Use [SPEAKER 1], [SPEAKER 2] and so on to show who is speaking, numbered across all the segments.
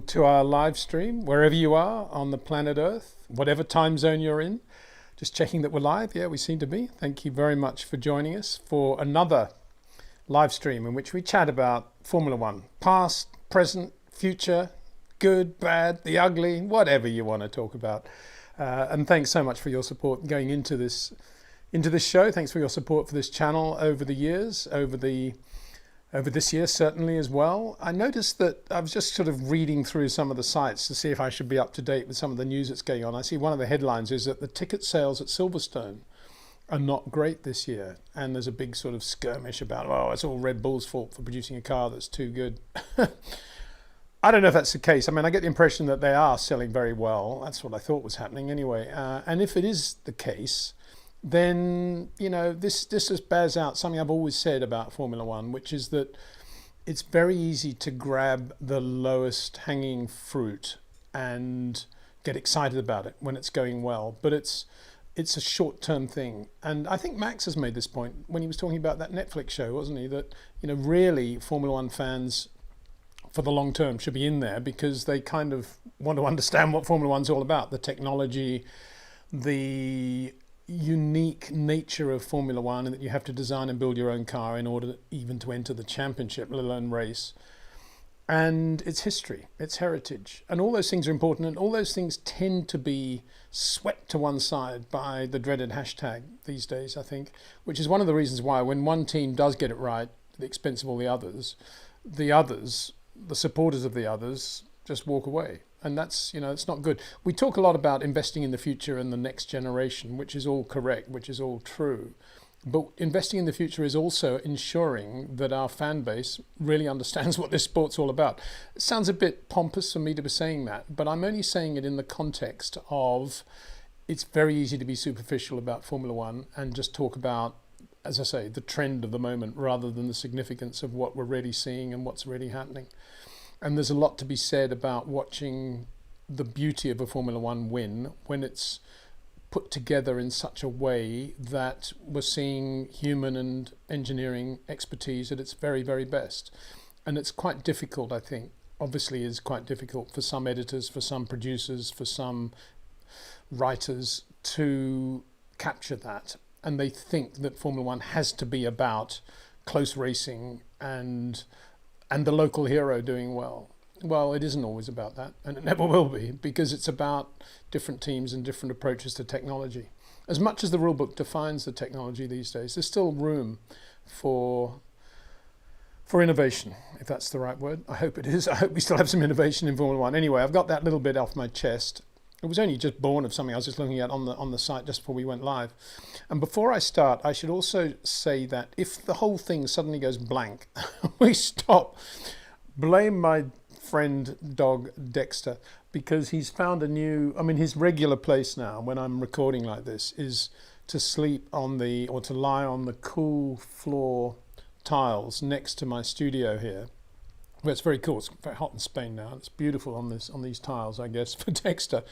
[SPEAKER 1] to our live stream, wherever you are on the planet Earth, whatever time zone you're in. Just checking that we're live. Yeah, we seem to be. Thank you very much for joining us for another live stream in which we chat about Formula One, past, present, future, good, bad, the ugly, whatever you want to talk about. And thanks so much for your support going into this show. Thanks for your support for this channel over the years, over this year certainly as well. I noticed that I was just sort of reading through some of the sites to see if I should be up to date with some of the news that's going on. I see one of the headlines is that the ticket sales at Silverstone are not great this year, and there's a big sort of skirmish about, oh, it's all Red Bull's fault for producing a car that's too good. I don't know if that's the case. I mean, I get the impression that they are selling very well. That's what I thought was happening anyway. And if it is the case, then, you know, this just bears out something I've always said about Formula One, which is that it's very easy to grab the lowest hanging fruit and get excited about it when it's going well. But it's a short-term thing. And I think Max has made this point when he was talking about that Netflix show, wasn't he? That, you know, really Formula One fans for the long term should be in there because they kind of want to understand what Formula One's all about, the technology, the unique nature of Formula One, and that you have to design and build your own car in order even to enter the championship, let alone race. And its history, its heritage, and all those things are important, and all those things tend to be swept to one side by the dreaded hashtag these days, I think, which is one of the reasons why when one team does get it right at the expense of all the others, the supporters of the others just walk away. And that's, you know, it's not good. We talk a lot about investing in the future and the next generation, which is all correct, which is all true. But investing in the future is also ensuring that our fan base really understands what this sport's all about. It sounds a bit pompous for me to be saying that, but I'm only saying it in the context of it's very easy to be superficial about Formula One and just talk about, as I say, the trend of the moment rather than the significance of what we're really seeing and what's really happening. And there's a lot to be said about watching the beauty of a Formula One win when it's put together in such a way that we're seeing human and engineering expertise at its very, very best. And it's quite difficult, I think, obviously is quite difficult for some editors, for some producers, for some writers to capture that. And they think that Formula One has to be about close racing and the local hero doing well. Well, it isn't always about that, and it never will be, because it's about different teams and different approaches to technology. As much as the rulebook defines the technology these days, there's still room for innovation, if that's the right word. I hope it is. I hope we still have some innovation in Formula One. Anyway, I've got that little bit off my chest. It was only just born of something I was just looking at on the site just before we went live. And before I start, I should also say that if the whole thing suddenly goes blank, we stop. Blame my friend dog Dexter, because he's found his regular place now when I'm recording like this is to sleep to lie on the cool floor tiles next to my studio here. Well, it's very cool. It's very hot in Spain now. It's beautiful on these tiles, I guess, for Dexter.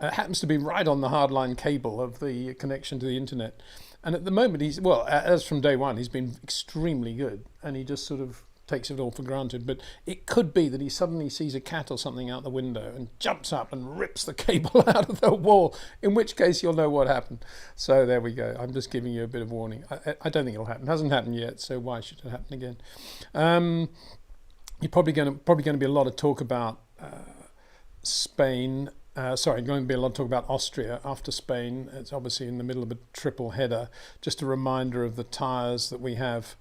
[SPEAKER 1] It happens to be right on the hardline cable of the connection to the internet. And at the moment, as from day one, he's been extremely good. And he just sort of takes it all for granted. But it could be that he suddenly sees a cat or something out the window and jumps up and rips the cable out of the wall, in which case you'll know what happened. So there we go. I'm just giving you a bit of warning. I don't think it'll happen. It hasn't happened yet, so why should it happen again? You're probably going to be a lot of talk about Spain. Going to be a lot of talk about Austria after Spain. It's obviously in the middle of a triple header. Just a reminder of the tyres that we have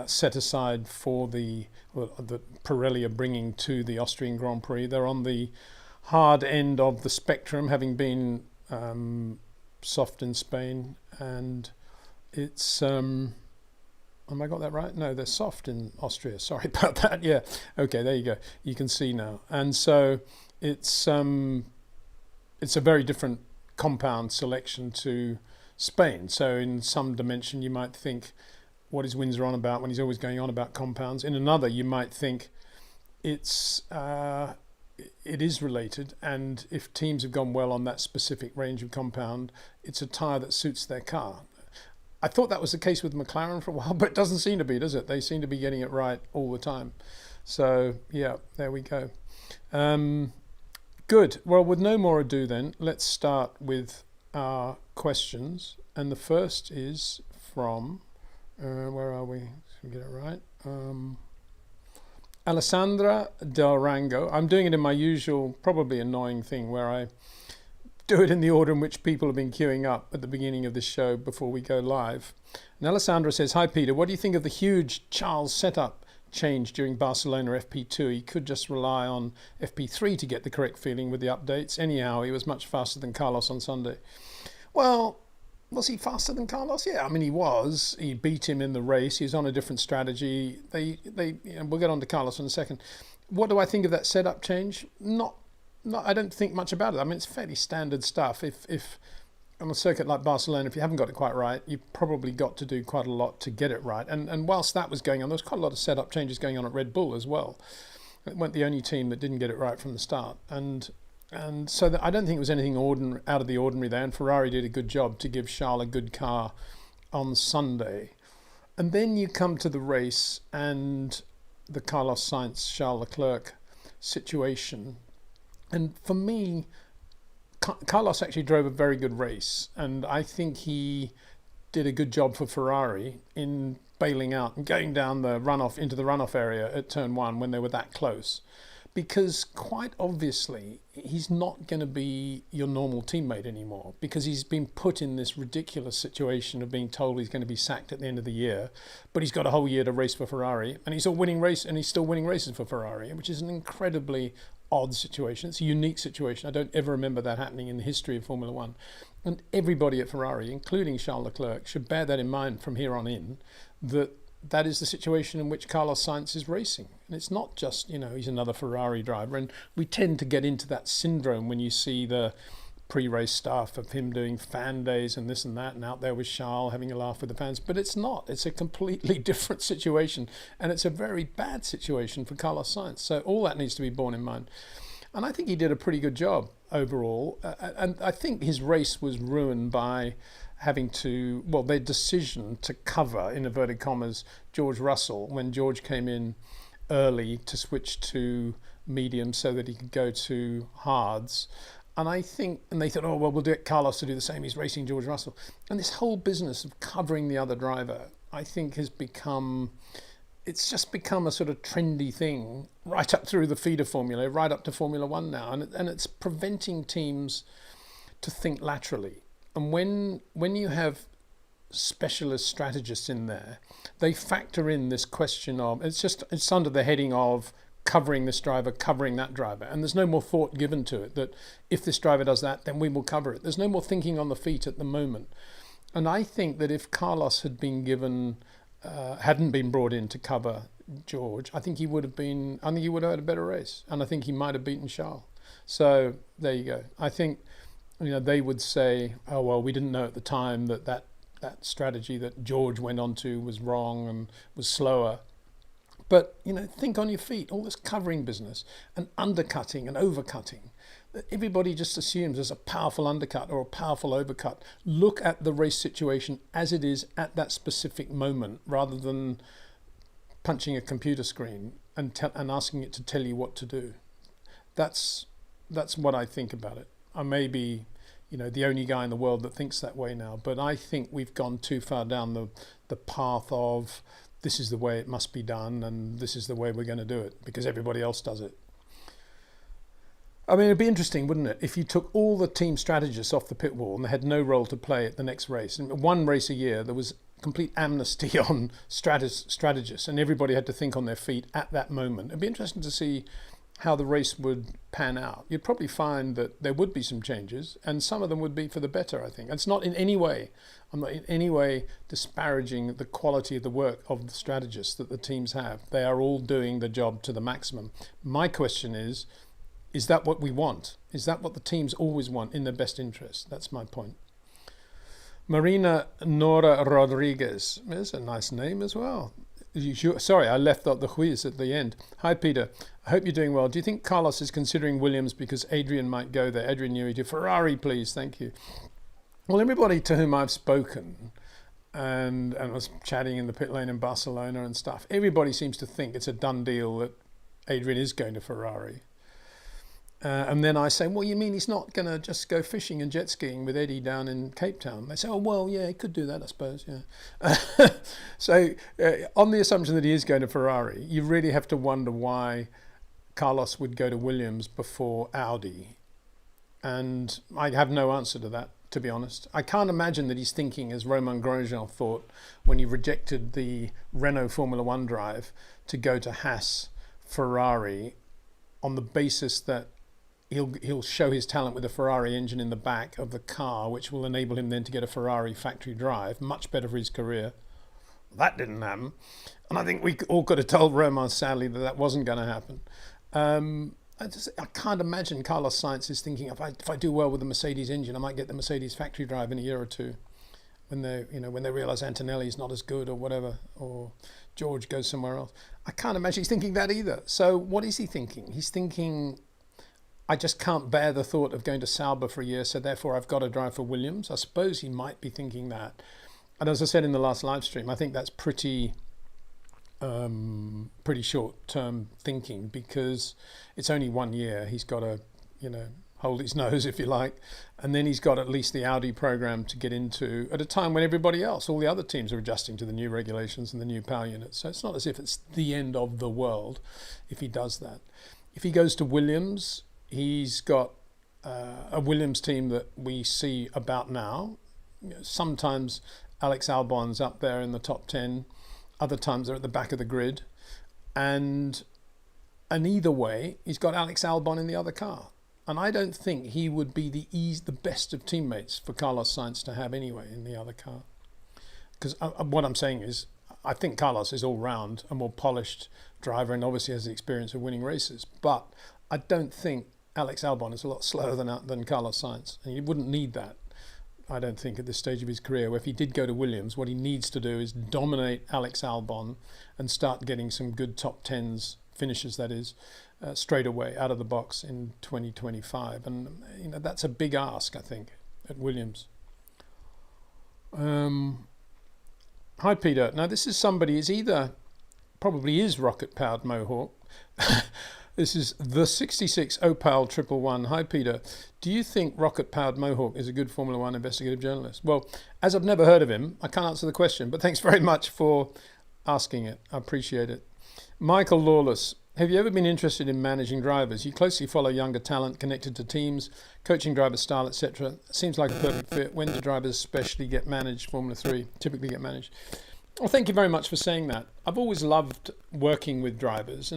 [SPEAKER 1] set aside for the Pirelli are bringing to the Austrian Grand Prix. They're on the hard end of the spectrum, having been soft in Spain, and it's. Have I got that right? No, they're soft in Austria. Sorry about that. Yeah. Okay, there you go. You can see now. And so it's a very different compound selection to Spain. So in some dimension, you might think, what is Windsor on about when he's always going on about compounds? In another, you might think it is related. And if teams have gone well on that specific range of compound, it's a tyre that suits their car. I thought that was the case with McLaren for a while, but it doesn't seem to be, does it? They seem to be getting it right all the time. So yeah, there we go. Good. Well, with no more ado then, let's start with our questions. And the first is from, where are we? Let's get it right. Alessandra Del Rango. I'm doing it in my usual, probably annoying thing where I do it in the order in which people have been queuing up at the beginning of the show before we go live. And Alessandra says, hi Peter, what do you think of the huge Charles setup change during Barcelona FP2? He could just rely on FP3 to get the correct feeling with the updates. Anyhow, he was much faster than Carlos on Sunday. Well, was he faster than Carlos? Yeah, I mean, he was. He beat him in the race. He was on a different strategy. We'll get on to Carlos in a second. What do I think of that setup change? Not, I don't think much about it. I mean, it's fairly standard stuff. If on a circuit like Barcelona, if you haven't got it quite right, you've probably got to do quite a lot to get it right. And whilst that was going on, there was quite a lot of setup changes going on at Red Bull as well. It weren't the only team that didn't get it right from the start. And so that I don't think it was anything out of the ordinary there. And Ferrari did a good job to give Charles a good car on Sunday. And then you come to the race and the Carlos Sainz, Charles Leclerc situation. And for me, Carlos actually drove a very good race. And I think he did a good job for Ferrari in bailing out and going down the runoff into the runoff area at turn 1 when they were that close. Because quite obviously, he's not going to be your normal teammate anymore because he's been put in this ridiculous situation of being told he's going to be sacked at the end of the year, but he's got a whole year to race for Ferrari and he's still winning races for Ferrari, which is an incredibly odd situation. It's a unique situation. I don't ever remember that happening in the history of Formula One. And everybody at Ferrari, including Charles Leclerc, should bear that in mind from here on in, that is the situation in which Carlos Sainz is racing. And it's not just, he's another Ferrari driver. And we tend to get into that syndrome when you see the pre-race stuff of him doing fan days and this and that, and out there with Charles having a laugh with the fans. But it's not. It's a completely different situation. And it's a very bad situation for Carlos Sainz. So all that needs to be borne in mind. And I think he did a pretty good job overall. And I think his race was ruined by their decision to cover, in inverted commas, George Russell when George came in early to switch to medium so that he could go to hards. And they thought, we'll get Carlos to do the same. He's racing George Russell. And this whole business of covering the other driver, I think it's just become a sort of trendy thing right up through the feeder formula, right up to Formula One now. And it's preventing teams to think laterally. And when you have specialist strategists in there, they factor in this question of, it's under the heading of covering this driver, covering that driver. And there's no more thought given to it that if this driver does that, then we will cover it. There's no more thinking on the feet at the moment. And I think that if Carlos had been hadn't been brought in to cover George, I think he would have had a better race. And I think he might have beaten Charles. So there you go. I think, they would say, we didn't know at the time that strategy that George went on to was wrong and was slower. But, think on your feet, all this covering business and undercutting and overcutting. Everybody just assumes there's a powerful undercut or a powerful overcut. Look at the race situation as it is at that specific moment rather than punching a computer screen and asking it to tell you what to do. That's what I think about it. I may be, the only guy in the world that thinks that way now, but I think we've gone too far down the path of this is the way it must be done and this is the way we're going to do it because everybody else does it. I mean, it'd be interesting, wouldn't it, if you took all the team strategists off the pit wall and they had no role to play at the next race. And one race a year, there was complete amnesty on strategists and everybody had to think on their feet at that moment. It'd be interesting to see how the race would pan out. You'd probably find that there would be some changes and some of them would be for the better, I think. And it's not in any way, I'm not in any way disparaging the quality of the work of the strategists that the teams have. They are all doing the job to the maximum. My question is that what we want? Is that what the teams always want in their best interest? That's my point. Marina Nora Rodriguez. There's a nice name as well. Sorry, I left out the quiz at the end. Hi, Peter. I hope you're doing well. Do you think Carlos is considering Williams because Adrian might go there? Adrian Newey to Ferrari, please. Thank you. Well, everybody to whom I've spoken and was chatting in the pit lane in Barcelona and stuff, everybody seems to think it's a done deal that Adrian is going to Ferrari. And then I say, well, you mean he's not going to just go fishing and jet skiing with Eddie down in Cape Town? They say, oh, well, yeah, he could do that, I suppose, yeah. So on the assumption that he is going to Ferrari, you really have to wonder why Carlos would go to Williams before Audi. And I have no answer to that, to be honest. I can't imagine that he's thinking as Romain Grosjean thought when he rejected the Renault Formula One drive to go to Haas Ferrari on the basis that he'll show his talent with a Ferrari engine in the back of the car, which will enable him then to get a Ferrari factory drive, much better for his career. That didn't happen. And I think we all could have told Romain, sadly, that that wasn't going to happen. I can't imagine Carlos Sainz is thinking, if I do well with the Mercedes engine, I might get the Mercedes factory drive in a year or two, when they realise Antonelli's not as good or whatever, or George goes somewhere else. I can't imagine he's thinking that either. So what is he thinking? He's thinking, I just can't bear the thought of going to Sauber for a year, so therefore I've got to drive for Williams. I suppose he might be thinking that. And as I said in the last live stream, I think that's pretty short-term thinking, because it's only 1 year. He's got to, hold his nose, if you like, and then he's got at least the Audi program to get into at a time when everybody else, all the other teams, are adjusting to the new regulations and the new power units. So it's not as if it's the end of the world if he does that. If he goes to Williams, he's got a Williams team that we see about now. Sometimes Alex Albon's up there in the top 10. Other times they're at the back of the grid. And either way, he's got Alex Albon in the other car. And I don't think he would be the best of teammates for Carlos Sainz to have anyway in the other car. Because what I'm saying is, I think Carlos is all round a more polished driver and obviously has the experience of winning races. But I don't think Alex Albon is a lot slower than Carlos Sainz. And he wouldn't need that, I don't think, at this stage of his career. Where if he did go to Williams, what he needs to do is dominate Alex Albon and start getting some good top 10s, finishes that is, straight away out of the box in 2025. And that's a big ask, I think, at Williams. Hi, Peter. Now, this is somebody probably is rocket-powered Mohawk. This is the 66 Opal 111. Hi, Peter. Do you think rocket-powered Mohawk is a good Formula One investigative journalist? Well, as I've never heard of him, I can't answer the question, but thanks very much for asking it. I appreciate it. Michael Lawless. Have you ever been interested in managing drivers? You closely follow younger talent connected to teams, coaching driver style, etc. Seems like a perfect fit. When do drivers especially get managed, Formula 3, typically get managed? Well, thank you very much for saying that. I've always loved working with drivers,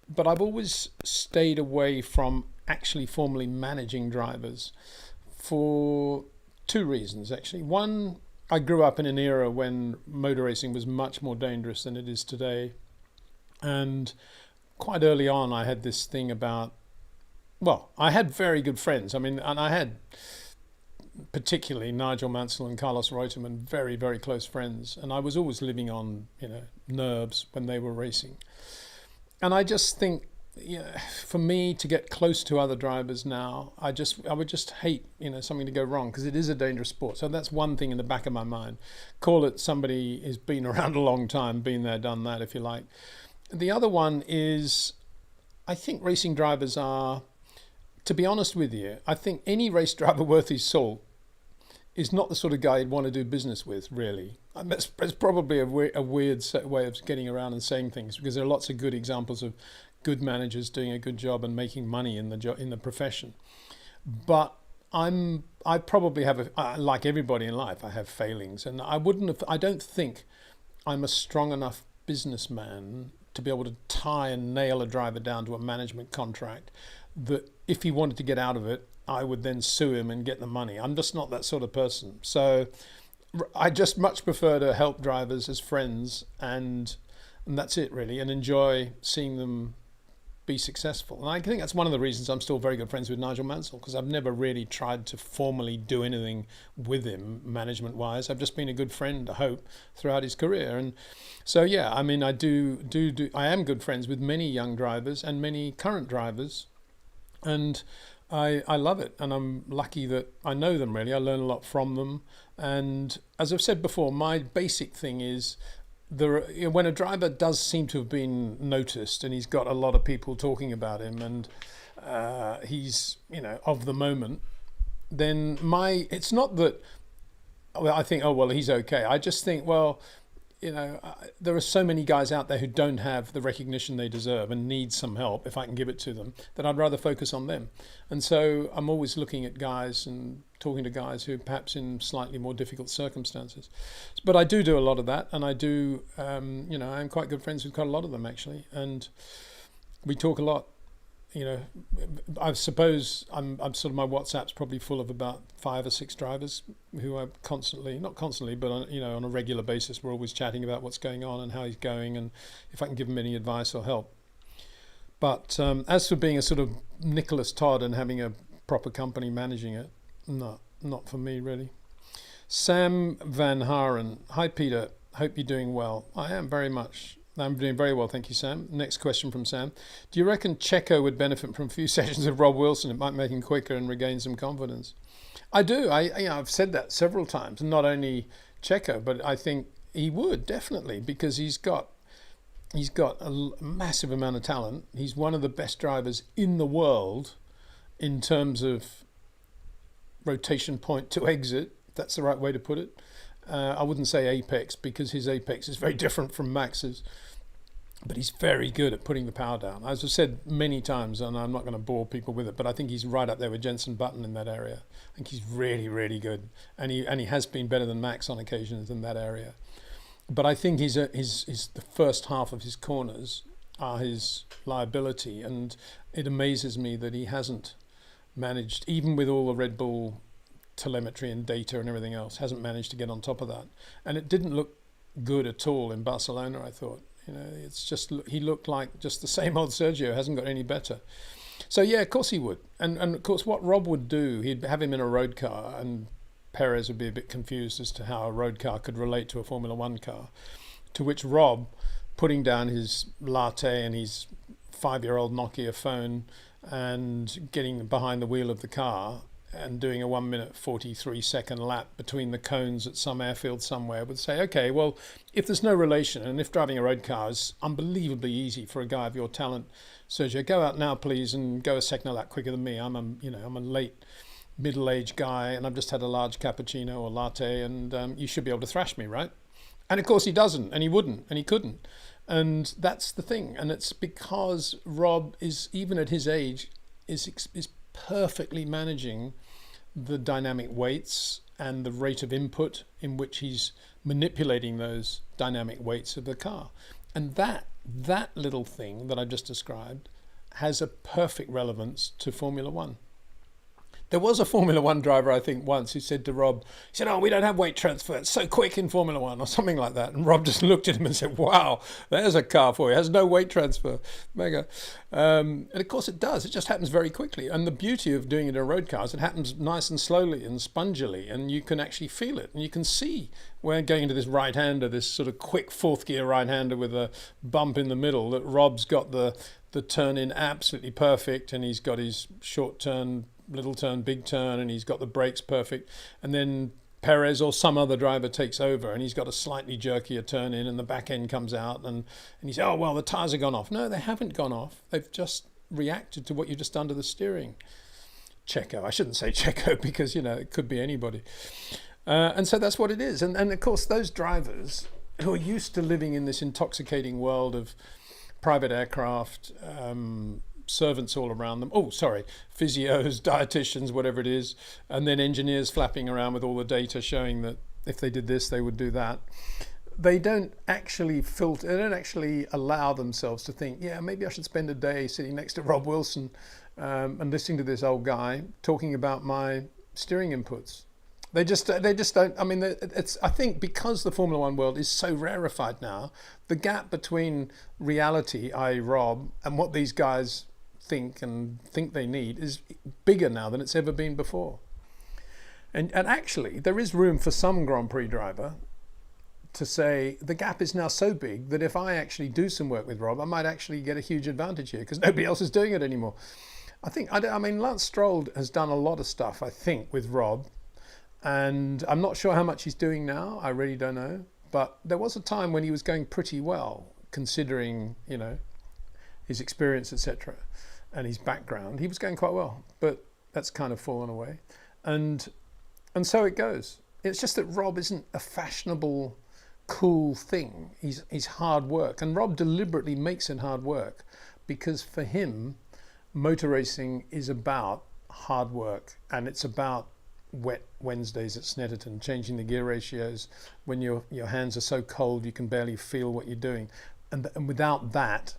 [SPEAKER 1] but I've always stayed away from actually formally managing drivers for two reasons, actually. One, I grew up in an era when motor racing was much more dangerous than it is today. And quite early on, I had this thing about, I had very good friends. And I had particularly Nigel Mansell and Carlos Reutemann, very, very close friends. And I was always living on, nerves when they were racing. And I just think, for me to get close to other drivers now, I would just hate, something to go wrong, because it is a dangerous sport. So that's one thing in the back of my mind. Call it somebody who's been around a long time, been there, done that, if you like. The other one is, I think racing drivers are, to be honest with you, I think any race driver worth his salt is not the sort of guy you'd want to do business with, really. And that's probably a weird way of getting around and saying things, because there are lots of good examples of good managers doing a good job and making money in the profession. But I probably have, like everybody in life, I have failings, and I don't think I'm a strong enough businessman to be able to tie and nail a driver down to a management contract that if he wanted to get out of it, I would then sue him and get the money. I'm just not that sort of person. So I just much prefer to help drivers as friends, and that's it really, and enjoy seeing them be successful. And I think that's one of the reasons I'm still very good friends with Nigel Mansell, because I've never really tried to formally do anything with him management wise. I've just been a good friend, I hope, throughout his career. And so I am good friends with many young drivers and many current drivers, and I love it, and I'm lucky that I know them really. I learn a lot from them, and as I've said before, my basic thing is when a driver does seem to have been noticed and he's got a lot of people talking about him and he's, of the moment, then it's not that, well, I think, oh, well, he's okay. I just think, well, there are so many guys out there who don't have the recognition they deserve and need some help, if I can give it to them, that I'd rather focus on them. And so I'm always looking at guys and talking to guys who perhaps in slightly more difficult circumstances. But I do a lot of that, and I do, I'm quite good friends with quite a lot of them, actually. And we talk a lot. I suppose I'm sort of, my WhatsApp's probably full of about 5 or 6 drivers who are not constantly, but on a regular basis, we're always chatting about what's going on and how he's going and if I can give him any advice or help. But as for being a sort of Nicholas Todd and having a proper company managing it, no, not for me really. Sam Van Haren. Hi Peter, hope you're doing well. I am very much. I'm doing very well, thank you, Sam. Next question from Sam. Do you reckon Checo would benefit from a few sessions of Rob Wilson? It might make him quicker and regain some confidence. I do. I've said that several times. Not only Checo, but I think he would, definitely, because he's got a massive amount of talent. He's one of the best drivers in the world in terms of rotation point to exit. That's the right way to put it. I wouldn't say apex, because his apex is very different from Max's, but he's very good at putting the power down. As I've said many times, and I'm not going to bore people with it, but I think he's right up there with Jenson Button in that area. I think he's really, really good, and he has been better than Max on occasions in that area. But I think the first half of his corners are his liability, and it amazes me that he hasn't managed, even with all the Red Bull telemetry and data and everything else, hasn't managed to get on top of that. And it didn't look good at all in Barcelona, I thought. It's just, he looked like just the same old Sergio, hasn't got any better. So yeah, of course he would. And of course what Rob would do, he'd have him in a road car, and Perez would be a bit confused as to how a road car could relate to a Formula One car, to which Rob, putting down his latte and his 5-year-old Nokia phone and getting behind the wheel of the car and doing a 1 minute 43 second lap between the cones at some airfield somewhere, would say, okay, well, if there's no relation, and if driving a road car is unbelievably easy for a guy of your talent, Sergio, go out now please and go a second lap quicker than me. I'm a late middle-aged guy and I've just had a large cappuccino or latte, and you should be able to thrash me, right? And of course he doesn't, and he wouldn't, and he couldn't. And that's the thing. And it's because Rob is, even at his age, is perfectly managing the dynamic weights and the rate of input in which he's manipulating those dynamic weights of the car. And that little thing that I just described has a perfect relevance to Formula One. There was a Formula One driver, I think, once who said to Rob, he said, oh, we don't have weight transfer. It's so quick in Formula One, or something like that. And Rob just looked at him and said, wow, there's a car for you. It has no weight transfer. Mega. And of course it does. It just happens very quickly. And the beauty of doing it in road cars, it happens nice and slowly and spongily, and you can actually feel it. And you can see we're going into this right-hander, this sort of quick fourth gear right-hander with a bump in the middle, that Rob's got the turn in absolutely perfect, and he's got his short turn, little turn, big turn, and he's got the brakes perfect. And then Perez or some other driver takes over and he's got a slightly jerkier turn in and the back end comes out, and you say, oh, well, the tyres have gone off. No, they haven't gone off. They've just reacted to what you've just done to the steering. Checo. I shouldn't say Checo because, it could be anybody. And so that's what it is. And of course, those drivers who are used to living in this intoxicating world of private aircraft, servants all around them. Oh, sorry, physios, dietitians, whatever it is, and then engineers flapping around with all the data showing that if they did this, they would do that. They don't actually filter, they don't actually allow themselves to think, yeah, maybe I should spend a day sitting next to Rob Wilson and listening to this old guy talking about my steering inputs. They just don't. I mean, I think because the Formula One world is so rarefied now, the gap between reality, i.e. Rob, and what these guys think they need is bigger now than it's ever been before. And actually, there is room for some Grand Prix driver to say the gap is now so big that if I actually do some work with Rob, I might actually get a huge advantage here because nobody else is doing it anymore. I mean, Lance Stroll has done a lot of stuff, I think, with Rob. And I'm not sure how much he's doing now. I really don't know. but there was a time when he was going pretty well, considering, his experience, etc., and his background. He was going quite well, but that's kind of fallen away. And so it goes. It's just that Rob isn't a fashionable, cool thing. He's hard work, and Rob deliberately makes it hard work because for him, motor racing is about hard work, and it's about wet Wednesdays at Snetterton, changing the gear ratios when your hands are so cold you can barely feel what you're doing, and without that,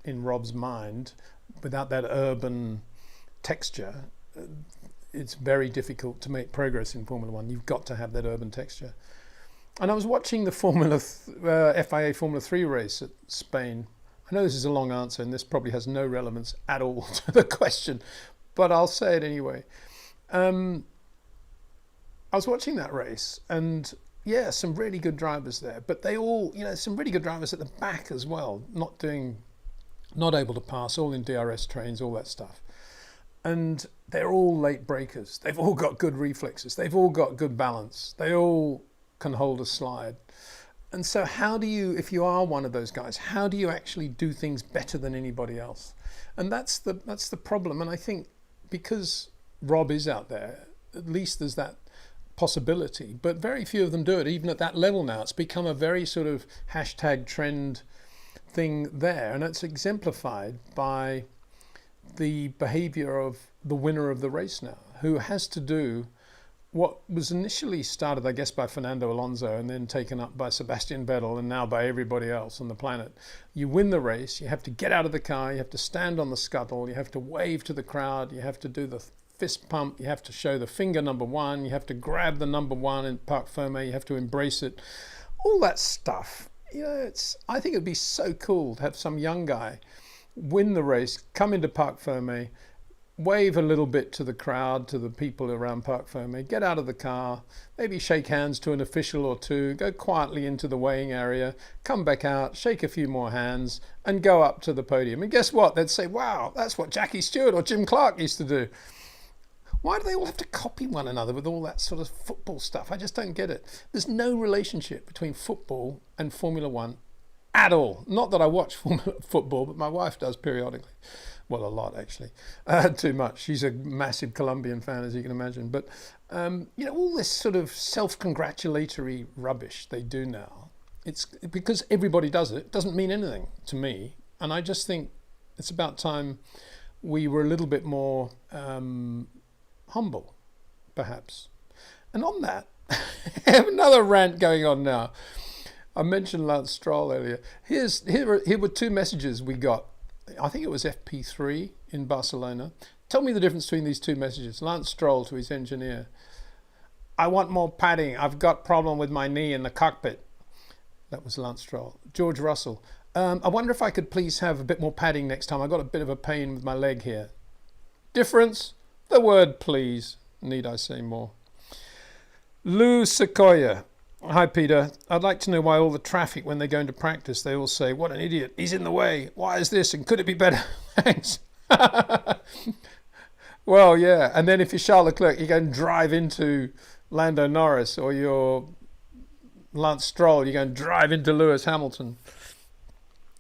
[SPEAKER 1] in Rob's mind, without that urban texture, it's very difficult to make progress in Formula One. You've got to have that urban texture. And I was watching the FIA Formula 3 race at Spain. I know this is a long answer and this probably has no relevance at all to the question, but I'll say it anyway. I was watching that race, and yeah, some really good drivers there, but they all, some really good drivers at the back as well, not able to pass, all in DRS trains, all that stuff. And they're all late breakers. They've all got good reflexes. They've all got good balance. They all can hold a slide. And so how do you, if you are one of those guys, how do you actually do things better than anybody else? And that's the problem. And I think because Rob is out there, at least there's that possibility, but very few of them do it, even at that level now. It's become a very sort of hashtag trend thing there, and it's exemplified by the behavior of the winner of the race now, who has to do what was initially started, I guess, by Fernando Alonso and then taken up by Sebastian Vettel and now by everybody else on the planet. You win the race, you have to get out of the car, you have to stand on the scuttle, you have to wave to the crowd, you have to do the fist pump, you have to show the finger number one, you have to grab the number one in Parc Fermé, you have to embrace it. All that stuff, I think it'd be so cool to have some young guy win the race, come into Parc Fermé, wave a little bit to the crowd, to the people around Parc Fermé, get out of the car, maybe shake hands to an official or two, go quietly into the weighing area, come back out, shake a few more hands, and go up to the podium. And guess what? They'd say, wow, that's what Jackie Stewart or Jim Clark used to do. Why do they all have to copy one another with all that sort of football stuff? I just don't get it. There's no relationship between football and Formula One at all. Not that I watch football, but my wife does periodically. Well, a lot, actually. Too much. She's a massive Colombian fan, as you can imagine. But, all this sort of self-congratulatory rubbish they do now, it's because everybody does it. It doesn't mean anything to me. And I just think it's about time we were a little bit more humble, perhaps. And on that, I have another rant going on now. I mentioned Lance Stroll earlier. Here were two messages we got. I think it was FP3 in Barcelona. Tell me the difference between these two messages. Lance Stroll to his engineer. I want more padding. I've got problem with my knee in the cockpit. That was Lance Stroll. George Russell. I wonder if I could please have a bit more padding next time. I got a bit of a pain with my leg here. Difference? The word please. Need I say more? Lou Sequoia. Hi Peter, I'd like to know why all the traffic when they go into practice, they all say, what an idiot, he's in the way, why is this, and could it be better? Thanks. Well, yeah, and then if you're Charles Leclerc, you go and drive into Lando Norris, or you're Lance Stroll, you go and drive into Lewis Hamilton.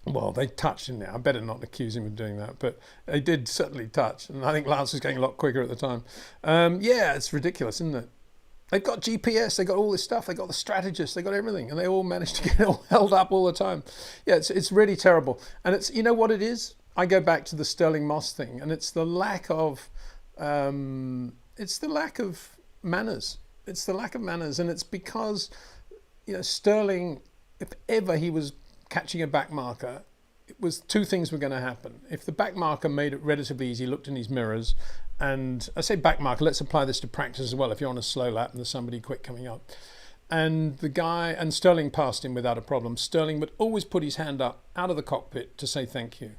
[SPEAKER 1] Well, they touched him now. I better not accuse him of doing that, but they did certainly touch, and I think Lance was going a lot quicker at the time. Yeah, it's ridiculous, isn't it? They've got GPS, they've got all this stuff, they've got the strategists, they've got everything, and they all manage to get it all held up all the time. Yeah, it's really terrible. And it's, you know what it is? I go back to the Sterling Moss thing, and it's the lack of manners. It's the lack of manners, and it's because, Sterling, if ever he was catching a back marker, it was two things were going to happen. If the back marker made it relatively easy, looked in his mirrors, and I say back marker, let's apply this to practice as well. If you're on a slow lap and there's somebody quick coming up, and Sterling passed him without a problem, Sterling would always put his hand up out of the cockpit to say thank you.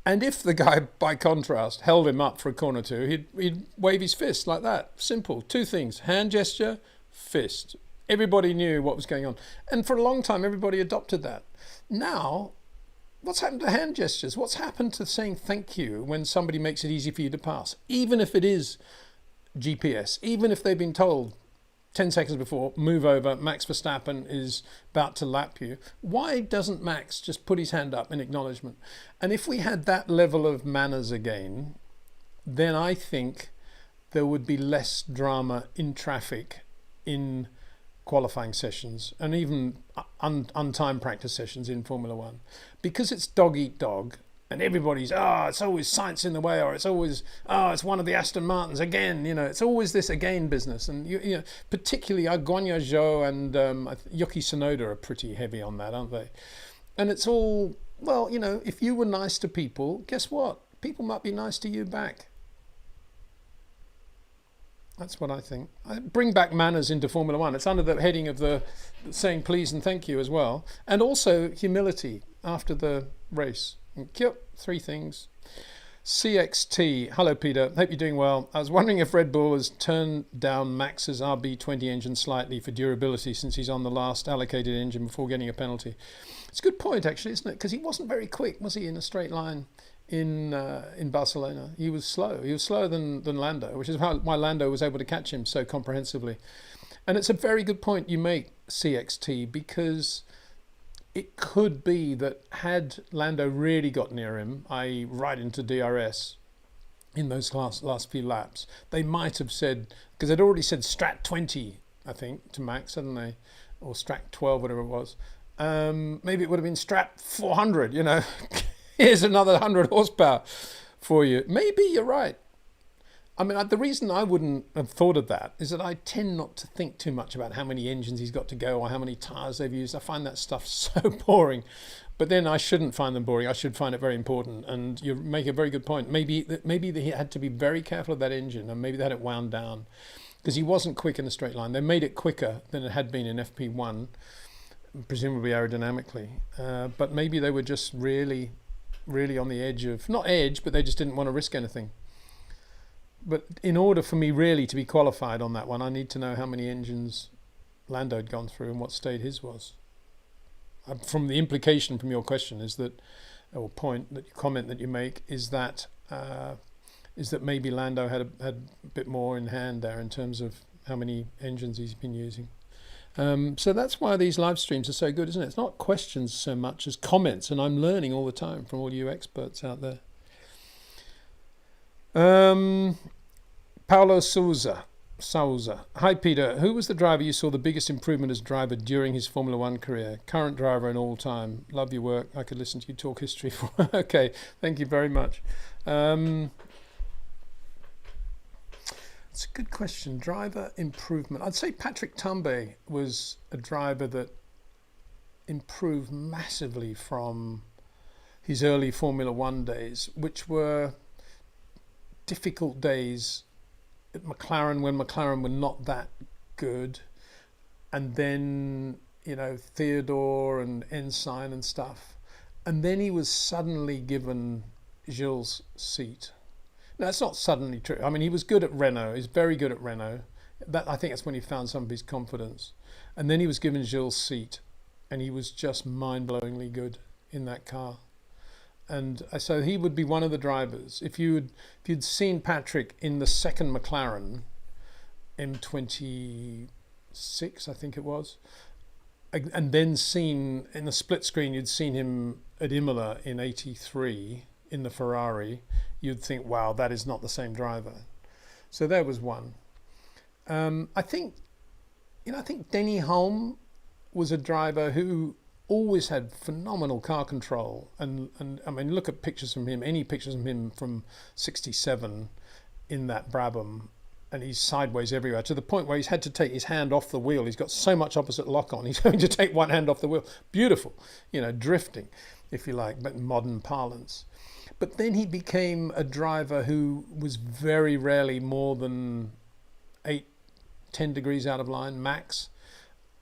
[SPEAKER 1] And if the guy, by contrast, held him up for a corner or two, he'd wave his fist like that. Simple. Two things: hand gesture, fist. Everybody knew what was going on, and for a long time, everybody adopted that. Now, what's happened to hand gestures? What's happened to saying thank you when somebody makes it easy for you to pass? Even if it is GPS, even if they've been told, 10 seconds before, move over, Max Verstappen is about to lap you. Why doesn't Max just put his hand up in acknowledgement? And if we had that level of manners again, then I think there would be less drama in traffic in qualifying sessions and even untimed practice sessions in Formula One. Because it's dog eat dog, and everybody's, it's always Sainz in the way, or it's always, it's one of the Aston Martins again. It's always this again business. And you know, particularly Guanyu Zhou and Yuki Tsunoda are pretty heavy on that, aren't they? And it's all, well, if you were nice to people, guess what? People might be nice to you back. That's what I think. Bring back manners into Formula One. It's under the heading of the saying please and thank you as well. And also humility after the race. Yep, 3 things. CXT, hello Peter, hope you're doing well. I was wondering if Red Bull has turned down Max's RB20 engine slightly for durability since he's on the last allocated engine before getting a penalty. It's a good point actually, isn't it? Because he wasn't very quick, was he, in a straight line in Barcelona? He was slow. He was slower than Lando, which is why Lando was able to catch him so comprehensively. And it's a very good point you make, CXT, because it could be that had Lando really got near him, i.e. right into DRS in those last few laps, they might have said, because they'd already said Strat 20, I think, to Max, hadn't they? Or Strat 12, whatever it was. Maybe it would have been Strat 400, Here's another 100 horsepower for you. Maybe you're right. I mean, the reason I wouldn't have thought of that is that I tend not to think too much about how many engines he's got to go or how many tyres they've used. I find that stuff so boring. But then I shouldn't find them boring. I should find it very important. And you make a very good point. Maybe he had to be very careful of that engine, and maybe they had it wound down because he wasn't quick in the straight line. They made it quicker than it had been in FP1, presumably aerodynamically. But maybe they were just really on the edge of, not edge, but they just didn't want to risk anything. But in order for me really to be qualified on that one, I need to know how many engines Lando had gone through and what state his was. From the implication from your question is that, or comment that you make, is that maybe Lando had a bit more in hand there in terms of how many engines he's been using. So that's why these live streams are so good, isn't it? It's not questions so much as comments, and I'm learning all the time from all you experts out there. Paulo Souza. Hi Peter, who was the driver you saw the biggest improvement as driver during his Formula One career? Current driver and all time. Love your work. I could listen to you talk history for okay, thank you very much. It's a good question. Driver improvement. I'd say Patrick Tambay was a driver that improved massively from his early Formula One days, which were difficult days at McLaren when McLaren were not that good, and then Theodore and Ensign and stuff, and then he was suddenly given Gilles' seat. Now it's not suddenly true. I mean, he was good at Renault. He's very good at Renault. I think that's when he found some of his confidence, and then he was given Gilles' seat, and he was just mind-blowingly good in that car. And so he would be one of the drivers. If you'd seen Patrick in the second McLaren, M26, I think it was, and then seen in the split screen, you'd seen him at Imola in '83 in the Ferrari, you'd think, wow, that is not the same driver. So there was one. I think Denny Hulme was a driver who always had phenomenal car control, and I mean, look at pictures from him, any pictures of him from '67 in that Brabham, and he's sideways everywhere to the point where he's had to take his hand off the wheel. He's got so much opposite lock on, he's having to take one hand off the wheel. Beautiful, drifting, if you like, but in modern parlance. But then he became a driver who was very rarely more than 8-10 degrees out of line max,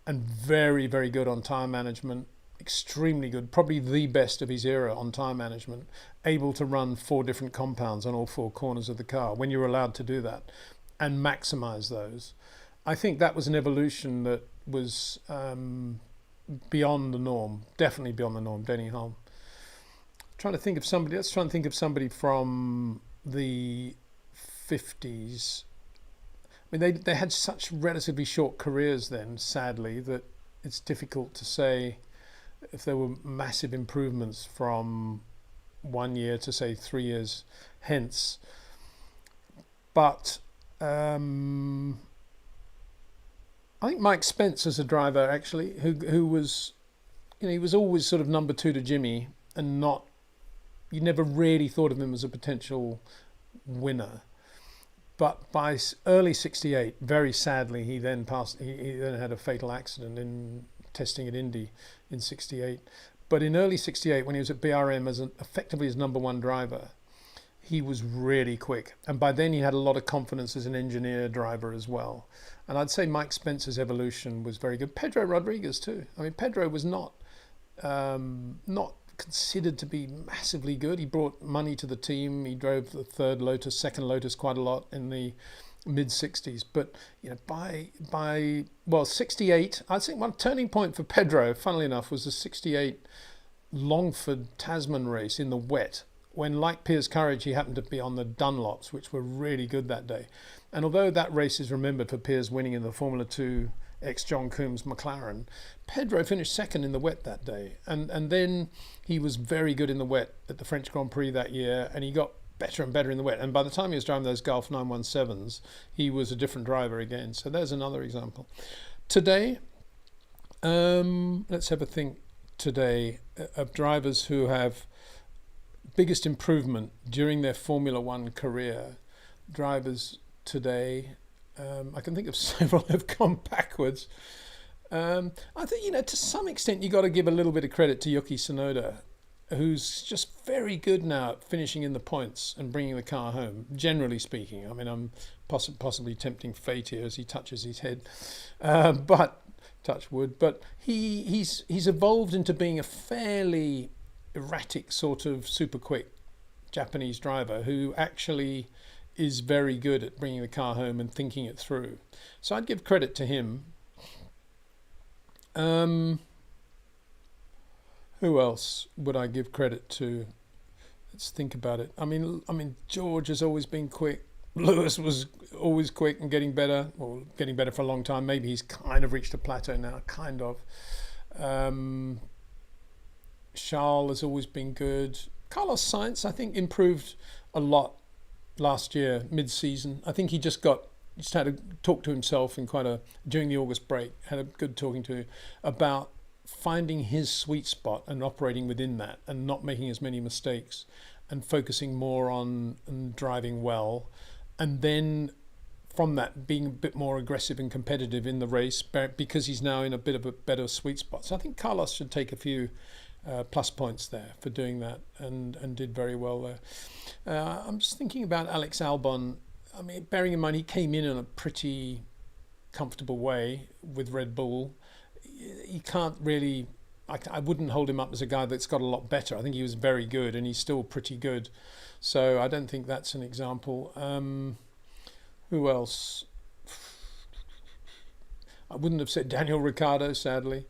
[SPEAKER 1] and very, very good on tyre management. Extremely good, probably the best of his era on tyre management, able to run 4 different compounds on all 4 corners of the car when you're allowed to do that and maximize those. I think that was an evolution that was beyond the norm, definitely beyond the norm. Denny Hulme. Let's try and think of somebody from the 50s. mean, they had such relatively short careers then, sadly, that it's difficult to say if there were massive improvements from 1 year to say 3 years hence. But I think Mike Spence as a driver, actually, who was, he was always sort of number 2 to Jimmy, and you never really thought of him as a potential winner. But by early '68, very sadly, he then had a fatal accident in testing at Indy in '68. But in early '68, when he was at BRM effectively as number 1 driver, he was really quick. And by then he had a lot of confidence as an engineer driver as well. And I'd say Mike Spence's evolution was very good. Pedro Rodriguez too. I mean, Pedro was not considered to be massively good. He brought money to the team. He drove the third Lotus, second Lotus quite a lot in the mid '60s. But by '68, I think one turning point for Pedro, funnily enough, was the '68 Longford Tasman race in the wet, when, like Piers Courage, he happened to be on the Dunlops, which were really good that day. And although that race is remembered for Piers winning in the Formula 2 ex-John Coombs McLaren, Pedro finished second in the wet that day. And then he was very good in the wet at the French Grand Prix that year, and he got better and better in the wet. And by the time he was driving those Gulf 917s, he was a different driver again. So there's another example. Today, let's have a think today of drivers who have biggest improvement during their Formula One career. Drivers today, I can think of several have gone backwards. I think, to some extent, you got to give a little bit of credit to Yuki Tsunoda, who's just very good now at finishing in the points and bringing the car home, generally speaking. I mean, I'm possibly tempting fate here as he touches his head, but touch wood. But he's evolved into being a fairly erratic sort of super quick Japanese driver who actually is very good at bringing the car home and thinking it through. So I'd give credit to him. Who else would I give credit to? Let's think about it. I mean, George has always been quick. Lewis was always quick and getting better for a long time. Maybe he's kind of reached a plateau now, kind of. Charles has always been good. Carlos Sainz, I think, improved a lot last year, mid-season. I think he just had to talk to himself during the August break, had a good talking to about finding his sweet spot and operating within that and not making as many mistakes and focusing more on driving well. And then from that, being a bit more aggressive and competitive in the race because he's now in a bit of a better sweet spot. So I think Carlos should take a few plus points there for doing that and did very well there. I'm just thinking about Alex Albon. I mean, bearing in mind he came in a pretty comfortable way with Red Bull. He can't really, I wouldn't hold him up as a guy that's got a lot better. I think he was very good and he's still pretty good. So I don't think that's an example. Who else? I wouldn't have said Daniel Ricciardo, sadly.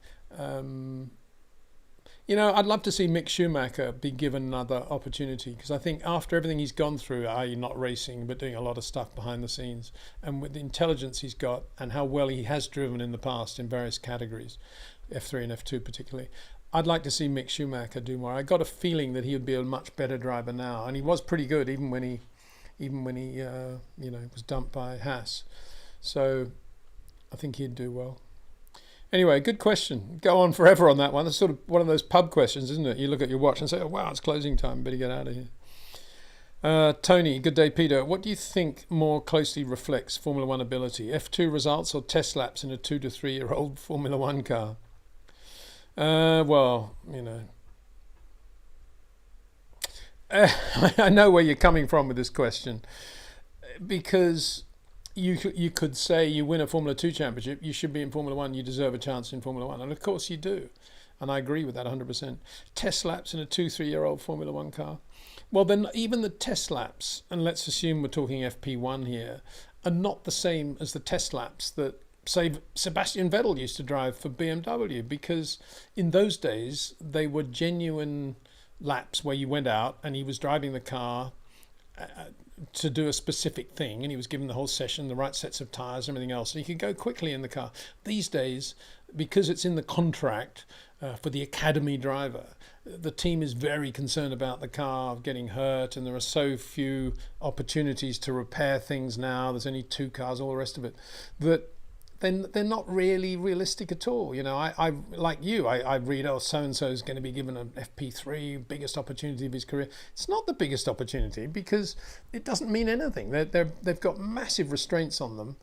[SPEAKER 1] I'd love to see Mick Schumacher be given another opportunity, because I think after everything he's gone through, i.e. not racing, but doing a lot of stuff behind the scenes, and with the intelligence he's got and how well he has driven in the past in various categories, F3 and F2 particularly, I'd like to see Mick Schumacher do more. I got a feeling that he would be a much better driver now, and he was pretty good even when he was dumped by Haas. So I think he'd do well. Anyway, good question. Go on forever on that one. It's sort of one of those pub questions, isn't it? You look at your watch and say, oh, wow, it's closing time. Better get out of here. Tony, good day, Peter. What do you think more closely reflects Formula One ability? F2 results or test laps in a 2 to 3 year old Formula One car? I know where you're coming from with this question, because you could say you win a Formula 2 championship, you should be in Formula 1, you deserve a chance in Formula 1. And of course you do. And I agree with that 100%. Test laps in a 2-3 year old Formula 1 car. Well, then even the test laps, and let's assume we're talking FP1 here, are not the same as the test laps that, say, Sebastian Vettel used to drive for BMW, because in those days they were genuine laps where you went out and he was driving the car to do a specific thing, and he was given the whole session, the right sets of tires and everything else, and he could go quickly in the car. These days, because it's in the contract for the academy driver, the team is very concerned about the car getting hurt, and there are so few opportunities to repair things now. There's only 2 cars, all the rest of it, that then they're not really realistic at all. You know, I like you, I read, oh, so-and-so is going to be given an FP3, biggest opportunity of his career. It's not the biggest opportunity because it doesn't mean anything. They've got massive restraints on them,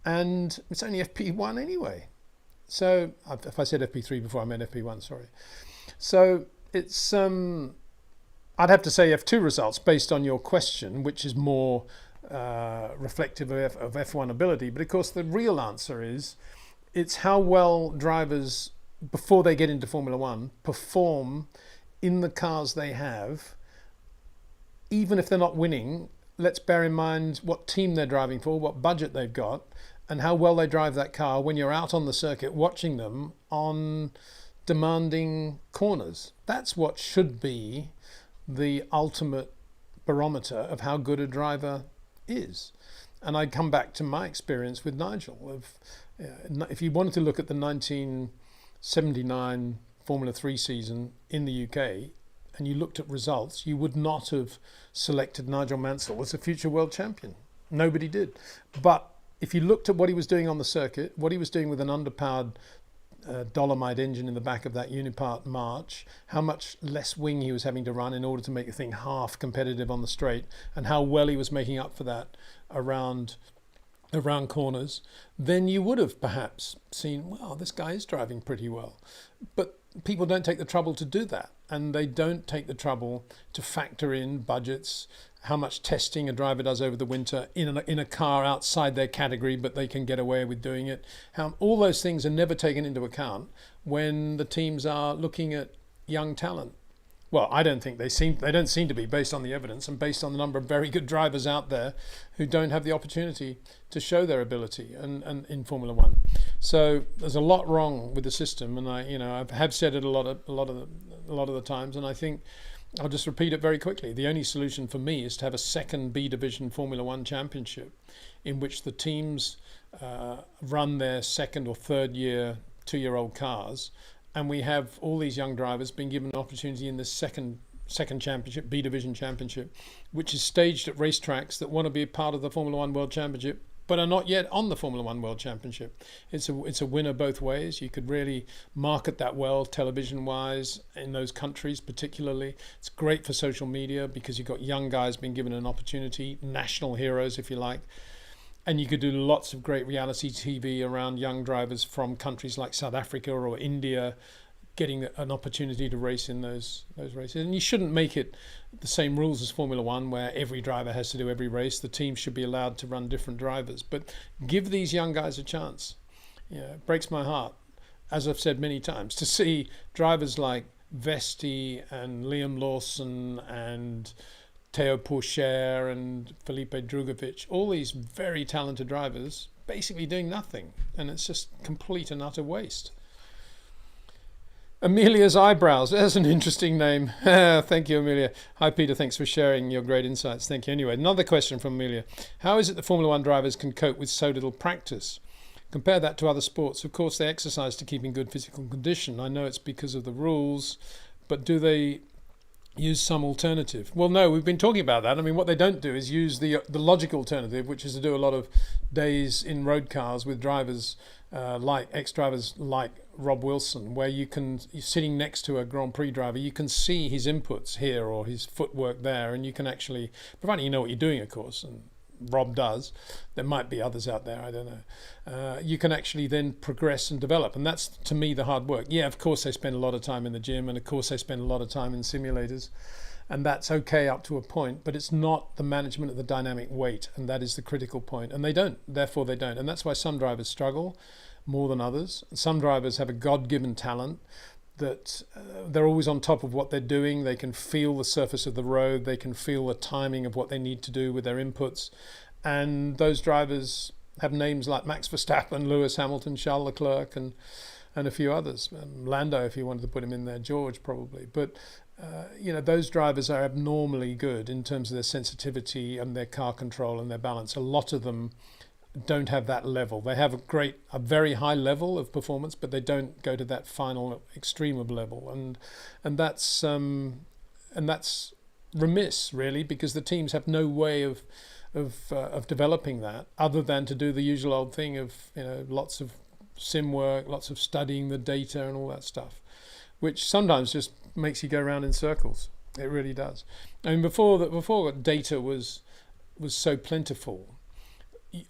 [SPEAKER 1] and it's only FP1 anyway. So if I said FP3 before, I meant FP1, sorry. So it's, I'd have to say F2 results based on your question, which is more reflective of F1 ability. But of course, the real answer is it's how well drivers, before they get into Formula One, perform in the cars they have, even if they're not winning. Let's bear in mind what team they're driving for, what budget they've got, and how well they drive that car when you're out on the circuit watching them on demanding corners. That's what should be the ultimate barometer of how good a driver is. And I come back to my experience with Nigel. If you wanted to look at the 1979 Formula 3 season in the UK and you looked at results, you would not have selected Nigel Mansell as a future world champion. Nobody did. But if you looked at what he was doing on the circuit, what he was doing with an underpowered Dolomite engine in the back of that Unipart March, how much less wing he was having to run in order to make the thing half competitive on the straight, and how well he was making up for that around corners, then you would have perhaps seen, wow, this guy is driving pretty well. But people don't take the trouble to do that, and they don't take the trouble to factor in budgets, how much testing a driver does over the winter in a car outside their category, but they can get away with doing it. How all those things are never taken into account when the teams are looking at young talent. Well, I don't think they don't seem to be, based on the evidence and based on the number of very good drivers out there who don't have the opportunity to show their ability and in Formula One. So there's a lot wrong with the system, and I have said it a lot of the times, and I think I'll just repeat it very quickly. The only solution for me is to have a second B Division Formula One championship in which the teams run their second or third year 2-year-old cars, and we have all these young drivers being given an opportunity in this second championship, B Division championship, which is staged at racetracks that want to be a part of the Formula One World Championship but are not yet on the Formula One World Championship. It's a winner both ways. You could really market that well television-wise in those countries particularly. It's great for social media because you've got young guys being given an opportunity, national heroes if you like. And you could do lots of great reality TV around young drivers from countries like South Africa or India getting an opportunity to race in those races. And you shouldn't make it the same rules as Formula One where every driver has to do every race. The team should be allowed to run different drivers. But give these young guys a chance. It breaks my heart, as I've said many times, to see drivers like Vesti and Liam Lawson and Theo Pourchaire and Felipe Drugovich, all these very talented drivers basically doing nothing. And it's just complete and utter waste. Amelia's Eyebrows. There's an interesting name. Thank you, Amelia. Hi, Peter. Thanks for sharing your great insights. Thank you. Anyway, another question from Amelia. How is it that Formula One drivers can cope with so little practice? Compare that to other sports. Of course, they exercise to keep in good physical condition. I know it's because of the rules, but do they use some alternative? Well, no, we've been talking about that. I mean, what they don't do is use the logical alternative, which is to do a lot of days in road cars with drivers like ex-drivers like Rob Wilson, where you're sitting next to a Grand Prix driver, you can see his inputs here or his footwork there, and you can actually, providing you know what you're doing, of course, and Rob does, there might be others out there, I don't know, you can actually then progress and develop, and that's, to me, the hard work. Yeah, of course they spend a lot of time in the gym, and of course they spend a lot of time in simulators, and that's okay up to a point, but it's not the management of the dynamic weight, and that is the critical point, and therefore they don't, and that's why some drivers struggle more than others. Some drivers have a God-given talent that they're always on top of what they're doing. They can feel the surface of the road. They can feel the timing of what they need to do with their inputs. And those drivers have names like Max Verstappen, Lewis Hamilton, Charles Leclerc, and a few others. Lando, if you wanted to put him in there, George probably. But those drivers are abnormally good in terms of their sensitivity and their car control and their balance. A lot of them don't have that level. They have a very high level of performance, but they don't go to that final extreme of level, and that's remiss, really, because the teams have no way of developing that other than to do the usual old thing of lots of sim work, lots of studying the data and all that stuff, which sometimes just makes you go around in circles. It really does. I mean, before data was so plentiful,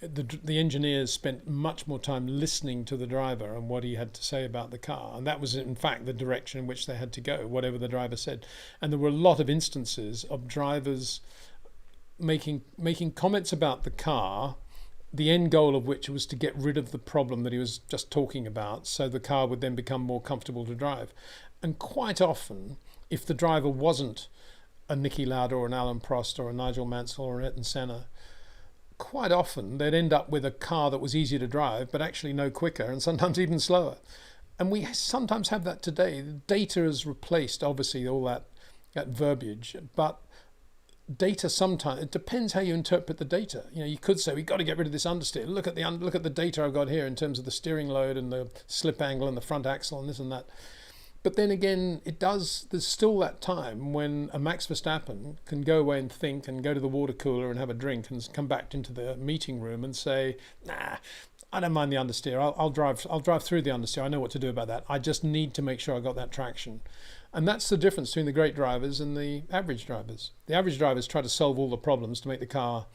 [SPEAKER 1] the engineers spent much more time listening to the driver and what he had to say about the car, and that was in fact the direction in which they had to go, whatever the driver said. And there were a lot of instances of drivers making comments about the car, the end goal of which was to get rid of the problem that he was just talking about, so the car would then become more comfortable to drive. And quite often, if the driver wasn't a Niki Lauda or an Alan Prost or a Nigel Mansell or an Ayrton Senna, quite often they'd end up with a car that was easier to drive, but actually no quicker, and sometimes even slower. And we sometimes have that today. The data has replaced, obviously, all that verbiage, but data sometimes, it depends how you interpret the data. You could say, we've got to get rid of this understeer. Look at the data I've got here in terms of the steering load and the slip angle and the front axle and this and that. But then again, there's still that time when a Max Verstappen can go away and think and go to the water cooler and have a drink and come back into the meeting room and say, nah, I don't mind the understeer. I'll drive through the understeer. I know what to do about that. I just need to make sure I got that traction. And that's the difference between the great drivers and the average drivers. The average drivers try to solve all the problems to make the car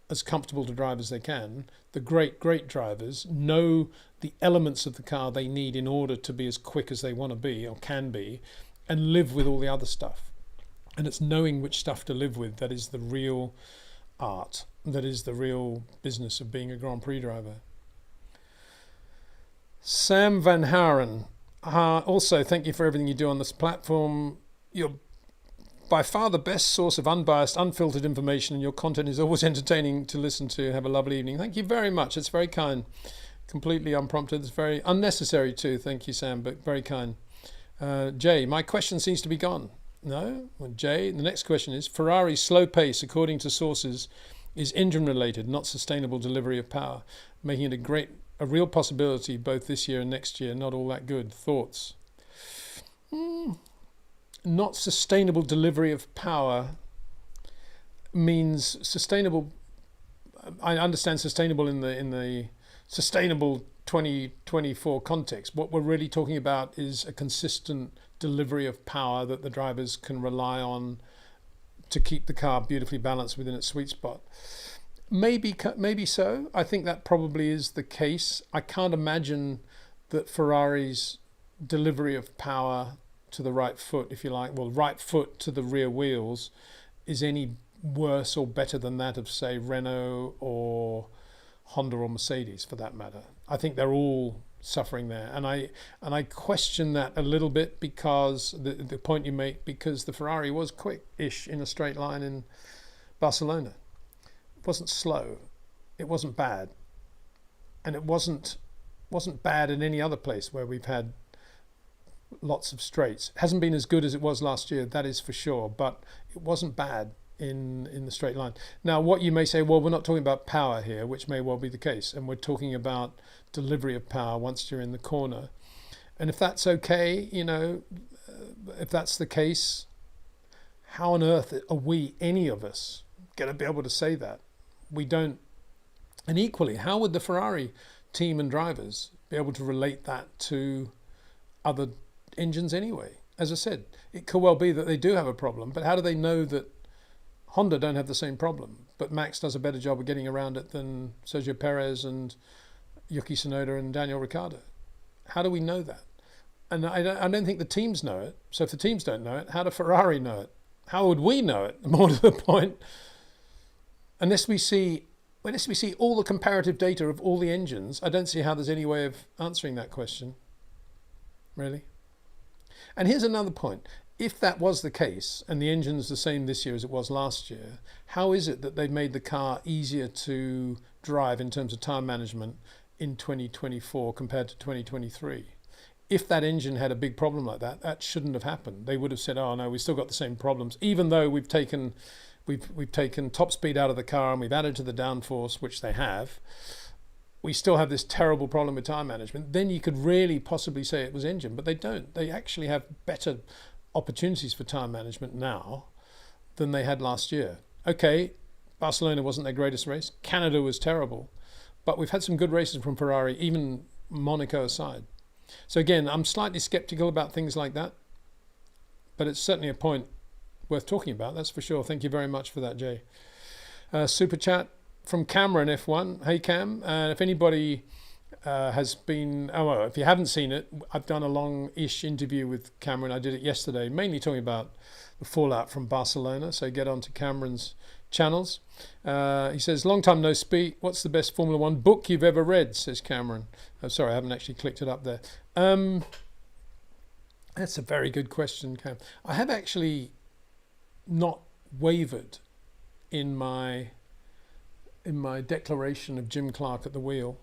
[SPEAKER 1] as comfortable to drive as they can. The great drivers know the elements of the car they need in order to be as quick as they want to be or can be, and live with all the other stuff. And it's knowing which stuff to live with that is the real art, that is the real business of being a Grand Prix driver. Sam Van Haren, also thank you for everything you do on this platform. You're by far the best source of unbiased, unfiltered information, and your content is always entertaining to listen to. Have a lovely evening. Thank you very much. It's very kind. Completely unprompted. It's very unnecessary too. Thank you, Sam, but very kind. Jay, my question seems to be gone. No? Well, Jay, the next question is, Ferrari's slow pace, according to sources, is engine-related, not sustainable delivery of power, making it a real possibility both this year and next year. Not all that good. Thoughts? Not sustainable delivery of power means sustainable. I understand sustainable in the sustainable 2024 context. What we're really talking about is a consistent delivery of power that the drivers can rely on to keep the car beautifully balanced within its sweet spot. Maybe so. I think that probably is the case. I can't imagine that Ferrari's delivery of power to the right foot, if you like, right foot to the rear wheels, is any worse or better than that of, say, Renault or Honda or Mercedes, for that matter. I think they're all suffering there, and I question that a little bit, because the point you make, because the Ferrari was quick-ish in a straight line in Barcelona. It wasn't slow, it wasn't bad, and it wasn't bad in any other place where we've had lots of straights. It hasn't been as good as it was last year, that is for sure, but it wasn't bad in the straight line. Now, what you may say, well, we're not talking about power here, which may well be the case, and we're talking about delivery of power once you're in the corner. And if that's okay, if that's the case, how on earth are we, any of us, going to be able to say that? We don't. And equally, how would the Ferrari team and drivers be able to relate that to other engines anyway? As I said, it could well be that they do have a problem, but how do they know that Honda don't have the same problem, but Max does a better job of getting around it than Sergio Perez and Yuki Tsunoda and Daniel Ricciardo? How do we know that? And I don't think the teams know it. So if the teams don't know it, how do Ferrari know it? How would we know it? More to the point, unless we see all the comparative data of all the engines, I don't see how there's any way of answering that question, really. And here's another point. If that was the case, and the engine's the same this year as it was last year, how is it that they've made the car easier to drive in terms of time management in 2024 compared to 2023? if that engine had a big problem like that, that shouldn't have happened. They would have said, "Oh no, we've still got the same problems," even though we've taken top speed out of the car and we've added to the downforce, which they have. We still have this terrible problem with tire management. Then you could really possibly say it was engine, but they don't. They actually have better opportunities for tire management now than they had last year. Okay, Barcelona wasn't their greatest race. Canada was terrible, but we've had some good races from Ferrari, even Monaco aside. So again, I'm slightly skeptical about things like that, but it's certainly a point worth talking about, that's for sure. Thank you very much for that, Jay. Super chat from Cameron F1. Hey Cam, if anybody has been, if you haven't seen it, I've done a long-ish interview with Cameron. I did it yesterday, mainly talking about the fallout from Barcelona, so get on to Cameron's channels. He says, long time no speak, what's the best Formula One book you've ever read, says Cameron. Oh, sorry, I haven't actually clicked it up there. That's a very good question, Cam. I have actually not wavered in my declaration of Jim Clark at the wheel.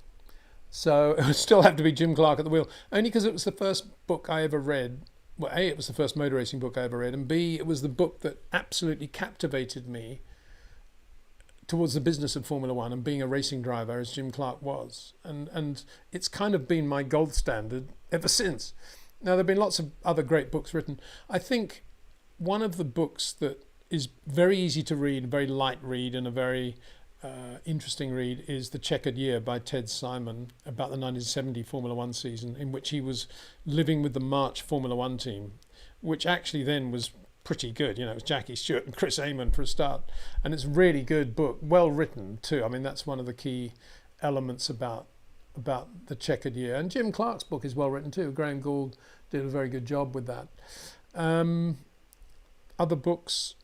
[SPEAKER 1] So it would still have to be Jim Clark at the wheel, only because it was the first book I ever read. Well, A, it was the first motor racing book I ever read, and B, it was the book that absolutely captivated me towards the business of Formula One and being a racing driver, as Jim Clark was. And it's kind of been my gold standard ever since. Now, there have been lots of other great books written. I think one of the books that is very easy to read, very light read, and a very interesting read is The Checkered Year by Ted Simon, about the 1970 Formula One season, in which he was living with the March Formula One team, which actually then was pretty good. You know, it was Jackie Stewart and Chris Amon for a start, and it's a really good book, well written too. I mean, that's one of the key elements about The Checkered Year. And Jim Clark's book is well written too. Graham Gould did a very good job with that. Other books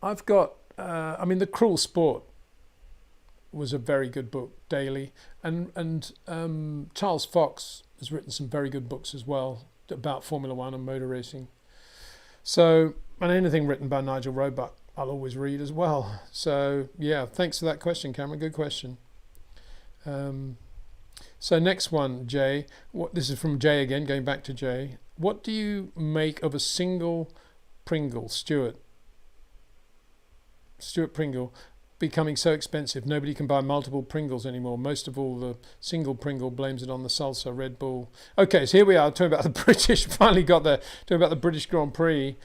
[SPEAKER 1] I've got, The Cruel Sport was a very good book, Daily, and Charles Fox has written some very good books as well about Formula One and motor racing. So, and anything written by Nigel Roebuck I'll always read as well. So yeah, thanks for that question, Cameron. Good question. So next one, Jay. This is from Jay again, going back to Jay. What do you make of a single Pringle, Stuart Pringle, becoming so expensive? Nobody can buy multiple Pringles anymore. Most of all, the single Pringle blames it on the salsa, Red Bull. Okay, so here we are talking about the British, finally got there, talking about the British Grand Prix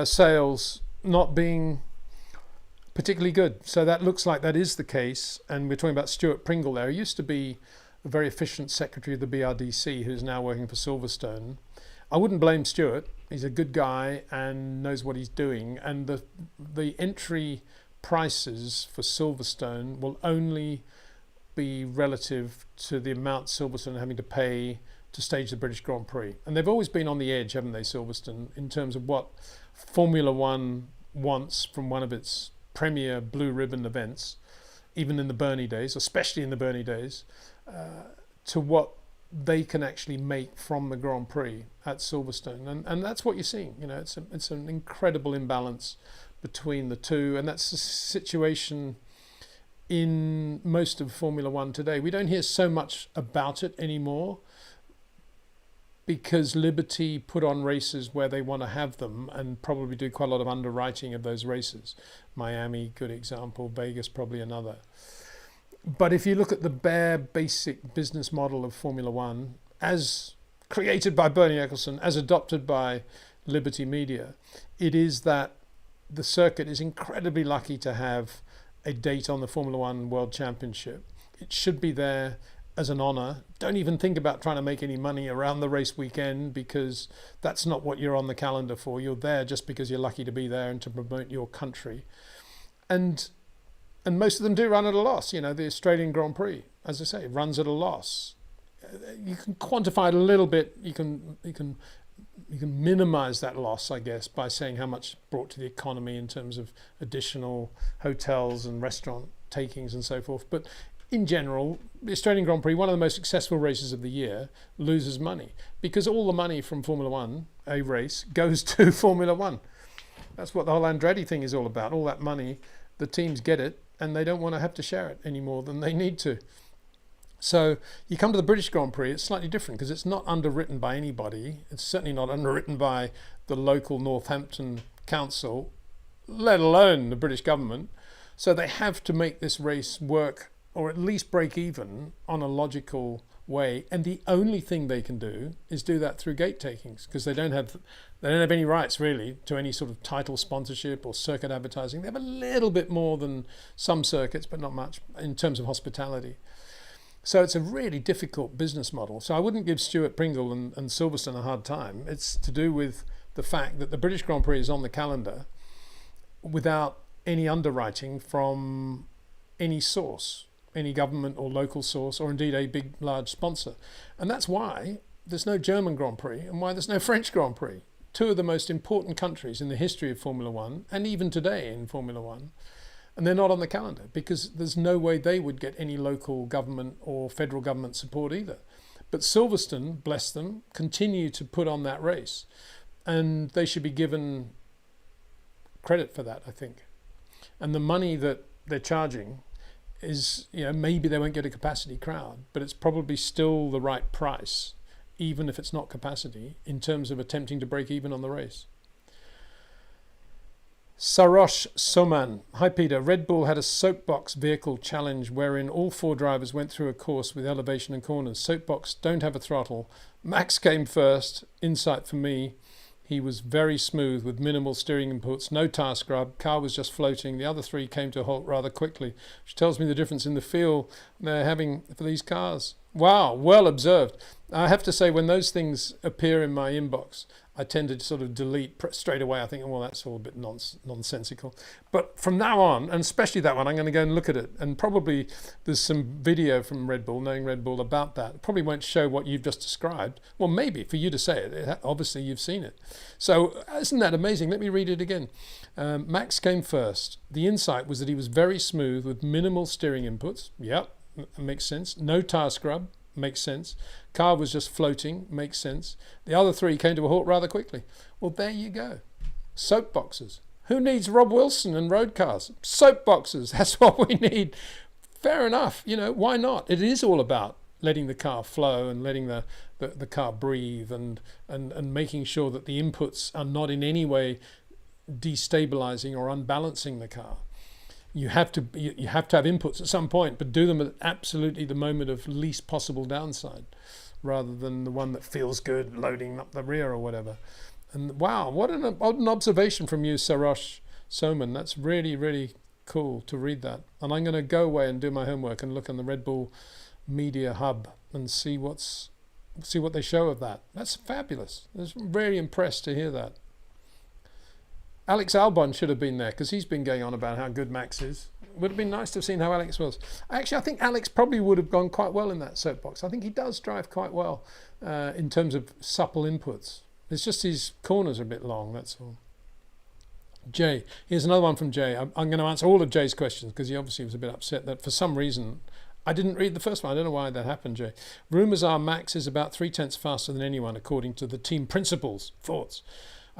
[SPEAKER 1] sales not being particularly good. So that looks like that is the case, and we're talking about Stuart Pringle there. He used to be a very efficient secretary of the BRDC who's now working for Silverstone. I wouldn't blame Stuart. He's a good guy and knows what he's doing, and the entry prices for Silverstone will only be relative to the amount Silverstone are having to pay to stage the British Grand Prix. And they've always been on the edge, haven't they, Silverstone, in terms of what Formula One wants from one of its premier blue ribbon events, even in the Bernie days, especially in the Bernie days, to what they can actually make from the Grand Prix at Silverstone. And that's what you're seeing. You know, it's an incredible imbalance between the two, and that's the situation in most of Formula One today. We don't hear so much about it anymore because Liberty put on races where they want to have them and probably do quite a lot of underwriting of those races. Miami, good example. Vegas, probably another. But if you look at the bare basic business model of Formula One, as created by Bernie Ecclestone, as adopted by Liberty Media, it is that the circuit is incredibly lucky to have a date on the Formula One World Championship. It should be there as an honour. Don't even think about trying to make any money around the race weekend, because that's not what you're on the calendar for. You're there just because you're lucky to be there and to promote your country. And most of them do run at a loss. You know, the Australian Grand Prix, as I say, runs at a loss. You can quantify it a little bit. You can minimize that loss, I guess, by saying how much brought to the economy in terms of additional hotels and restaurant takings and so forth. But in general, the Australian Grand Prix, one of the most successful races of the year, loses money because all the money from Formula One, a race, goes to Formula One. That's what the whole Andretti thing is all about. All that money, the teams get it, and they don't want to have to share it any more than they need to. So you come to the British Grand Prix, it's slightly different because it's not underwritten by anybody. It's certainly not underwritten by the local Northampton council, let alone the British government. So they have to make this race work, or at least break even on a logical way. And the only thing they can do is do that through gate takings, because they don't have any rights really to any sort of title sponsorship or circuit advertising. They have a little bit more than some circuits, but not much in terms of hospitality. So it's a really difficult business model. So I wouldn't give Stuart Pringle and Silverstone a hard time. It's to do with the fact that the British Grand Prix is on the calendar without any underwriting from any source, any government or local source, or indeed a big, large sponsor. And that's why there's no German Grand Prix and why there's no French Grand Prix. Two of the most important countries in the history of Formula One, and even today in Formula One. And they're not on the calendar because there's no way they would get any local government or federal government support either. But Silverstone, bless them, continue to put on that race. And they should be given credit for that, I think. And the money that they're charging is, maybe they won't get a capacity crowd, but it's probably still the right price, even if it's not capacity, in terms of attempting to break even on the race. Sarosh Soman. Hi Peter, Red Bull had a Soapbox vehicle challenge wherein all 4 drivers went through a course with elevation and corners. Soapbox don't have a throttle. Max came first. Insight for me, he was very smooth with minimal steering inputs, no tire scrub, car was just floating. The other 3 came to a halt rather quickly, which tells me the difference in the feel they're having for these cars. Wow, well observed. I have to say, when those things appear in my inbox, I tend to sort of delete straight away. I think, well, that's all a bit nonsensical. But from now on, and especially that one, I'm going to go and look at it. And probably there's some video from Red Bull, knowing Red Bull, about that. It probably won't show what you've just described. Well, maybe for you to say it. Obviously, you've seen it. So isn't that amazing? Let me read it again. Max came first. The insight was that he was very smooth with minimal steering inputs. Yep, makes sense. No tire scrub. Makes sense. Car was just floating. Makes sense. The other 3 came to a halt rather quickly. Well, there you go. Soapboxes. Who needs Rob Wilson and road cars? Soapboxes. That's what we need. Fair enough. Why not? It is all about letting the car flow and letting the car breathe and making sure that the inputs are not in any way destabilizing or unbalancing the car. You have to have inputs at some point, but do them at absolutely the moment of least possible downside, rather than the one that feels good loading up the rear or whatever. And wow, what an observation from you, Sarosh Soman. That's really, really cool to read that. And I'm going to go away and do my homework and look on the Red Bull Media Hub and see what they show of that. That's fabulous. I was very impressed to hear that. Alex Albon should have been there because he's been going on about how good Max is. It would have been nice to have seen how Alex was. Actually, I think Alex probably would have gone quite well in that Soapbox. I think he does drive quite well in terms of supple inputs. It's just his corners are a bit long, that's all. Jay, here's another one from Jay. I'm going to answer all of Jay's questions because he obviously was a bit upset that for some reason I didn't read the first one. I don't know why that happened, Jay. Rumours are Max is about 3/10 faster than anyone according to the team principals. Thoughts?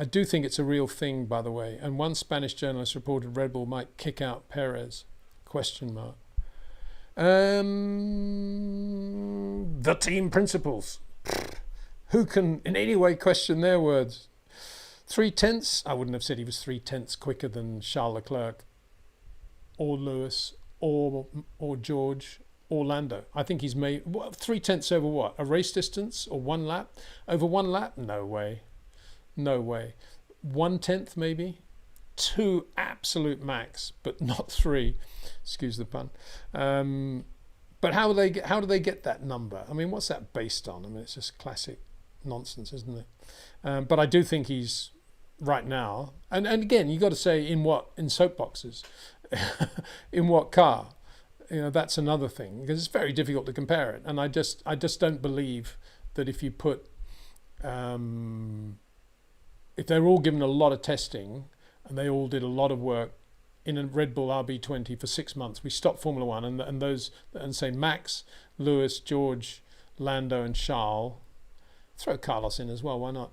[SPEAKER 1] I do think it's a real thing, by the way. And one Spanish journalist reported Red Bull might kick out Perez. ? The team principals. Who can in any way question their words? 3/10? I wouldn't have said he was 3/10 quicker than Charles Leclerc or Lewis or George or Lando. I think he's made 3/10 over what? A race distance or 1 lap? Over 1 lap? No way. No way. 1/10 maybe. 2 absolute max, but not 3. Excuse the pun. But how do they get that number? I mean, what's that based on? I mean, it's just classic nonsense, isn't it? But I do think he's right now. And again, you got to say in soapboxes, in what car? That's another thing because it's very difficult to compare it. And I just don't believe that if you put if they're all given a lot of testing and they all did a lot of work in a Red Bull RB20 for 6 months, we stop Formula One and say Max, Lewis, George, Lando and Charles, throw Carlos in as well, why not,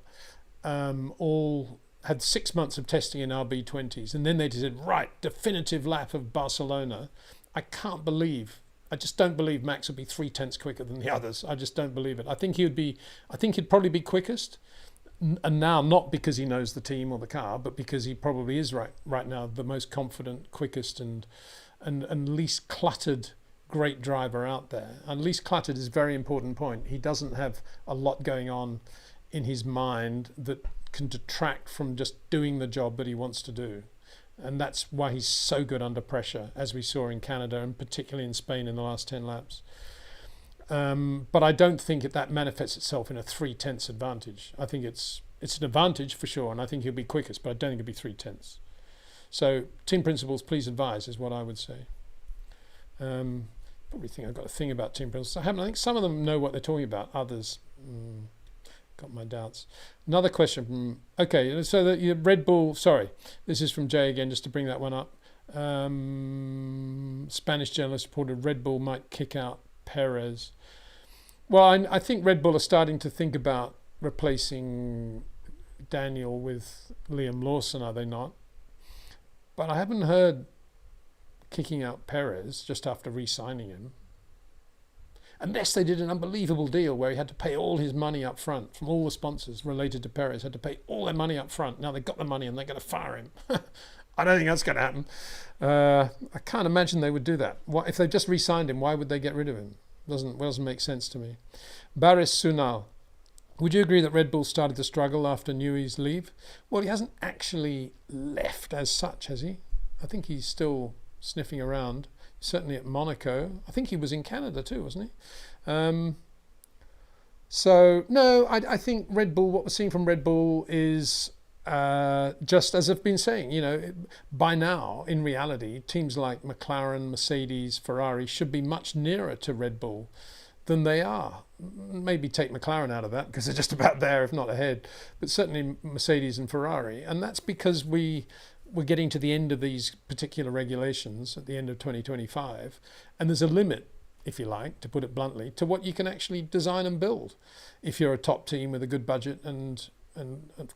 [SPEAKER 1] all had 6 months of testing in RB20s, and then they did, right, definitive lap of Barcelona. I can't believe I just don't believe Max would be 3/10 quicker than the others. I just don't believe it. I think he'd probably be quickest. And now, not because he knows the team or the car, but because he probably is right now the most confident, quickest, and least cluttered great driver out there. And least cluttered is a very important point. He doesn't have a lot going on in his mind that can detract from just doing the job that he wants to do. And that's why he's so good under pressure, as we saw in Canada and particularly in Spain in the last 10 laps. But I don't think that manifests itself in a 3/10 advantage. I think it's an advantage for sure, and I think he'll be quickest, but I don't think it'll be 3/10. So team principals, please advise, is what I would say. Probably think I've got a thing about team principals. I think some of them know what they're talking about. Others, got my doubts. Another question from, okay, so the Red Bull, sorry, this is from Jay again, just to bring that one up. Spanish journalist reported Red Bull might kick out Perez. Well, I think Red Bull are starting to think about replacing Daniel with Liam Lawson, are they not? But I haven't heard kicking out Perez just after re-signing him. Unless they did an unbelievable deal where he had to pay all his money up front from all the sponsors related to Perez, had to pay all their money up front. Now they've got the money and they're going to fire him. I don't think that's going to happen. I can't imagine they would do that. If they just re-signed him, why would they get rid of him? Doesn't make sense to me. Baris Sunal, would you agree that Red Bull started to struggle after Newey's leave? Well, he hasn't actually left as such, has he? I think he's still sniffing around, certainly at Monaco. I think he was in Canada too, wasn't he? So, no, I think Red Bull, what we're seeing from Red Bull is just as I've been saying, by now, in reality, teams like McLaren, Mercedes, Ferrari should be much nearer to Red Bull than they are. Maybe take McLaren out of that because they're just about there, if not ahead, but certainly Mercedes and Ferrari. And that's because we're getting to the end of these particular regulations at the end of 2025. And there's a limit, if you like, to put it bluntly, to what you can actually design and build if you're a top team with a good budget and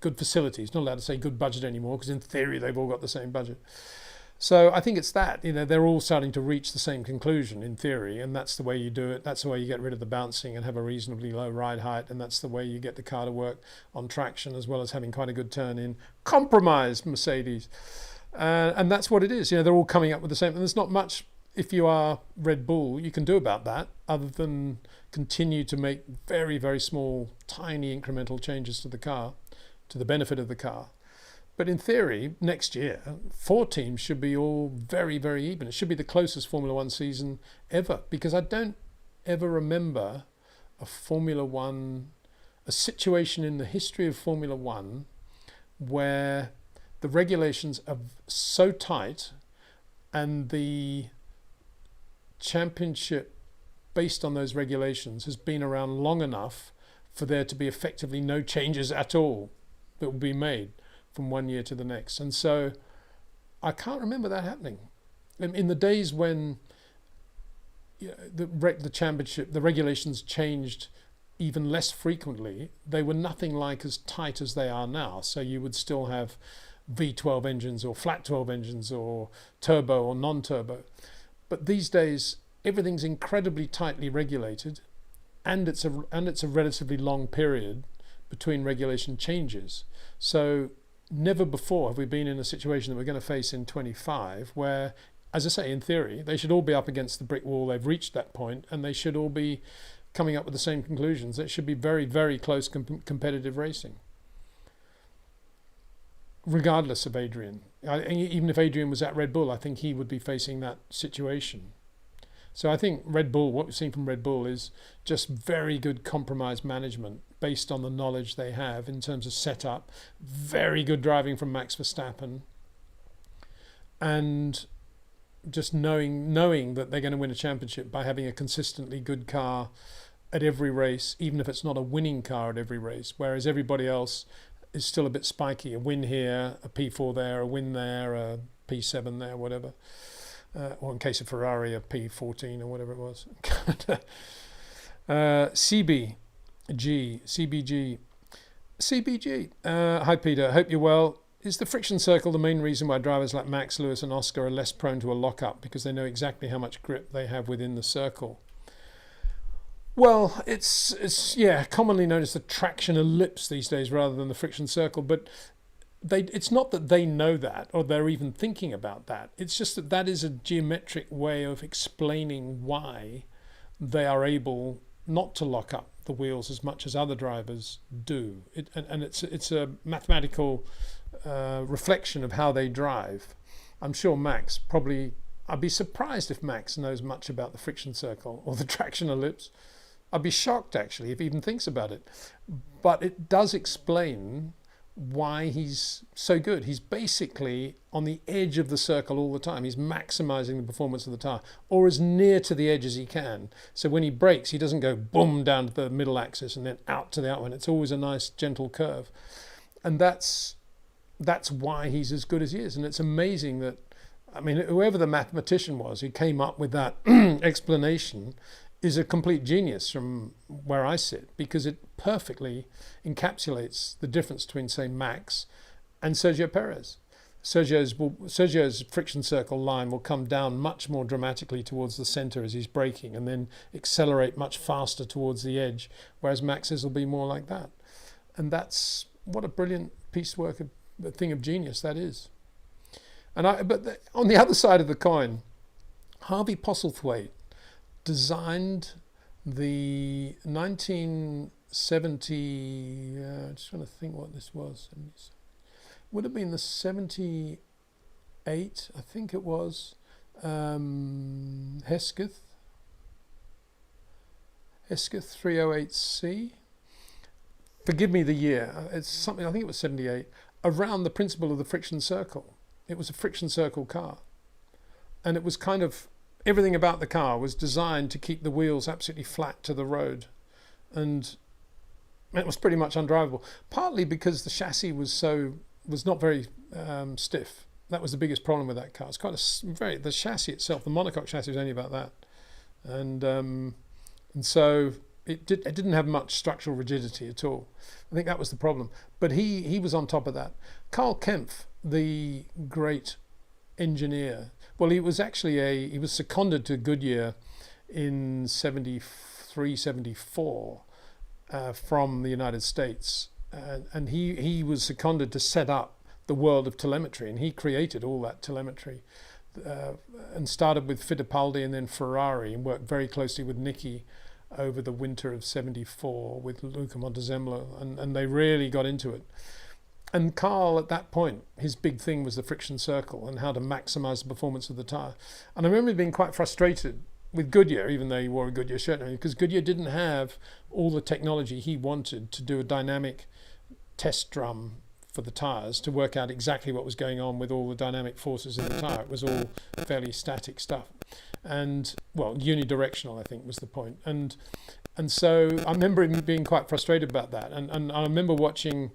[SPEAKER 1] good facilities. Not allowed to say good budget anymore because in theory they've all got the same budget. So I think it's that, they're all starting to reach the same conclusion in theory, and that's the way you do it. That's the way you get rid of the bouncing and have a reasonably low ride height, and that's the way you get the car to work on traction as well as having quite a good turn in. Compromised Mercedes. And that's what it is. They're all coming up with the same, and there's not much, if you are Red Bull, you can do about that other than continue to make very, very small, tiny incremental changes to the car, to the benefit of the car. But in theory, next year, 4 teams should be all very, very even. It should be the closest Formula One season ever, because I don't ever remember a situation in the history of Formula One where the regulations are so tight and the championship based on those regulations has been around long enough for there to be effectively no changes at all that will be made from one year to the next. And so I can't remember that happening. In the days when the championship, the regulations changed even less frequently, they were nothing like as tight as they are now. So you would still have V12 engines or flat 12 engines or turbo or non-turbo. But these days, everything's incredibly tightly regulated, and it's a relatively long period between regulation changes. So never before have we been in a situation that we're going to face in 25 where, as I say, in theory, they should all be up against the brick wall. They've reached that point and they should all be coming up with the same conclusions. It should be very, very close competitive racing, regardless of Adrian. Even if Adrian was at Red Bull, I think he would be facing that situation. So I think Red Bull, what we've seen from Red Bull is just very good compromise management based on the knowledge they have in terms of setup, very good driving from Max Verstappen, and just knowing that they're going to win a championship by having a consistently good car at every race, even if it's not a winning car at every race, whereas everybody else is still a bit spiky. A win here, a P4 there, a win there, a P7 there, whatever. Or in case of Ferrari, a P14 or whatever it was. CBG. Hi Peter, hope you're well. is the friction circle the main reason why drivers like Max, Lewis and Oscar are less prone to a lock-up because they know exactly how much grip they have within the circle? Well, it's commonly known as the traction ellipse these days rather than the friction circle, but it's not that they know that or they're even thinking about that. It's just that that is a geometric way of explaining why they are able not to lock up the wheels as much as other drivers do. It's a mathematical reflection of how they drive. I'm sure Max probably, I'd be surprised if Max knows much about the friction circle or the traction ellipse. I'd be shocked actually if he even thinks about it. But it does explain why he's so good. He's basically on the edge of the circle all the time. He's maximizing the performance of the tire, or as near to the edge as he can. So when he brakes, he doesn't go boom down to the middle axis and then out to the outer one. It's always a nice gentle curve. And that's why he's as good as he is. And it's amazing that, I mean, whoever the mathematician was who came up with that explanation is a complete genius from where I sit, because it perfectly encapsulates the difference between, say, Max and Sergio Perez. Sergio's friction circle line will come down much more dramatically towards the center as he's braking and then accelerate much faster towards the edge, whereas Max's will be more like that. And that's what a brilliant piecework, a thing of genius that is. But on the other side of the coin, Harvey Postlethwaite designed the 1970, I just want to think what this was. Would have been the 78, I think it was, Hesketh 308C. Forgive me the year. It's something, I think it was 78, around the principle of the friction circle. It was a friction circle car. And it was kind of, everything about the car was designed to keep the wheels absolutely flat to the road, and it was pretty much undrivable. Partly because the chassis was not very stiff. That was the biggest problem with that car. It's quite the chassis itself, the monocoque chassis, was only about that, and so it didn't have much structural rigidity at all. I think that was the problem. But he was on top of that. Karl Kempf, the great engineer. Well, he was seconded to Goodyear in 73, 74 from the United States. And he was seconded to set up the world of telemetry, and he created all that telemetry and started with Fittipaldi and then Ferrari, and worked very closely with Niki over the winter of 74 with Luca Montezemolo, and they really got into it. And Karl, at that point, his big thing was the friction circle and how to maximize the performance of the tire. And I remember being quite frustrated with Goodyear, even though he wore a Goodyear shirt, because Goodyear didn't have all the technology he wanted to do a dynamic test drum for the tires to work out exactly what was going on with all the dynamic forces in the tire. It was all fairly static stuff. And, well, unidirectional, I think, was the point. And so I remember him being quite frustrated about that. And I remember watching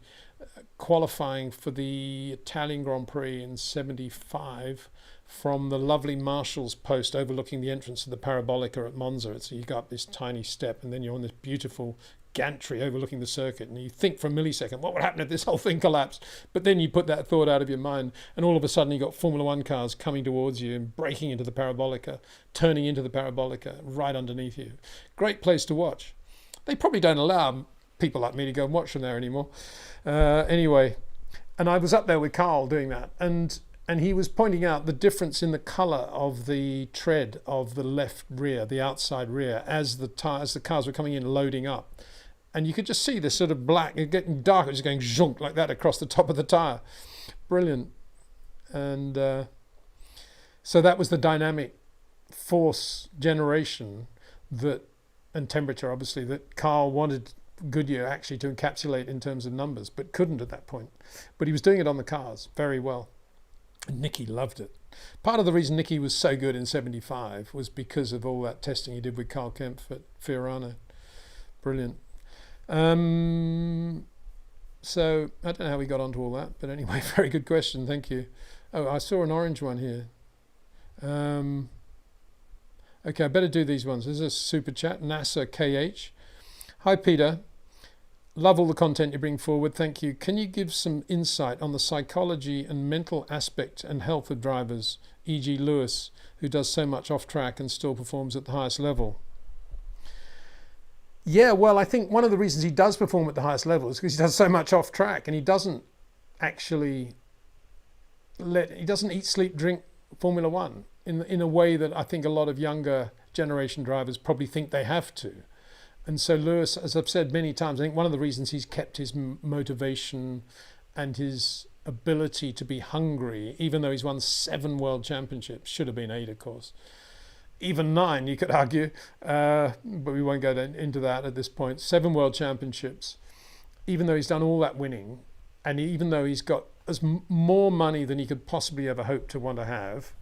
[SPEAKER 1] qualifying for the Italian Grand Prix in 75 from the lovely Marshall's post overlooking the entrance to the Parabolica at Monza. So you got up this tiny step and then you're on this beautiful gantry overlooking the circuit, and you think for a millisecond, what would happen if this whole thing collapsed? But then you put that thought out of your mind, and all of a sudden you got Formula One cars coming towards you and braking into the Parabolica, turning into the Parabolica right underneath you. Great place to watch. They probably don't allow people like me to go and watch from there anymore. Anyway, and I was up there with Karl doing that, and he was pointing out the difference in the colour of the tread of the left rear, the outside rear, as the cars were coming in loading up. And you could just see this sort of black, getting darker, just going zhunk like that across the top of the tyre. Brilliant. And so that was the dynamic force generation and temperature, obviously, that Karl wanted Goodyear actually to encapsulate in terms of numbers, but couldn't at that point. But he was doing it on the cars very well. And Niki loved it. Part of the reason Niki was so good in 75 was because of all that testing he did with Karl Kempf at Fiorano. Brilliant. So I don't know how we got onto all that, but anyway, very good question. Thank you. Oh, I saw an orange one here. Okay, I better do these ones. This is a super chat. NASA KH. Hi, Peter. Love all the content you bring forward. Thank you. Can you give some insight on the psychology and mental aspect and health of drivers, e.g. Lewis, who does so much off track and still performs at the highest level? Yeah, well, I think one of the reasons he does perform at the highest level is because he does so much off track, and he doesn't actually he doesn't eat, sleep, drink Formula One in a way that I think a lot of younger generation drivers probably think they have to. And so Lewis, as I've said many times, I think one of the reasons he's kept his motivation and his ability to be hungry, even though he's won 7 world championships, should have been 8, of course, even 9, you could argue, but we won't go into that at this point. 7 world championships, even though he's done all that winning, and even though he's got more money than he could possibly ever hope to want to have,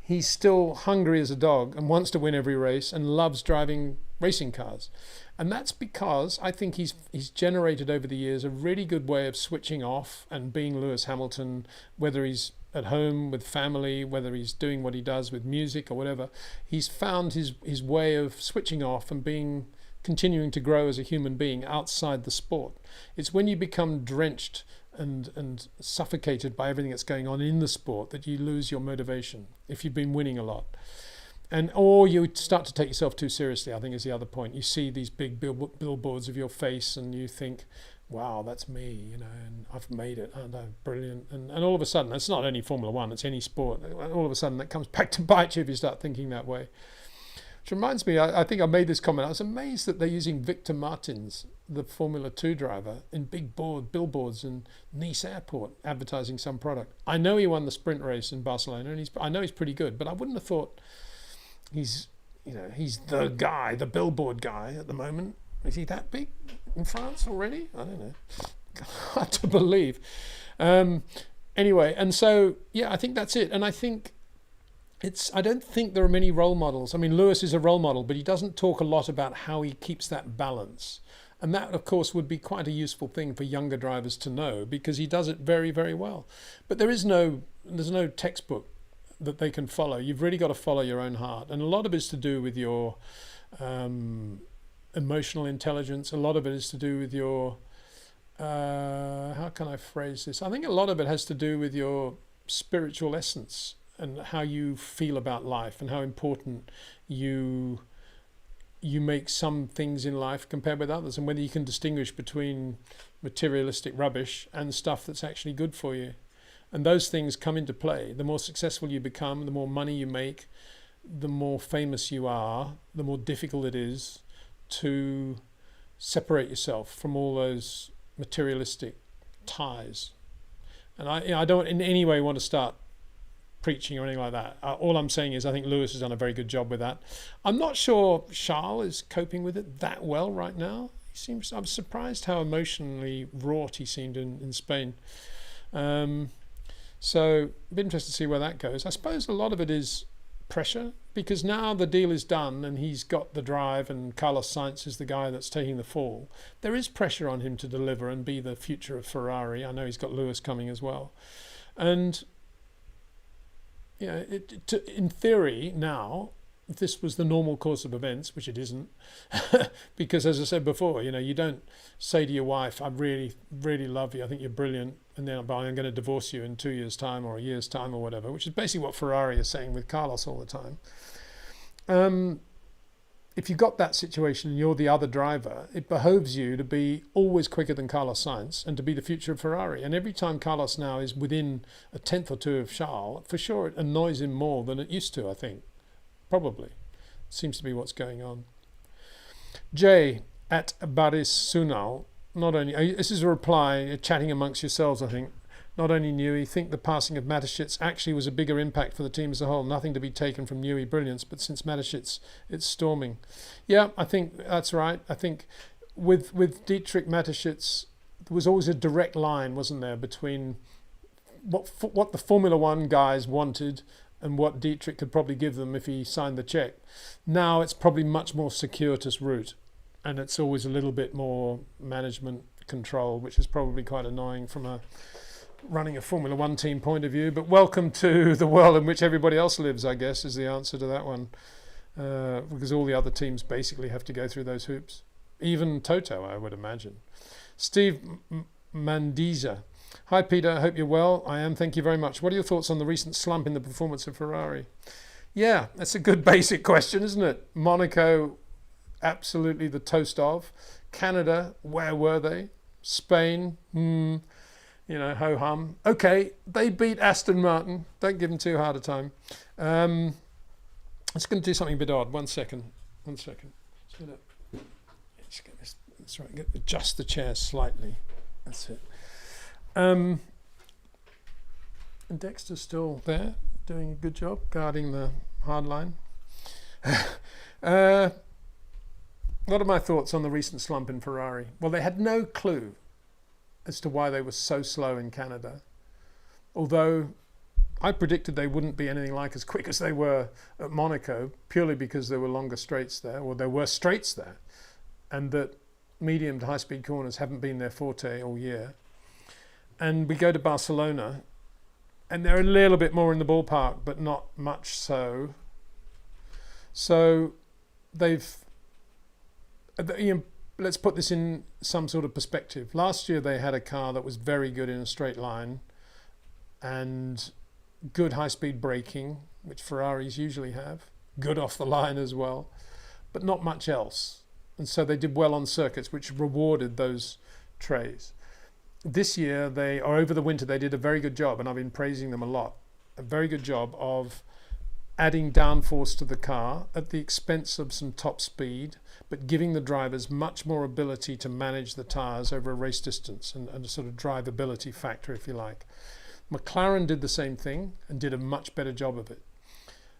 [SPEAKER 1] he's still hungry as a dog and wants to win every race and loves driving racing cars. And that's because I think he's generated over the years a really good way of switching off and being Lewis Hamilton, whether he's at home with family, whether he's doing what he does with music or whatever. He's found his way of switching off and continuing to grow as a human being outside the sport. It's when you become drenched and suffocated by everything that's going on in the sport that you lose your motivation, if you've been winning a lot. Or you start to take yourself too seriously, I think, is the other point. You see these big billboards of your face and you think, wow, that's me, and I've made it, and I'm brilliant. And all of a sudden, it's not only Formula One, it's any sport. All of a sudden, that comes back to bite you if you start thinking that way. Which reminds me, I think I made this comment. I was amazed that they're using Victor Martins, the Formula 2 driver, in big billboards in Nice airport advertising some product. I know he won the sprint race in Barcelona, and I know he's pretty good, but I wouldn't have thought he's the guy, the billboard guy at the moment. Is he that big in France already? I don't know. Hard to believe. Anyway, and so, yeah, I think that's it. And I think I don't think there are many role models. I mean, Lewis is a role model, but he doesn't talk a lot about how he keeps that balance. And that, of course, would be quite a useful thing for younger drivers to know, because he does it very, very well. But there's no textbook that they can follow. You've really got to follow your own heart. And a lot of it is to do with your emotional intelligence. A lot of it is to do with your, how can I phrase this? I think a lot of it has to do with your spiritual essence and how you feel about life and how important you make some things in life compared with others, and whether you can distinguish between materialistic rubbish and stuff that's actually good for you. And those things come into play. The more successful you become, the more money you make, the more famous you are, the more difficult it is to separate yourself from all those materialistic ties. And I don't in any way want to start preaching or anything like that. All I'm saying is I think Lewis has done a very good job with that. I'm not sure Charles is coping with it that well right now. I'm surprised how emotionally wrought he seemed in Spain. So I'd be interested to see where that goes. I suppose a lot of it is pressure, because now the deal is done and he's got the drive and Carlos Sainz is the guy that's taking the fall. There is pressure on him to deliver and be the future of Ferrari. I know he's got Lewis coming as well. And in theory now, if this was the normal course of events, which it isn't, because as I said before, you don't say to your wife, I really, really love you, I think you're brilliant, and then I'm going to divorce you in 2 years' time or a year's time or whatever, which is basically what Ferrari is saying with Carlos all the time. If you've got that situation and you're the other driver, it behoves you to be always quicker than Carlos Sainz and to be the future of Ferrari. And every time Carlos now is within a tenth or two of Charles, for sure it annoys him more than it used to, I think. Probably. Seems to be what's going on. Jay at Baris Sunal, not only, this is a reply, chatting amongst yourselves, I think. Not only Newey, think the passing of Mateschitz actually was a bigger impact for the team as a whole. Nothing to be taken from Newey brilliance, but since Mateschitz, it's storming. Yeah, I think that's right. I think with Dietrich Mateschitz, there was always a direct line, wasn't there, between what the Formula One guys wanted and what Dietrich could probably give them if he signed the check. Now it's probably much more circuitous route, and it's always a little bit more management control, which is probably quite annoying from running a Formula One team point of view. But welcome to the world in which everybody else lives, I guess, is the answer to that one. Because all the other teams basically have to go through those hoops. Even Toto, I would imagine. Steve Mandiza. Hi Peter, I hope you're well. I am, thank you very much. What are your thoughts on the recent slump in the performance of Ferrari? Yeah, that's a good basic question, isn't it? Monaco, absolutely the toast of. Canada, where were they? Spain, ho-hum. Okay, they beat Aston Martin. Don't give them too hard a time. I'm just going to do something a bit odd. One second. Just get this. That's right. Adjust the chair slightly. That's it. And Dexter's still there, doing a good job guarding the hard line. What are my thoughts on the recent slump in Ferrari? Well, they had no clue as to why they were so slow in Canada, although I predicted they wouldn't be anything like as quick as they were at Monaco, purely because there were longer straights there, or there were straights there, and that medium to high-speed corners haven't been their forte all year. And we go to Barcelona, and they're a little bit more in the ballpark, but not much so. So let's put this in some sort of perspective. Last year they had a car that was very good in a straight line and good high-speed braking, which Ferraris usually have, good off the line as well, but not much else. And so they did well on circuits, which rewarded those trays. This year, over the winter, they did a very good job, and I've been praising them a lot, a very good job of adding downforce to the car at the expense of some top speed, but giving the drivers much more ability to manage the tyres over a race distance and a sort of drivability factor, if you like. McLaren did the same thing and did a much better job of it.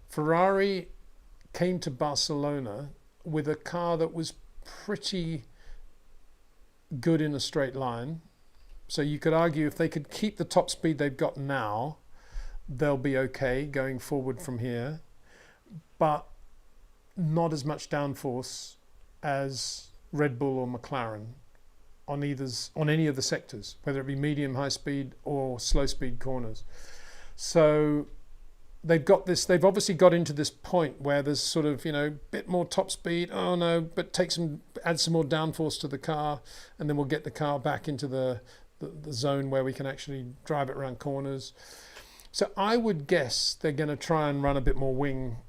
[SPEAKER 1] Ferrari came to Barcelona with a car that was pretty good in a straight line. So you could argue if they could keep the top speed they've got now, they'll be okay going forward from here, but not as much downforce as Red Bull or McLaren on any of the sectors, whether it be medium, high speed or slow speed corners. So they've obviously got into this point where there's sort of, bit more top speed, but add some more downforce to the car, and then we'll get the car back into the zone where we can actually drive it around corners. So I would guess they're going to try and run a bit more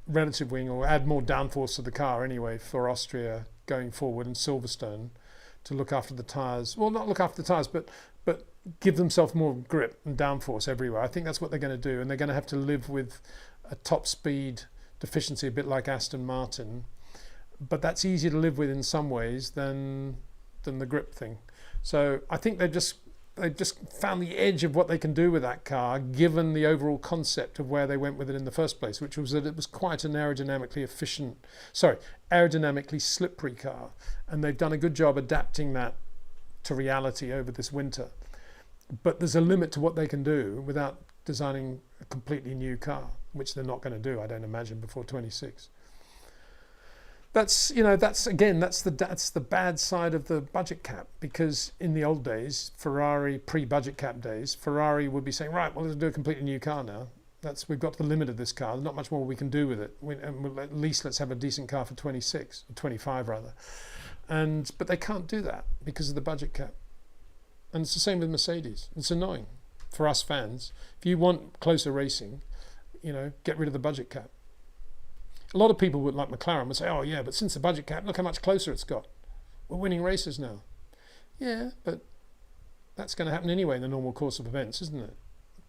[SPEAKER 1] relative wing, or add more downforce to the car anyway for Austria going forward, and Silverstone to look after the tyres. Well, not look after the tyres, but give themselves more grip and downforce everywhere. I think that's what they're going to do, and they're going to have to live with a top speed deficiency, a bit like Aston Martin. But that's easier to live with in some ways than the grip thing. So I think they've just found the edge of what they can do with that car, given the overall concept of where they went with it in the first place, which was that it was quite an aerodynamically slippery car. And they've done a good job adapting that to reality over this winter. But there's a limit to what they can do without designing a completely new car, which they're not going to do, I don't imagine, before 26. That's the bad side of the budget cap, because in the old days, pre-budget cap days, Ferrari would be saying, right, well, let's do a completely new car now. We've got to the limit of this car. There's not much more we can do with it. At least let's have a decent car for 26, or 25 rather. But they can't do that because of the budget cap. And it's the same with Mercedes. It's annoying for us fans. If you want closer racing, get rid of the budget cap. A lot of people like McLaren would say, oh yeah, but since the budget cap, look how much closer it's got. We're winning races now. Yeah, but that's going to happen anyway in the normal course of events, isn't it?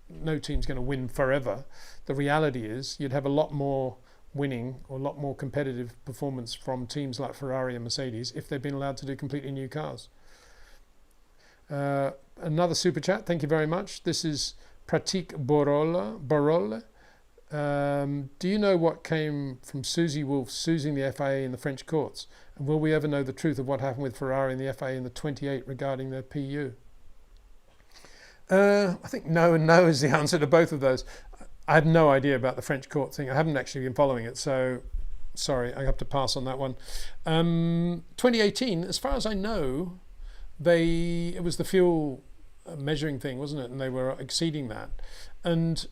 [SPEAKER 1] No team's going to win forever. The reality is you'd have a lot more winning or a lot more competitive performance from teams like Ferrari and Mercedes if they've been allowed to do completely new cars. Another super chat, thank you very much. This is Pratik Barole. Do you know what came from Susie Wolff suing the FIA in the French courts? And will we ever know the truth of what happened with Ferrari and the FIA in the 28 regarding their PU? I think no and no is the answer to both of those. I had no idea about the French court thing. I haven't actually been following it, so sorry, I have to pass on that one. 2018, as far as I know, it was the fuel measuring thing, wasn't it? And they were exceeding that. And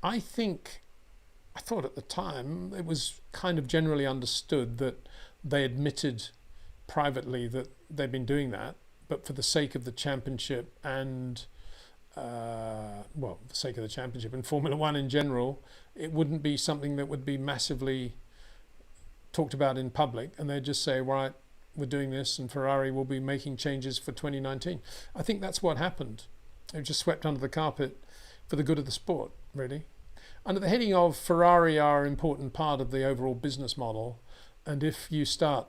[SPEAKER 1] I thought at the time it was kind of generally understood that they admitted privately that they'd been doing that, but for the sake of the championship and for the sake of the championship and Formula One in general, it wouldn't be something that would be massively talked about in public, and they'd just say, right, we're doing this and Ferrari will be making changes for 2019. I think that's what happened. It was just swept under the carpet for the good of the sport, really. Under the heading of Ferrari are an important part of the overall business model, and if you start,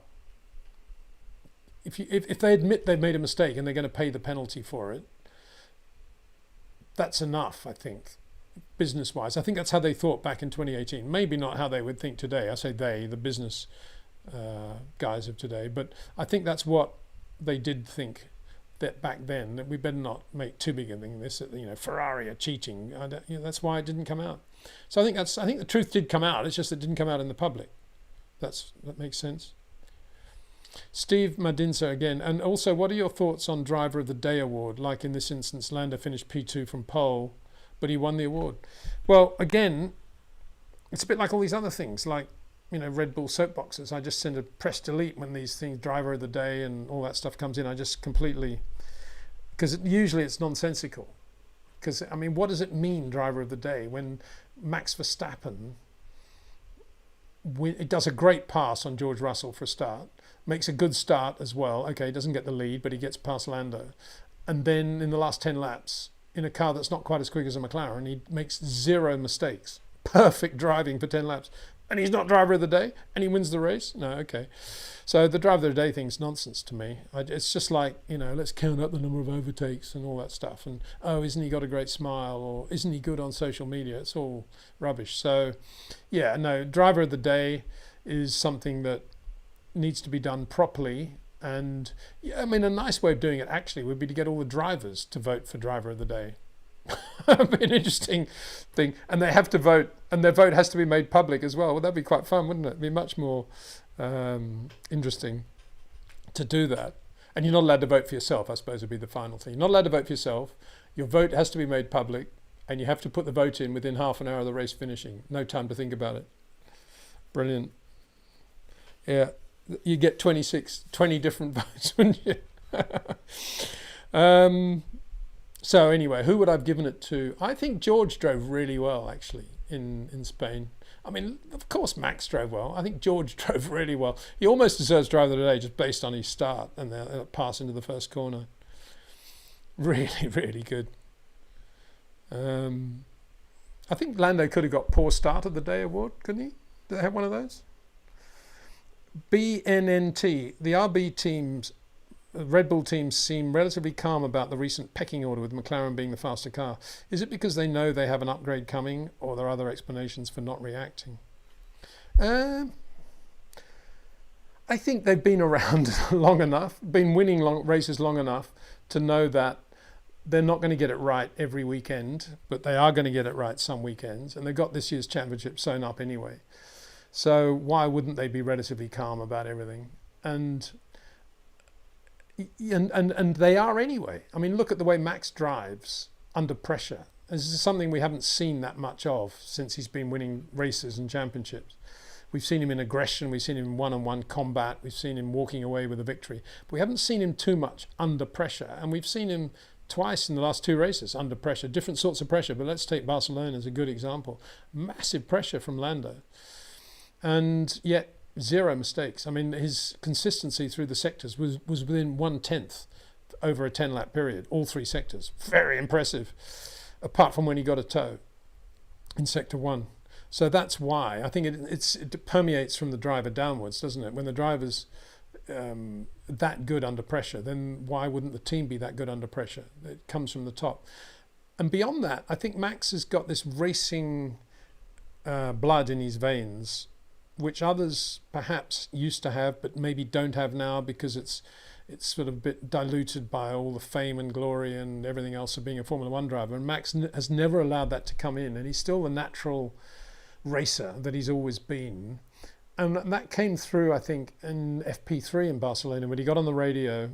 [SPEAKER 1] if they admit they've made a mistake and they're going to pay the penalty for it, that's enough, I think, business-wise. I think that's how they thought back in 2018. Maybe not how they would think today. I say they, the business guys of today, but I think that's what they did think that back then, that we better not make too big a thing of this, that, Ferrari are cheating. That's why it didn't come out. So I think the truth did come out. It's just it didn't come out in the public. That makes sense. Steve Madinsa again. And also, what are your thoughts on Driver of the Day award? Like in this instance, Lando finished P2 from pole, but he won the award. Well, again, it's a bit like all these other things, like, Red Bull soapboxes. I just send a press delete when these things, Driver of the Day and all that stuff comes in. I just completely, because usually it's nonsensical. Because, what does it mean, Driver of the Day, when Max Verstappen it does a great pass on George Russell for a start, makes a good start as well. Okay, he doesn't get the lead, but he gets past Lando. And then in the last 10 laps, in a car that's not quite as quick as a McLaren, he makes 0 mistakes. Perfect driving for 10 laps. And he's not Driver of the Day, and he wins the race? No, okay. So the Driver of the Day thing's nonsense to me. It's just like, let's count up the number of overtakes and all that stuff. And, isn't he got a great smile? Or isn't he good on social media? It's all rubbish. So, yeah, no, Driver of the Day is something that needs to be done properly. And, a nice way of doing it actually would be to get all the drivers to vote for Driver of the Day. That'd be an interesting thing, and they have to vote, and their vote has to be made public as well. Well, that'd be quite fun, wouldn't it? It'd be much more interesting to do that. And you're not allowed to vote for yourself, I suppose would be the final thing. You're not allowed to vote for yourself. Your vote has to be made public, and you have to put the vote in within half an hour of the race finishing. No time to think about it. Brilliant. Yeah, you get 20 different votes, wouldn't you? So anyway, who would I have given it to? I think George drove really well, actually, in Spain. Of course, Max drove well. I think George drove really well. He almost deserves Driver of the Day just based on his start and the pass into the first corner. Really, really good. I think Lando could have got Poor Start of the Day award, couldn't he? Did they have one of those? BNNT, the RB teams, Red Bull teams seem relatively calm about the recent pecking order with McLaren being the faster car. Is it because they know they have an upgrade coming, or are there other explanations for not reacting? I think they've been around long enough, been winning races long enough to know that they're not going to get it right every weekend, but they are going to get it right some weekends, and they've got this year's championship sewn up anyway. So why wouldn't they be relatively calm about everything? And they are anyway. Look at the way Max drives under pressure. This is something we haven't seen that much of since he's been winning races and championships. We've seen him in aggression, we've seen him in one-on-one combat, we've seen him walking away with a victory, but we haven't seen him too much under pressure. And we've seen him twice in the last 2 races under pressure, different sorts of pressure, but let's take Barcelona as a good example. Massive pressure from Lando. And yet 0 mistakes. His consistency through the sectors was within 1/10 over a 10-lap period, all 3 sectors. Very impressive, apart from when he got a tow in sector 1. So that's why I think it permeates from the driver downwards, doesn't it? When the driver's that good under pressure, then why wouldn't the team be that good under pressure? It comes from the top. And beyond that, I think Max has got this racing blood in his veins, which others perhaps used to have, but maybe don't have now because it's sort of a bit diluted by all the fame and glory and everything else of being a Formula One driver. And Max has never allowed that to come in, and he's still the natural racer that he's always been. And that came through, I think, in FP3 in Barcelona when he got on the radio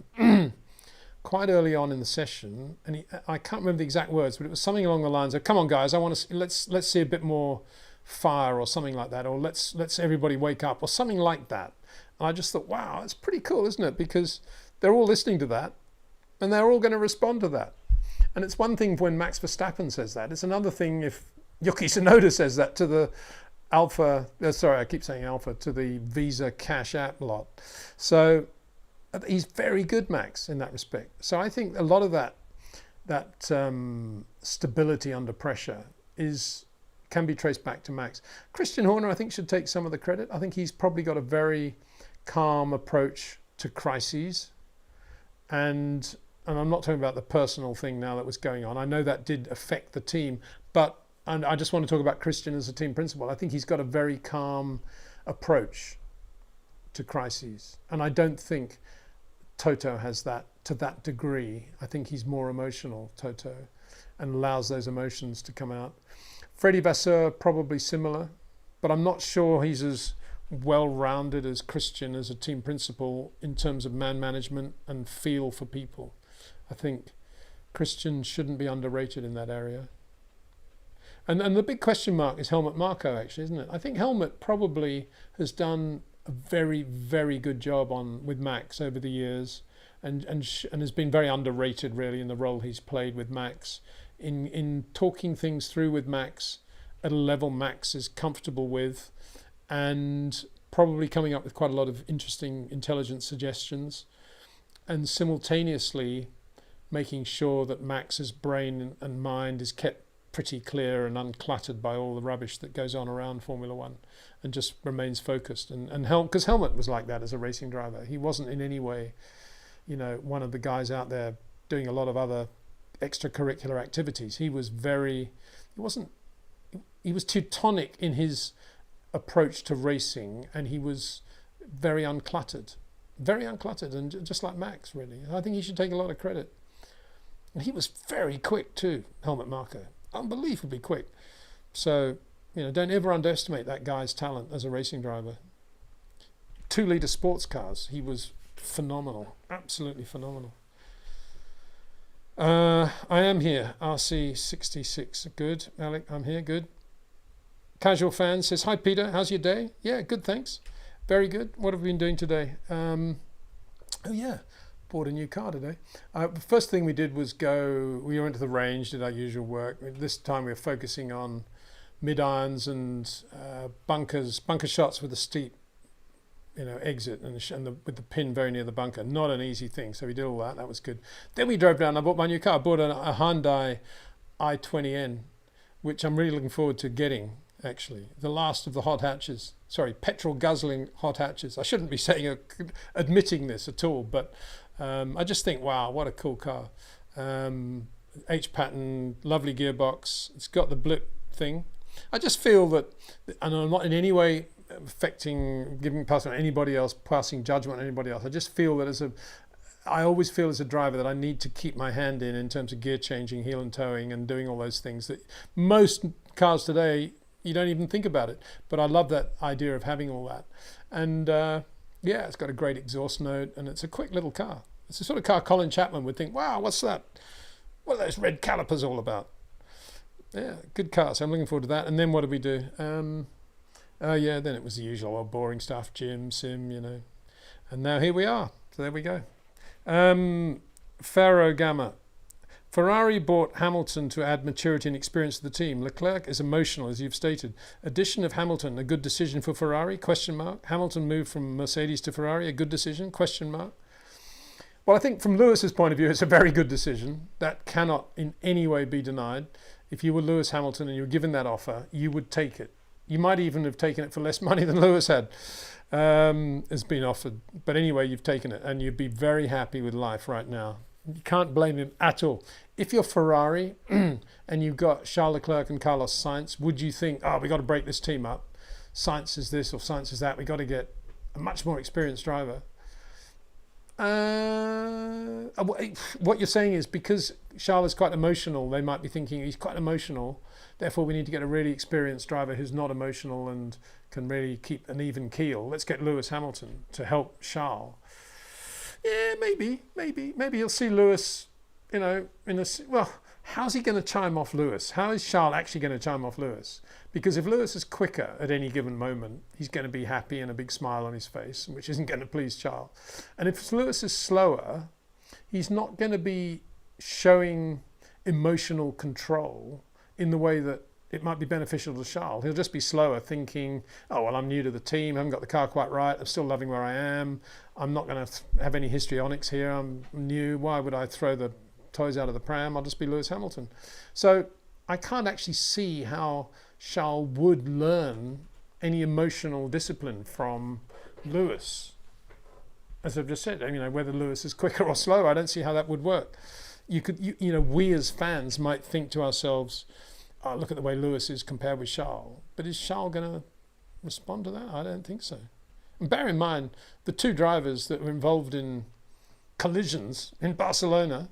[SPEAKER 1] quite early on in the session, and I can't remember the exact words, but it was something along the lines of, "Come on, guys, I want to let's see a bit more fire," or something like that, or let's everybody wake up, or something like that. And I just thought, wow, it's pretty cool, isn't it? Because they're all listening to that, And they're all going to respond to that. And it's one thing when Max Verstappen says that. It's another thing if Yuki Tsunoda says that to the Alpha, to the Visa Cash App lot. So he's very good, Max, in that respect. So I think a lot of that stability under pressure can be traced back to Max. Christian Horner, I think, should take some of the credit. I think he's probably got a very calm approach to crises. And I'm not talking about the personal thing now that was going on. I know that did affect the team, and I just want to talk about Christian as a team principal. I think he's got a very calm approach to crises. And I don't think Toto has that to that degree. I think he's more emotional, Toto, and allows those emotions to come out. Freddie Vasseur, probably similar, but I'm not sure he's as well-rounded as Christian as a team principal in terms of man management and feel for people. I think Christian shouldn't be underrated in that area. And the big question mark is Helmut Marko, actually, isn't it? I think Helmut probably has done a very, very good job with Max over the years, and has been very underrated, really, in the role he's played with Max, in talking things through with Max at a level Max is comfortable with, and probably coming up with quite a lot of interesting, intelligent suggestions, and simultaneously making sure that Max's brain and mind is kept pretty clear and uncluttered by all the rubbish that goes on around Formula One, and just remains focused. Because Helmut was like that as a racing driver. He wasn't in any way, one of the guys out there doing a lot of other extracurricular activities. He was Teutonic in his approach to racing, and he was very uncluttered, and just like Max, really. I think he should take a lot of credit. And he was very quick too, Helmut Marko, unbelievably quick. So, don't ever underestimate that guy's talent as a racing driver. 2-litre sports cars, he was phenomenal, absolutely phenomenal. I am here, RC66, good. Alec, I'm here, good. Casual fan says, hi Peter, how's your day? Yeah, good, thanks. Very good. What have we been doing today? Bought a new car today. The first thing we did was we went to the range, did our usual work. This time we were focusing on mid-irons and bunker shots with a steep exit and with the pin very near the bunker. Not an easy thing, so we did all that. That was good. Then we drove down. I bought my new car. I bought a Hyundai i20N, which I'm really looking forward to getting, actually. The last of the hot hatches. Sorry, petrol guzzling hot hatches. I shouldn't be admitting this at all, but I just think, wow, what a cool car. H-pattern, lovely gearbox. It's got the blip thing. I just feel that, and I'm not in any way passing judgment on anybody else. I just feel that I always feel as a driver that I need to keep my hand in terms of gear changing, heel and towing, and doing all those things that most cars today, you don't even think about it. But I love that idea of having all that. And it's got a great exhaust note, and it's a quick little car. It's the sort of car Colin Chapman would think, wow, what's that? What are those red calipers all about? Yeah, good car. So I'm looking forward to that. And then what did we do? Then it was the usual old boring stuff, gym, sim, And now here we are. So there we go. Faro Gamma. Ferrari bought Hamilton to add maturity and experience to the team. Leclerc is emotional, as you've stated. Addition of Hamilton, a good decision for Ferrari? ? Hamilton moved from Mercedes to Ferrari, a good decision? ? Well, I think from Lewis's point of view, it's a very good decision. That cannot in any way be denied. If you were Lewis Hamilton and you were given that offer, you would take it. You might even have taken it for less money than Lewis had, has been offered. But anyway, you've taken it, and you'd be very happy with life right now. You can't blame him at all. If you're Ferrari and you've got Charles Leclerc and Carlos Sainz, would you think, we've got to break this team up? Sainz is this or Sainz is that. We've got to get a much more experienced driver. What you're saying is because Charles is quite emotional, they might be thinking he's quite emotional, therefore we need to get a really experienced driver who's not emotional and can really keep an even keel. Let's get Lewis Hamilton to help Charles. Yeah, maybe you'll see Lewis, how's he going to chime off Lewis? How is Charles actually going to chime off Lewis? Because if Lewis is quicker at any given moment, he's going to be happy and a big smile on his face, which isn't going to please Charles. And if Lewis is slower, he's not going to be showing emotional control in the way that it might be beneficial to Charles. He'll just be slower, thinking, oh, well, I'm new to the team, I haven't got the car quite right, I'm still loving where I am, I'm not going to have any histrionics here, I'm new, why would I throw the toys out of the pram, I'll just be Lewis Hamilton. So I can't actually see how Charles would learn any emotional discipline from Lewis. As I've just said, whether Lewis is quicker or slower, I don't see how that would work. We as fans might think to ourselves, oh, look at the way Lewis is compared with Charles. But is Charles going to respond to that? I don't think so. And bear in mind, the two drivers that were involved in collisions in Barcelona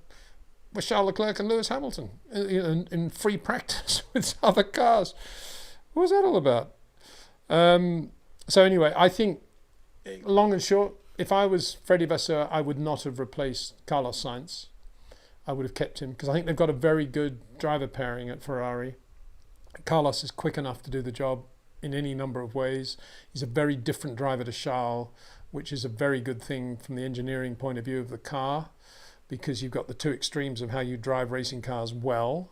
[SPEAKER 1] were Charles Leclerc and Lewis Hamilton in free practice with other cars. What was that all about? So anyway, I think, long and short, if I was Freddie Vasseur, I would not have replaced Carlos Sainz. I would have kept him because I think they've got a very good driver pairing at Ferrari. Carlos is quick enough to do the job in any number of ways. He's a very different driver to Charles, which is a very good thing from the engineering point of view of the car, because you've got the two extremes of how you drive racing cars well.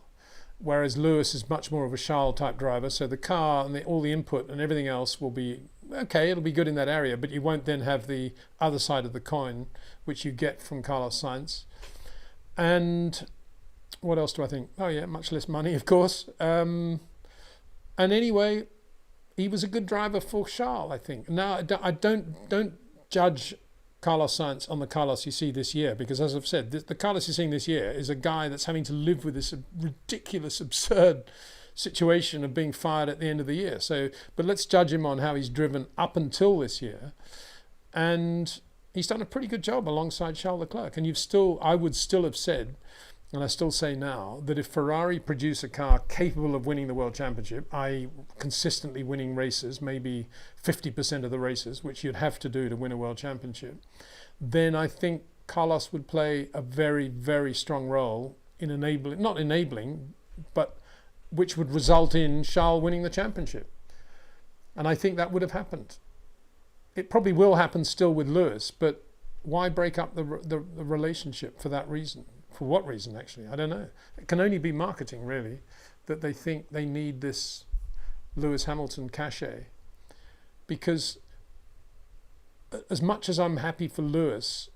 [SPEAKER 1] Whereas Lewis is much more of a Charles type driver, so the car and all the input and everything else will be okay, it'll be good in that area, but you won't then have the other side of the coin, which you get from Carlos Sainz. And what else do I think? Oh yeah, much less money, of course. And anyway, he was a good driver for Charles, I think. Now, I don't judge Carlos Sainz on the Carlos you see this year, because as I've said, the Carlos you're seeing this year is a guy that's having to live with this ridiculous, absurd situation of being fired at the end of the year. So, but let's judge him on how he's driven up until this year. And he's done a pretty good job alongside Charles Leclerc. And I would still have said, and I still say now, that if Ferrari produce a car capable of winning the World Championship, i.e. consistently winning races, maybe 50% of the races, which you'd have to do to win a World Championship, then I think Carlos would play a very, very strong role in not enabling, but which would result in Charles winning the championship. And I think that would have happened. It probably will happen still with Lewis, but why break up the relationship for that reason? For what reason, actually? I don't know. It can only be marketing, really, that they think they need this Lewis Hamilton cachet. Because as much as I'm happy for Lewis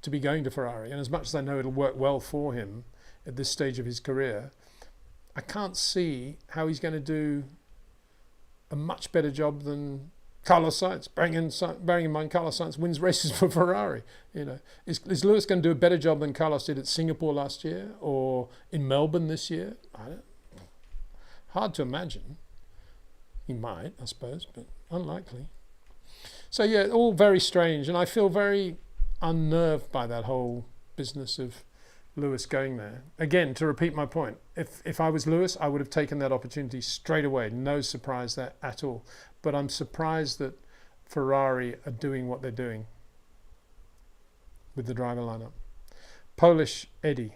[SPEAKER 1] to be going to Ferrari, and as much as I know it'll work well for him at this stage of his career, I can't see how he's going to do a much better job than Carlos Sainz. Bearing in mind, Carlos Sainz wins races for Ferrari. Is Lewis going to do a better job than Carlos did at Singapore last year or in Melbourne this year? Hard to imagine. He might, I suppose, but unlikely. So yeah, all very strange, and I feel very unnerved by that whole business of Lewis going there. Again, to repeat my point, if I was Lewis, I would have taken that opportunity straight away. No surprise there at all. But I'm surprised that Ferrari are doing what they're doing with the driver lineup. Polish Eddie.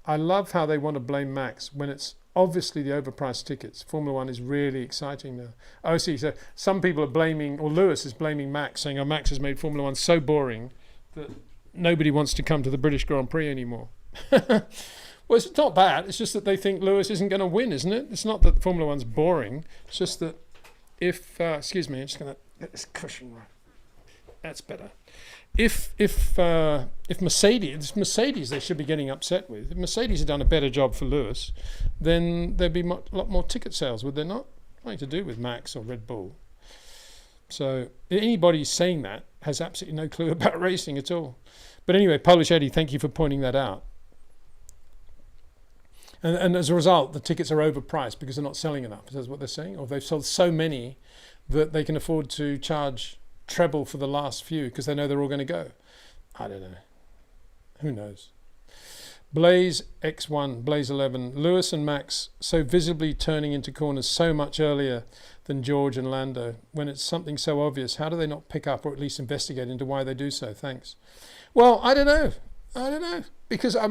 [SPEAKER 1] I love how they want to blame Max when it's obviously the overpriced tickets. Formula One is really exciting now. Oh, see, so some people are blaming, or Lewis is blaming Max, saying, oh, Max has made Formula One so boring that nobody wants to come to the British Grand Prix anymore. Well, it's not bad. It's just that they think Lewis isn't going to win, isn't it? It's not that Formula One's boring. It's just that excuse me, I'm just going to get this cushion right. That's better. If Mercedes they should be getting upset with. If Mercedes had done a better job for Lewis, then there'd be a lot more ticket sales, would there not? Nothing to do with Max or Red Bull. So anybody saying that has absolutely no clue about racing at all. But anyway, Polish Eddie, thank you for pointing that out. And as a result, the tickets are overpriced because they're not selling enough. Is that what they're saying? Or they've sold so many that they can afford to charge treble for the last few because they know they're all going to go. I don't know. Who knows? Blaze X1, Blaze 11. Lewis and Max so visibly turning into corners so much earlier than George and Lando. When it's something so obvious, how do they not pick up or at least investigate into why they do so? Thanks. Well, I don't know. Because, I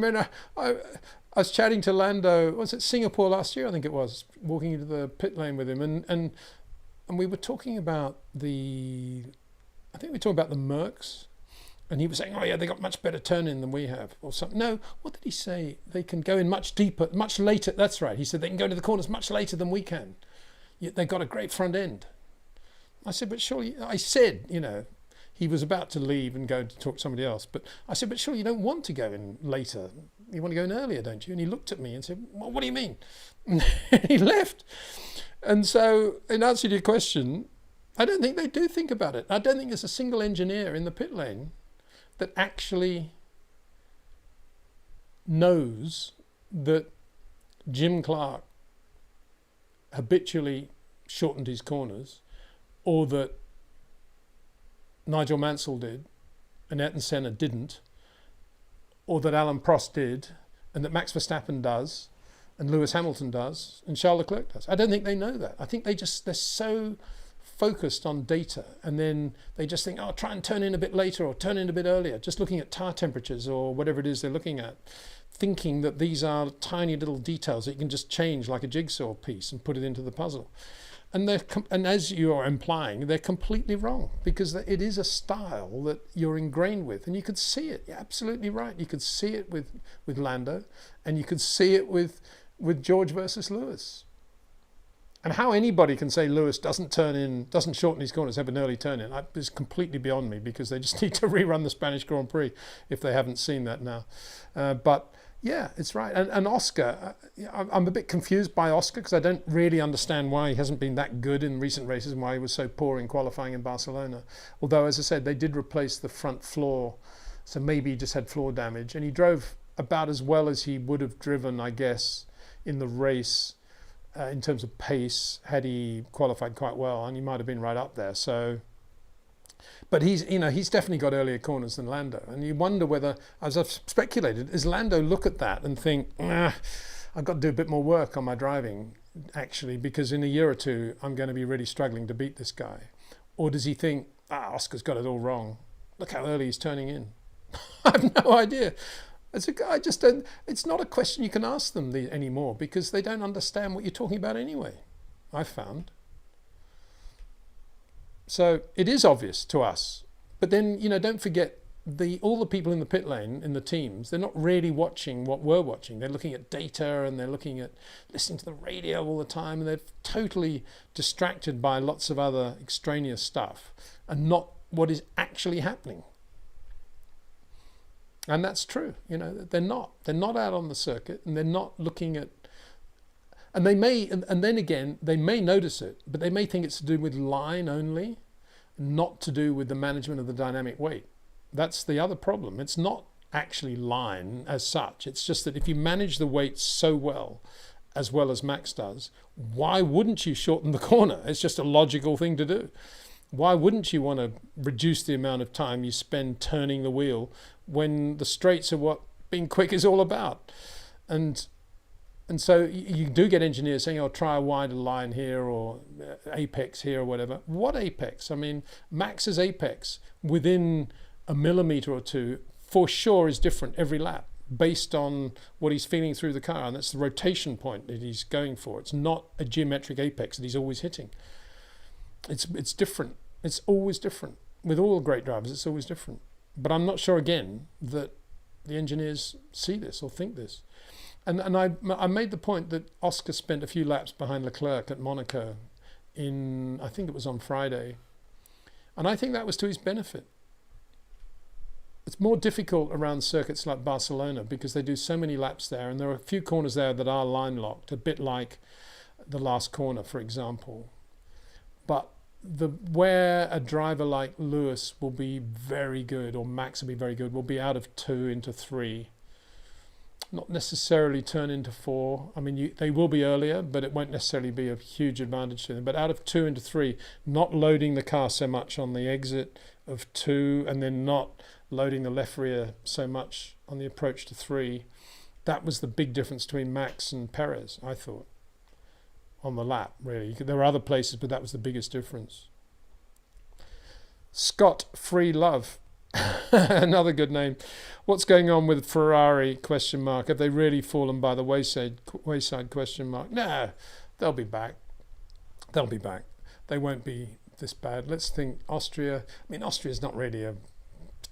[SPEAKER 1] was chatting to Lando, was it Singapore last year? I think it was, walking into the pit lane with him. And we were talking about the Mercs And he was saying, oh yeah, they got much better turn-in than we have, or something. No, what did he say? They can go in much deeper, much later. That's right. He said they can go into the corners much later than we can. Yet they've got a great front end. I said, but surely, I said, you know, he was about to leave and go to talk to somebody else. But I said, but surely you don't want to go in later. You want to go in earlier, don't you? And he looked at me and said, well, what do you mean? And he left. And so, in answer to your question, I don't think they do think about it. I don't think there's a single engineer in the pit lane that actually knows that Jim Clark habitually shortened his corners, or that Nigel Mansell did and Ayrton Senna didn't, or that Alan Prost did and that Max Verstappen does and Lewis Hamilton does and Charles Leclerc does. I don't think they know that. I think they're so focused on data, and then they just think, oh, try and turn in a bit later or turn in a bit earlier, just looking at tire temperatures or whatever it is they're looking at, thinking that these are tiny little details that you can just change like a jigsaw piece and put it into the puzzle. And as you are implying, they're completely wrong, because it is a style that you're ingrained with, and you could see it. You're absolutely right. You could see it with Lando, and you could see it with George versus Lewis. And how anybody can say Lewis doesn't shorten his corners, have an early turn in, is completely beyond me, because they just need to rerun the Spanish Grand Prix if they haven't seen that now. But yeah, it's right. And Oscar, I'm a bit confused by Oscar, because I don't really understand why he hasn't been that good in recent races and why he was so poor in qualifying in Barcelona. Although, as I said, they did replace the front floor, so maybe he just had floor damage. And he drove about as well as he would have driven, I guess, in the race. In terms of pace, had he qualified quite well, and he might have been right up there. So, but he's definitely got earlier corners than Lando, and you wonder whether, as I've speculated, does Lando look at that and think, I've got to do a bit more work on my driving, actually, because in a year or two I'm going to be really struggling to beat this guy, or does he think, Oscar's got it all wrong? Look how early he's turning in. I have no idea. As a guy, it's not a question you can ask them anymore, because they don't understand what you're talking about anyway, I've found. So it is obvious to us. But then, don't forget, all the people in the pit lane, in the teams, they're not really watching what we're watching. They're looking at data, and they're listening to the radio all the time, and they're totally distracted by lots of other extraneous stuff and not what is actually happening. And that's true. They're not out on the circuit, and they're not looking at, and they may, and then again, they may notice it, but they may think it's to do with line only, not to do with the management of the dynamic weight. That's the other problem. It's not actually line as such. It's just that if you manage the weight so well as Max does, why wouldn't you shorten the corner? It's just a logical thing to do. Why wouldn't you want to reduce the amount of time you spend turning the wheel when the straights are what being quick is all about? And so you do get engineers saying, try a wider line here, or apex here, or whatever. What apex? I mean, Max's apex within a millimetre or two for sure is different every lap based on what he's feeling through the car, and that's the rotation point that he's going for. It's not a geometric apex that he's always hitting. It's different. It's always different. With all great drivers, it's always different. But I'm not sure, again, that the engineers see this or think this. And I made the point that Oscar spent a few laps behind Leclerc at Monaco I think it was on Friday. And I think that was to his benefit. It's more difficult around circuits like Barcelona, because they do so many laps there, and there are a few corners there that are line locked, a bit like the last corner, for example. But where a driver like Lewis will be very good, or Max will be very good, will be out of 2 into 3. Not necessarily turn into 4. I mean, they will be earlier, but it won't necessarily be a huge advantage to them. But out of 2 into 3, not loading the car so much on the exit of 2, and then not loading the left rear so much on the approach to 3. That was the big difference between Max and Perez, I thought, on the lap, really. There were other places, but that was the biggest difference. Scott Free Love, another good name. What's going on with Ferrari? ? Have they really fallen by the wayside? ? No, they'll be back. They won't be this bad. Let's think Austria. I mean, Austria's not really a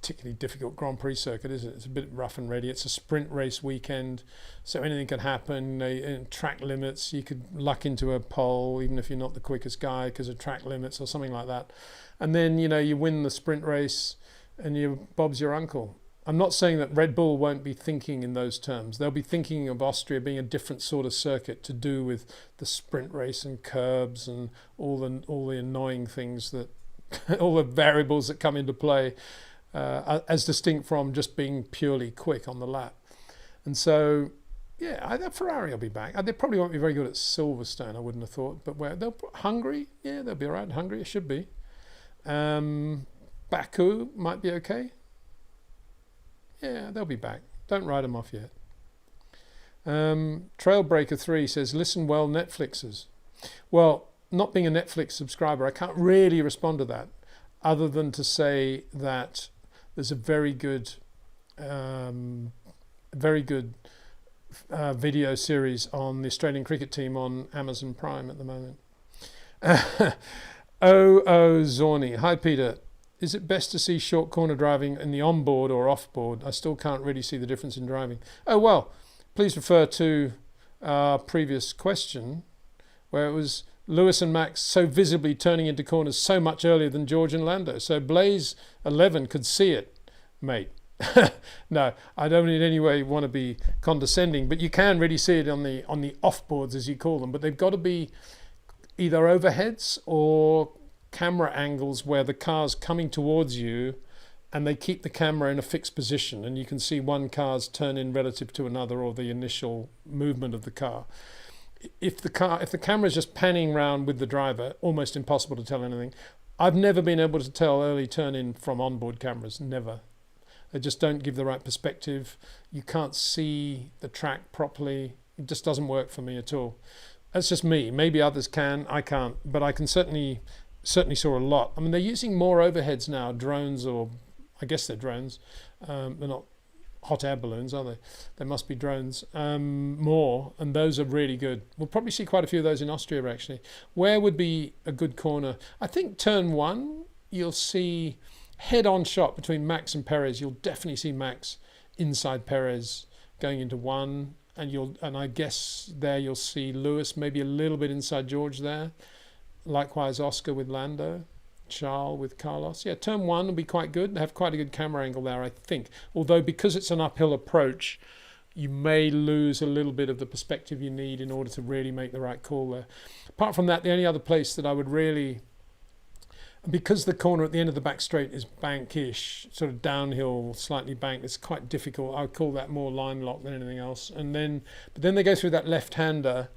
[SPEAKER 1] particularly difficult Grand Prix circuit, is it? It's a bit rough and ready. It's a sprint race weekend, so anything can happen. Track limits, you could luck into a pole even if you're not the quickest guy because of track limits or something like that. And then, you know, you win the sprint race and Bob's your uncle. I'm not saying that Red Bull won't be thinking in those terms. They'll be thinking of Austria being a different sort of circuit to do with the sprint race and curbs and all the annoying things that, all the variables that come into play, as distinct from just being purely quick on the lap. And so, yeah, Ferrari will be back. They probably won't be very good at Silverstone, I wouldn't have thought. But Hungary, yeah, they'll be all right. Hungary, it should be. Baku might be okay. Yeah, they'll be back. Don't write them off yet. Trailbreaker 3 says, listen well, Netflixers. Well, not being a Netflix subscriber, I can't really respond to that other than to say that there's a very good video series on the Australian cricket team on Amazon Prime at the moment. Zorni. Hi, Peter. Is it best to see short corner driving in the onboard or offboard? I still can't really see the difference in driving. Oh, well, please refer to our previous question where it was Lewis and Max so visibly turning into corners so much earlier than George and Lando. So Blaze 11 could see it, mate. No, I don't in any way want to be condescending, but you can really see it on the offboards, as you call them. But they've got to be either overheads or camera angles where the car's coming towards you and they keep the camera in a fixed position and you can see one car's turn in relative to another or the initial movement of the car. If the camera is just panning around with the driver, almost impossible to tell anything. I've never been able to tell early turn in from onboard cameras, never. They just don't give the right perspective. You can't see the track properly. It just doesn't work for me at all. That's just me. Maybe others can, I can't, but I can certainly saw a lot. I mean, they're using more overheads now, drones, or I guess they're drones. They're not hot air balloons, are they? They must be drones. More, and those are really good. We'll probably see quite a few of those in Austria, actually. Where would be a good corner? I think turn 1, you'll see head-on shot between Max and Perez. You'll definitely see Max inside Perez going into 1, and I guess there you'll see Lewis maybe a little bit inside George there. Likewise, Oscar with Lando, Charles with Carlos. Yeah, turn 1 will be quite good. They have quite a good camera angle there, I think. Although because it's an uphill approach, you may lose a little bit of the perspective you need in order to really make the right call there. Apart from that, the only other place that I would really, because the corner at the end of the back straight is bankish, sort of downhill, slightly banked, it's quite difficult. I would call that more line lock than anything else. But then they go through that left-hander,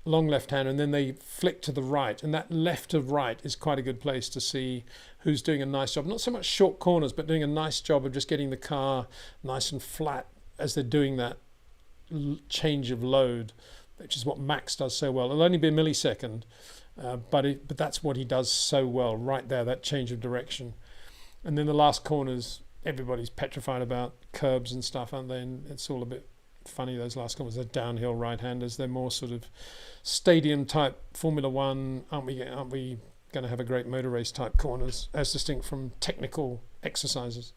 [SPEAKER 1] long left-hander, and then they flick to the right, and that left to right is quite a good place to see who's doing a nice job. Not so much short corners, but doing a nice job of just getting the car nice and flat as they're doing that change of load, which is what Max does so well. It'll only be a millisecond, but that's what he does so well right there, that change of direction. And then the last corners, everybody's petrified about curbs and stuff, and then it's all a bit funny, those last corners. They're downhill right-handers. They're more sort of stadium type Formula One. Aren't we going to have a great motor race type corners, as distinct from technical exercises?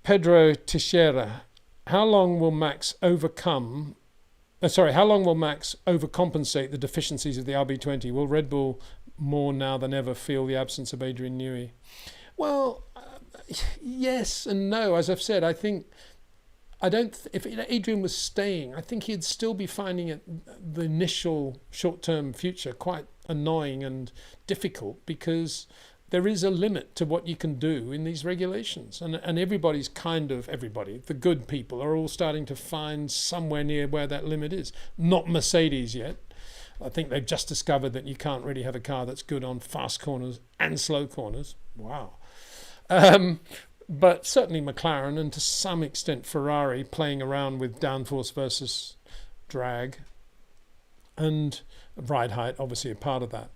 [SPEAKER 1] Pedro Teixeira, how long will Max overcompensate the deficiencies of the RB20? Will Red Bull more now than ever feel the absence of Adrian Newey? Well, yes and no. As I've said, I think if Adrian was staying, I think he'd still be finding it, the initial short-term future, quite annoying and difficult, because there is a limit to what you can do in these regulations. And everybody's the good people are all starting to find somewhere near where that limit is. Not Mercedes yet. I think they've just discovered that you can't really have a car that's good on fast corners and slow corners. Wow. But certainly McLaren, and to some extent Ferrari, playing around with downforce versus drag, and ride height, obviously a part of that.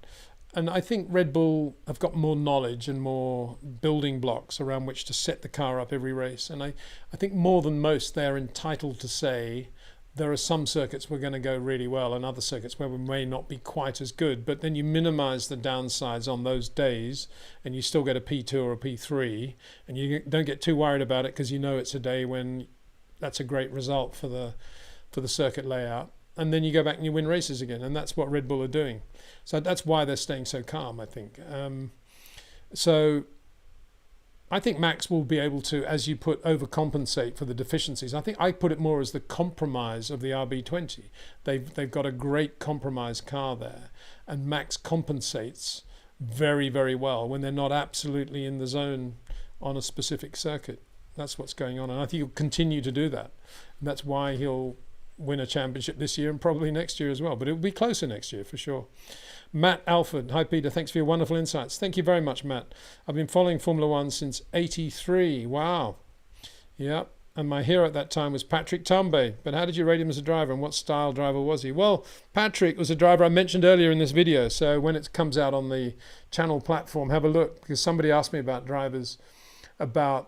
[SPEAKER 1] And I think Red Bull have got more knowledge and more building blocks around which to set the car up every race. And I think more than most, they're entitled to say there are some circuits we're going to go really well and other circuits where we may not be quite as good, but then you minimize the downsides on those days and you still get a P2 or a P3, and you don't get too worried about it because you know it's a day when that's a great result for the circuit layout. And then you go back and you win races again, and that's what Red Bull are doing. So that's why they're staying so calm, I think. So I think Max will be able to, as you put, overcompensate for the deficiencies. I think I put it more as the compromise of the RB20. They've got a great compromise car there, and Max compensates very, very well when they're not absolutely in the zone on a specific circuit. That's what's going on, and I think he'll continue to do that. And that's why he'll win a championship this year and probably next year as well, but it'll be closer next year for sure. Matt Alford, hi Peter, thanks for your wonderful insights. Thank you very much, Matt. I've been following Formula One since '83. Wow. Yeah, and my hero at that time was Patrick Tambay. But how did you rate him as a driver, and what style driver was he? Well, Patrick was a driver I mentioned earlier in this video, so when it comes out on the channel platform, have a look, because somebody asked me about drivers, about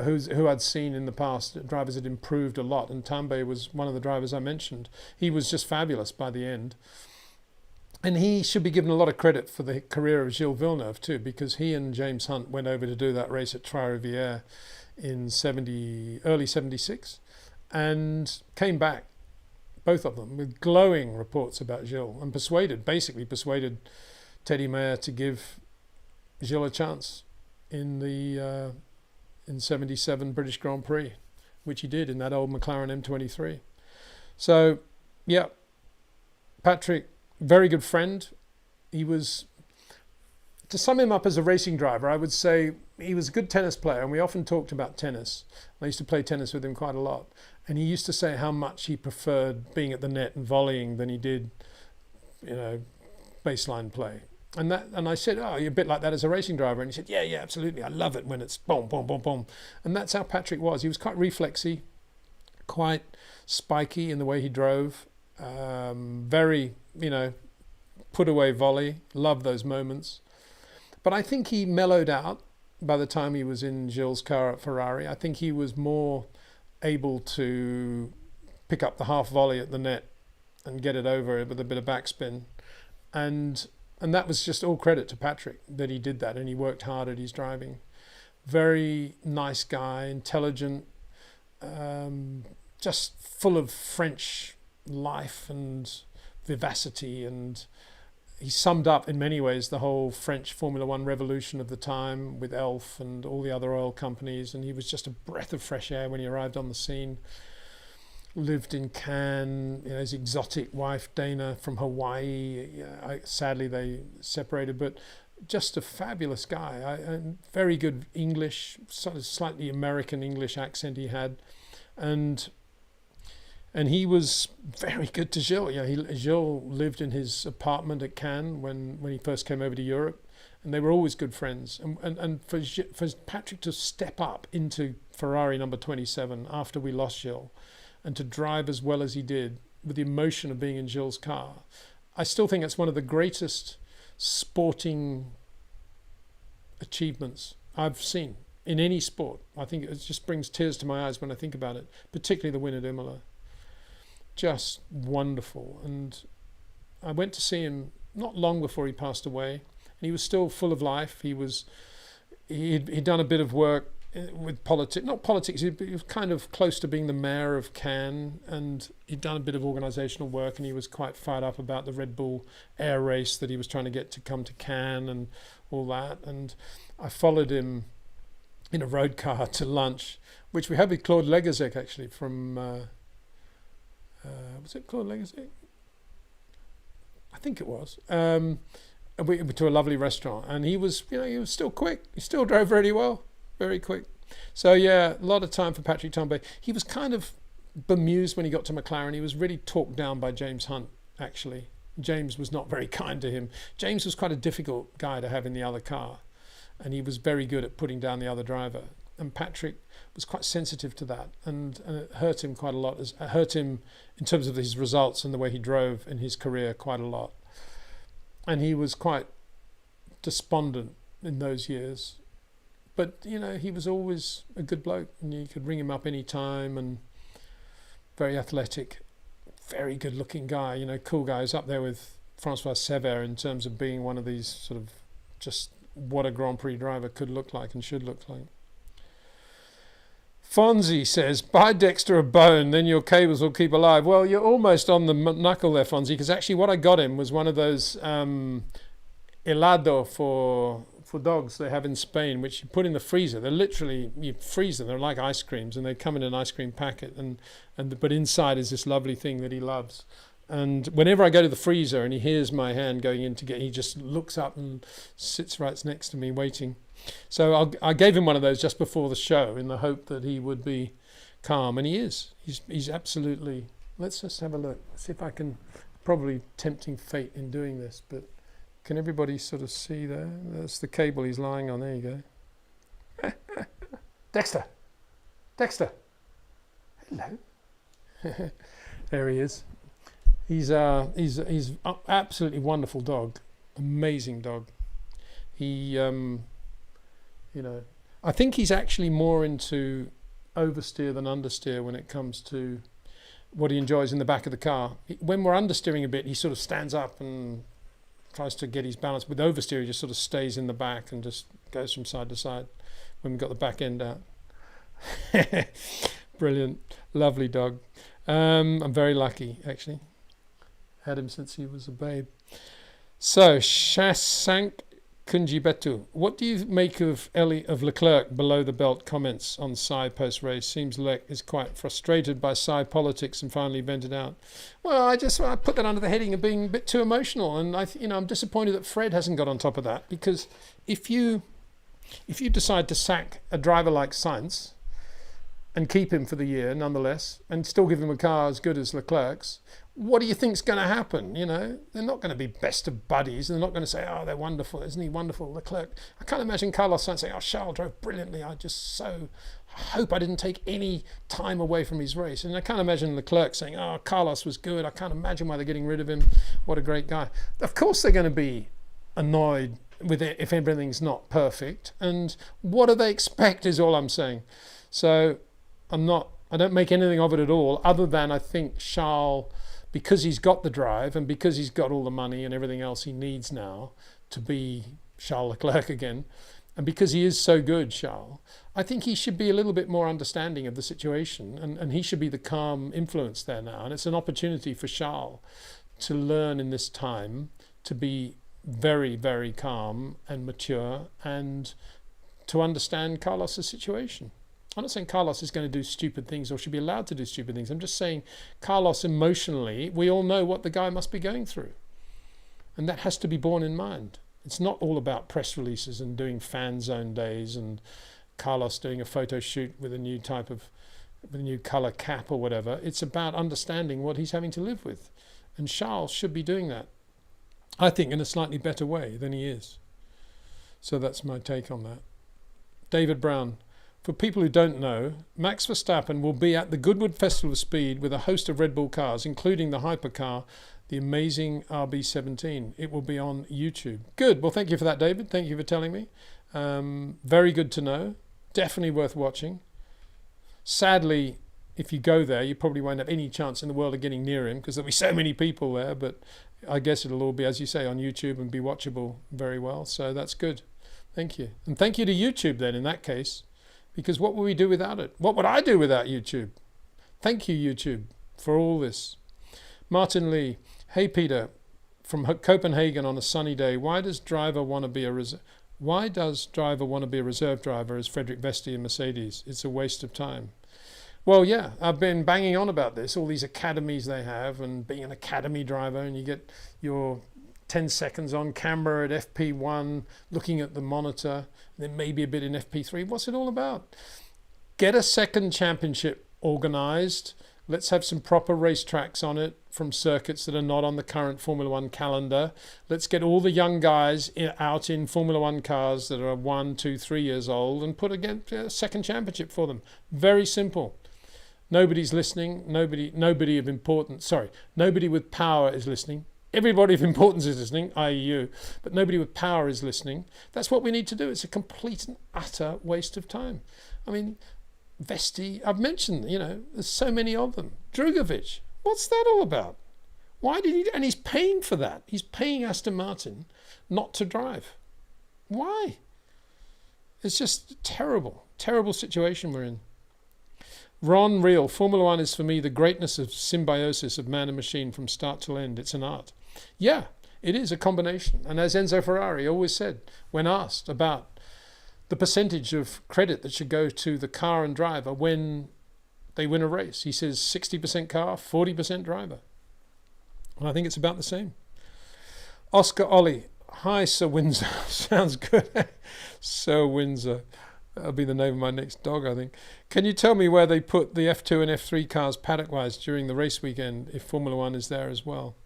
[SPEAKER 1] who I'd seen in the past. Drivers had improved a lot, and Tambay was one of the drivers I mentioned. He was just fabulous by the end, and he should be given a lot of credit for the career of Gilles Villeneuve too, because he and James Hunt went over to do that race at Trois-Rivières in early 76 and came back, both of them, with glowing reports about Gilles, and basically persuaded Teddy Mayer to give Gilles a chance in the in 77 British Grand Prix, which he did in that old McLaren M23. So, yeah, Patrick, very good friend. He was, to sum him up as a racing driver, I would say he was a good tennis player, and we often talked about tennis. I used to play tennis with him quite a lot, and he used to say how much he preferred being at the net and volleying than he did, baseline play. And I said, oh, you're a bit like that as a racing driver. And he said, yeah, absolutely. I love it when it's boom, boom, boom, boom. And that's how Patrick was. He was quite reflexy, quite spiky in the way he drove. Very, put away volley. Love those moments. But I think he mellowed out by the time he was in Gilles' car at Ferrari. I think he was more able to pick up the half volley at the net and get it over with a bit of backspin. And that was just all credit to Patrick that he did that, and he worked hard at his driving. Very nice guy, intelligent, just full of French life and vivacity, and he summed up in many ways the whole French Formula One revolution of the time with Elf and all the other oil companies, and he was just a breath of fresh air when he arrived on the scene. Lived in Cannes, his exotic wife Dana from Hawaii. Sadly they separated, but just a fabulous guy. Very good English, sort of slightly American English accent he had, and he was very good to Gilles. Gilles lived in his apartment at Cannes when he first came over to Europe, and they were always good friends. And for Patrick to step up into Ferrari number 27 after we lost Gilles, and to drive as well as he did with the emotion of being in Gilles' car, I still think it's one of the greatest sporting achievements I've seen in any sport. I think it just brings tears to my eyes when I think about it, particularly the win at Imola. Just wonderful. And I went to see him not long before he passed away, and he was still full of life. He'd done a bit of work with not politics, he was kind of close to being the mayor of Cannes, and he'd done a bit of organisational work, and he was quite fired up about the Red Bull air race that he was trying to get to come to Cannes and all that. And I followed him in a road car to lunch, which we had with Claude Legazek actually from, was it Claude Legazek? I think it was. To a lovely restaurant, and he was still quick. He still drove really well. Very quick. So yeah, a lot of time for Patrick Tambay. He was kind of bemused when he got to McLaren. He was really talked down by James Hunt, actually. James was not very kind to him. James was quite a difficult guy to have in the other car, and he was very good at putting down the other driver. And Patrick was quite sensitive to that, and it hurt him quite a lot. It hurt him in terms of his results and the way he drove in his career quite a lot. And he was quite despondent in those years. But, he was always a good bloke, and you could ring him up any time, and very athletic. very good looking guy, you know, cool guy. He's up there with Francois Sever in terms of being one of these sort of just what a Grand Prix driver could look like and should look like. Fonzie says, buy Dexter a bone, then your cables will keep alive. Well, you're almost on the knuckle there, Fonzie, because actually what I got him was one of those helado for dogs they have in Spain, which you put in the freezer. They're literally, you freeze them, they're like ice creams, and they come in an ice cream packet, but inside is this lovely thing that he loves. And whenever I go to the freezer and he hears my hand going in to get, he just looks up and sits right next to me waiting. So I gave him one of those just before the show in the hope that he would be calm, and he is. He's absolutely. Let's just have a look. See if I can. Probably tempting fate in doing this, but can everybody sort of see there? That's the cable he's lying on. There you go. Dexter. Hello. There he is. He's absolutely wonderful dog, amazing dog. He. You know, I think he's actually more into oversteer than understeer when it comes to what he enjoys in the back of the car. When we're understeering a bit, he sort of stands up and tries to get his balance. With oversteer, he just sort of stays in the back and just goes from side to side when we've got the back end out. Brilliant, lovely dog. I'm very lucky, actually. Had him since he was a babe. So, Shasank Kunjibetu, what do you make of Leclerc below the belt comments on Sai post race? Seems Lec is quite frustrated by Sai politics and finally vented out. Well, I put that under the heading of being a bit too emotional, and I'm disappointed that Fred hasn't got on top of that, because if you decide to sack a driver like Sainz and keep him for the year nonetheless, and still give him a car as good as Leclerc's, what do you think's going to happen? You know, they're not going to be best of buddies. They're not going to say, oh, they're wonderful. Isn't he wonderful, Leclerc? I can't imagine Carlos Sainz saying, oh, Charles drove brilliantly. I just so hope I didn't take any time away from his race. And I can't imagine Leclerc saying, oh, Carlos was good. I can't imagine why they're getting rid of him. What a great guy. Of course they're going to be annoyed with it if everything's not perfect. And what do they expect is all I'm saying. So I don't make anything of it at all, other than I think Charles, because he's got the drive and because he's got all the money and everything else he needs now to be Charles Leclerc again, and because he is so good, Charles, I think he should be a little bit more understanding of the situation, and he should be the calm influence there now. And it's an opportunity for Charles to learn in this time to be very, very calm and mature and to understand Carlos's situation. I'm not saying Carlos is going to do stupid things or should be allowed to do stupid things. I'm just saying Carlos emotionally, we all know what the guy must be going through. And that has to be borne in mind. It's not all about press releases and doing fan zone days and Carlos doing a photo shoot with a new colour cap or whatever. It's about understanding what he's having to live with. And Charles should be doing that, I think, in a slightly better way than he is. So that's my take on that. David Brown. For people who don't know, Max Verstappen will be at the Goodwood Festival of Speed with a host of Red Bull cars, including the hypercar, the amazing RB17. It will be on YouTube. Good. Well, thank you for that, David. Thank you for telling me. Very good to know. Definitely worth watching. Sadly, if you go there, you probably won't have any chance in the world of getting near him because there'll be so many people there. But I guess it'll all be, as you say, on YouTube and be watchable very well. So that's good. Thank you. And thank you to YouTube then in that case. Because what would we do without it? What would I do without YouTube? Thank you, YouTube, for all this. Martin Lee. Hey, Peter, from Copenhagen on a sunny day. Why does driver want to be a reserve driver as Frederick Vesti in Mercedes? It's a waste of time. Well, yeah, I've been banging on about this. All these academies they have, and being an academy driver, and you get your 10 seconds on camera at FP1, looking at the monitor, then maybe a bit in FP3. What's it all about? Get a second championship organised. Let's have some proper racetracks on it from circuits that are not on the current Formula One calendar. Let's get all the young guys out in Formula One cars that are 1, 2, 3 years old and put a second championship for them. Very simple. Nobody's listening. Nobody of importance. Sorry, nobody with power is listening. Everybody of importance is listening, i.e. you, but nobody with power is listening. That's what we need to do. It's a complete and utter waste of time. I mean, Vesti, I've mentioned, there's so many of them. Drugovic, What's that all about? Why did he? And he's paying for that. He's paying Aston Martin not to drive. Why? It's just a terrible, terrible situation we're in. Ron Real, Formula One is for me the greatness of symbiosis of man and machine from start till end. It's an art. Yeah, it is a combination. And as Enzo Ferrari always said, when asked about the percentage of credit that should go to the car and driver when they win a race, he says 60% car, 40% driver. And I think it's about the same. Oscar Ollie, hi Sir Windsor. Sounds good. Sir Windsor. That'll be the name of my next dog, I think. Can you tell me where they put the F2 and F3 cars paddock-wise during the race weekend if Formula One is there as well?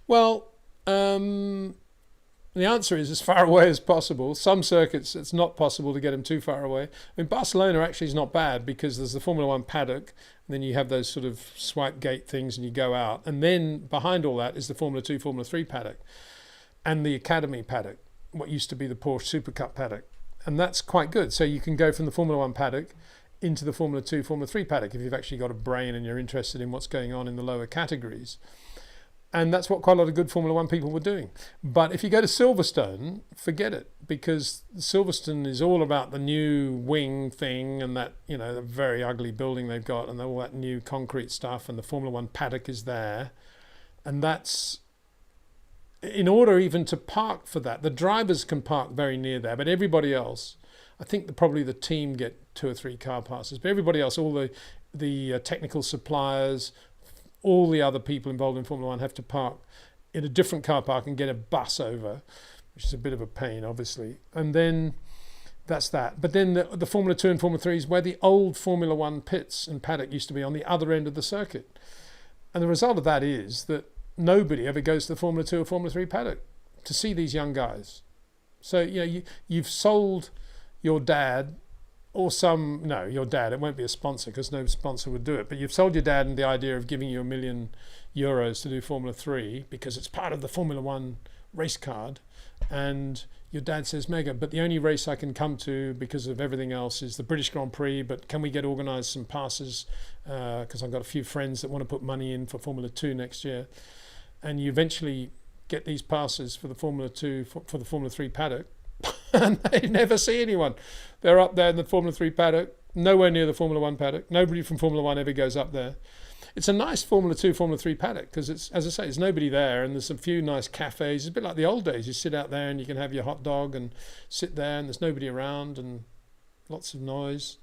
[SPEAKER 1] Well, the answer is as far away as possible. Some circuits, it's not possible to get them too far away. I mean, Barcelona actually is not bad because there's the Formula One paddock, and then you have those sort of swipe gate things and you go out. And then behind all that is the Formula 2, Formula 3 paddock and the Academy paddock, what used to be the Porsche Super Cup paddock. And that's quite good. So you can go from the Formula 1 paddock into the Formula 2, Formula 3 paddock if you've actually got a brain and you're interested in what's going on in the lower categories. And that's what quite a lot of good Formula 1 people were doing. But if you go to Silverstone, forget it, because Silverstone is all about the new wing thing and that, you know, the very ugly building they've got and all that new concrete stuff, and the Formula 1 paddock is there. And that's, in order even to park for that, the drivers can park very near there, but everybody else, I think probably the team get 2 or 3 car passes, but everybody else, all the technical suppliers, all the other people involved in Formula One have to park in a different car park and get a bus over, which is a bit of a pain, obviously. And then that's that. But then the Formula 2 and Formula 3 is where the old Formula 1 pits and paddock used to be on the other end of the circuit. And the result of that is that nobody ever goes to the Formula 2 or Formula 3 paddock to see these young guys. So, you know, you've sold your dad your dad, it won't be a sponsor because no sponsor would do it, but you've sold your dad and the idea of giving you €1 million to do Formula 3 because it's part of the Formula 1 race card, and your dad says, Mega, but the only race I can come to because of everything else is the British Grand Prix, but can we get organised some passes because I've got a few friends that want to put money in for Formula 2 next year, and you eventually get these passes for the Formula 2, for the Formula 3 paddock, and they never see anyone. They're up there in the Formula 3 paddock, nowhere near the Formula 1 paddock. Nobody from Formula 1 ever goes up there. It's a nice Formula 2, Formula 3 paddock because it's, as I say, there's nobody there, and there's a few nice cafes. It's a bit like the old days. You sit out there and you can have your hot dog and sit there, and there's nobody around and lots of noise.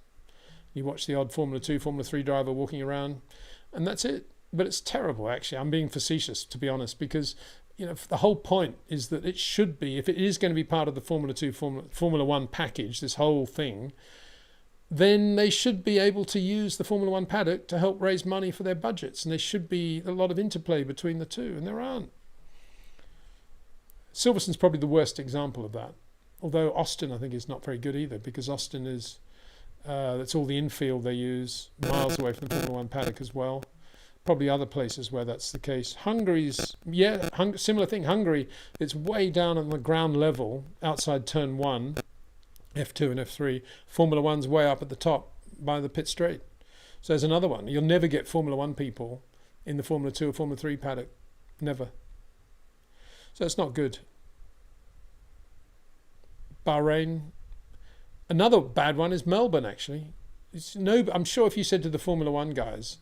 [SPEAKER 1] You watch the odd Formula 2, Formula 3 driver walking around, and that's it. But it's terrible, actually. I'm being facetious, to be honest, because you know, the whole point is that it should be, if it is going to be part of the Formula 2, Formula 1 package, this whole thing, then they should be able to use the Formula 1 paddock to help raise money for their budgets. And there should be a lot of interplay between the two, and there aren't. Silverstone's probably the worst example of that. Although Austin, I think, is not very good either, because Austin is, that's all the infield they use, miles away from the Formula 1 paddock as well. Probably other places where that's the case. Hungary's, similar thing. Hungary, it's way down on the ground level outside turn 1, F2 and F3. Formula 1's way up at the top by the pit straight. So there's another one. You'll never get Formula 1 people in the Formula 2 or Formula 3 paddock. Never. So it's not good. Bahrain. Another bad one is Melbourne, actually. I'm sure if you said to the Formula 1 guys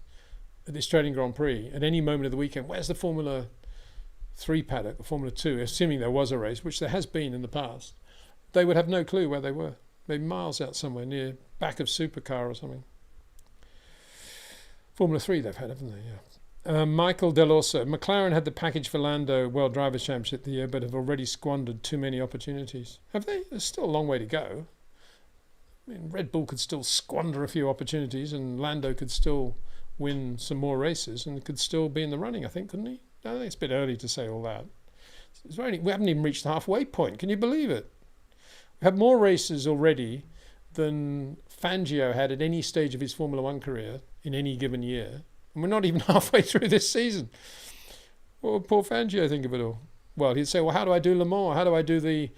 [SPEAKER 1] at the Australian Grand Prix at any moment of the weekend, where's the Formula 3 paddock or Formula 2, assuming there was a race, which there has been in the past, they would have no clue where they were. Maybe miles out somewhere near back of Supercar or something. Formula 3 they've had, haven't they? Yeah. Michael Del Orso. McLaren had the package for Lando World Drivers' Championship the year, but have already squandered too many opportunities. Have they? There's still a long way to go. I mean, Red Bull could still squander a few opportunities, and Lando could still win some more races and could still be in the running, I think, couldn't he? I think it's a bit early to say all that. We haven't even reached the halfway point. Can you believe it? We have more races already than Fangio had at any stage of his Formula 1 career in any given year. And we're not even halfway through this season. What would poor Fangio think of it all? Well, he'd say, well, how do I do Le Mans? How do I do the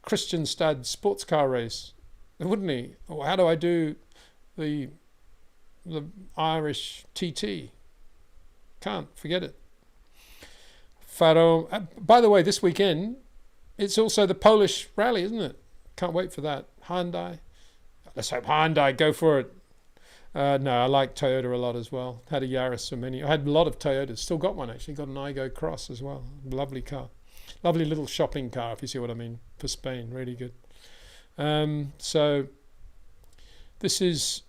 [SPEAKER 1] Kristianstad sports car race? Wouldn't he? Or how do I do the Irish TT? can't. Forget it. Faro. By the way, this weekend, it's also the Polish rally, isn't it? Can't wait for that. Hyundai. Let's hope Hyundai go for it. No, I like Toyota a lot as well. Had a Yaris for many. I had a lot of Toyotas. Still got one, actually. Got an Igo Cross as well. Lovely car. Lovely little shopping car, if you see what I mean, for Spain. Really good. So this is...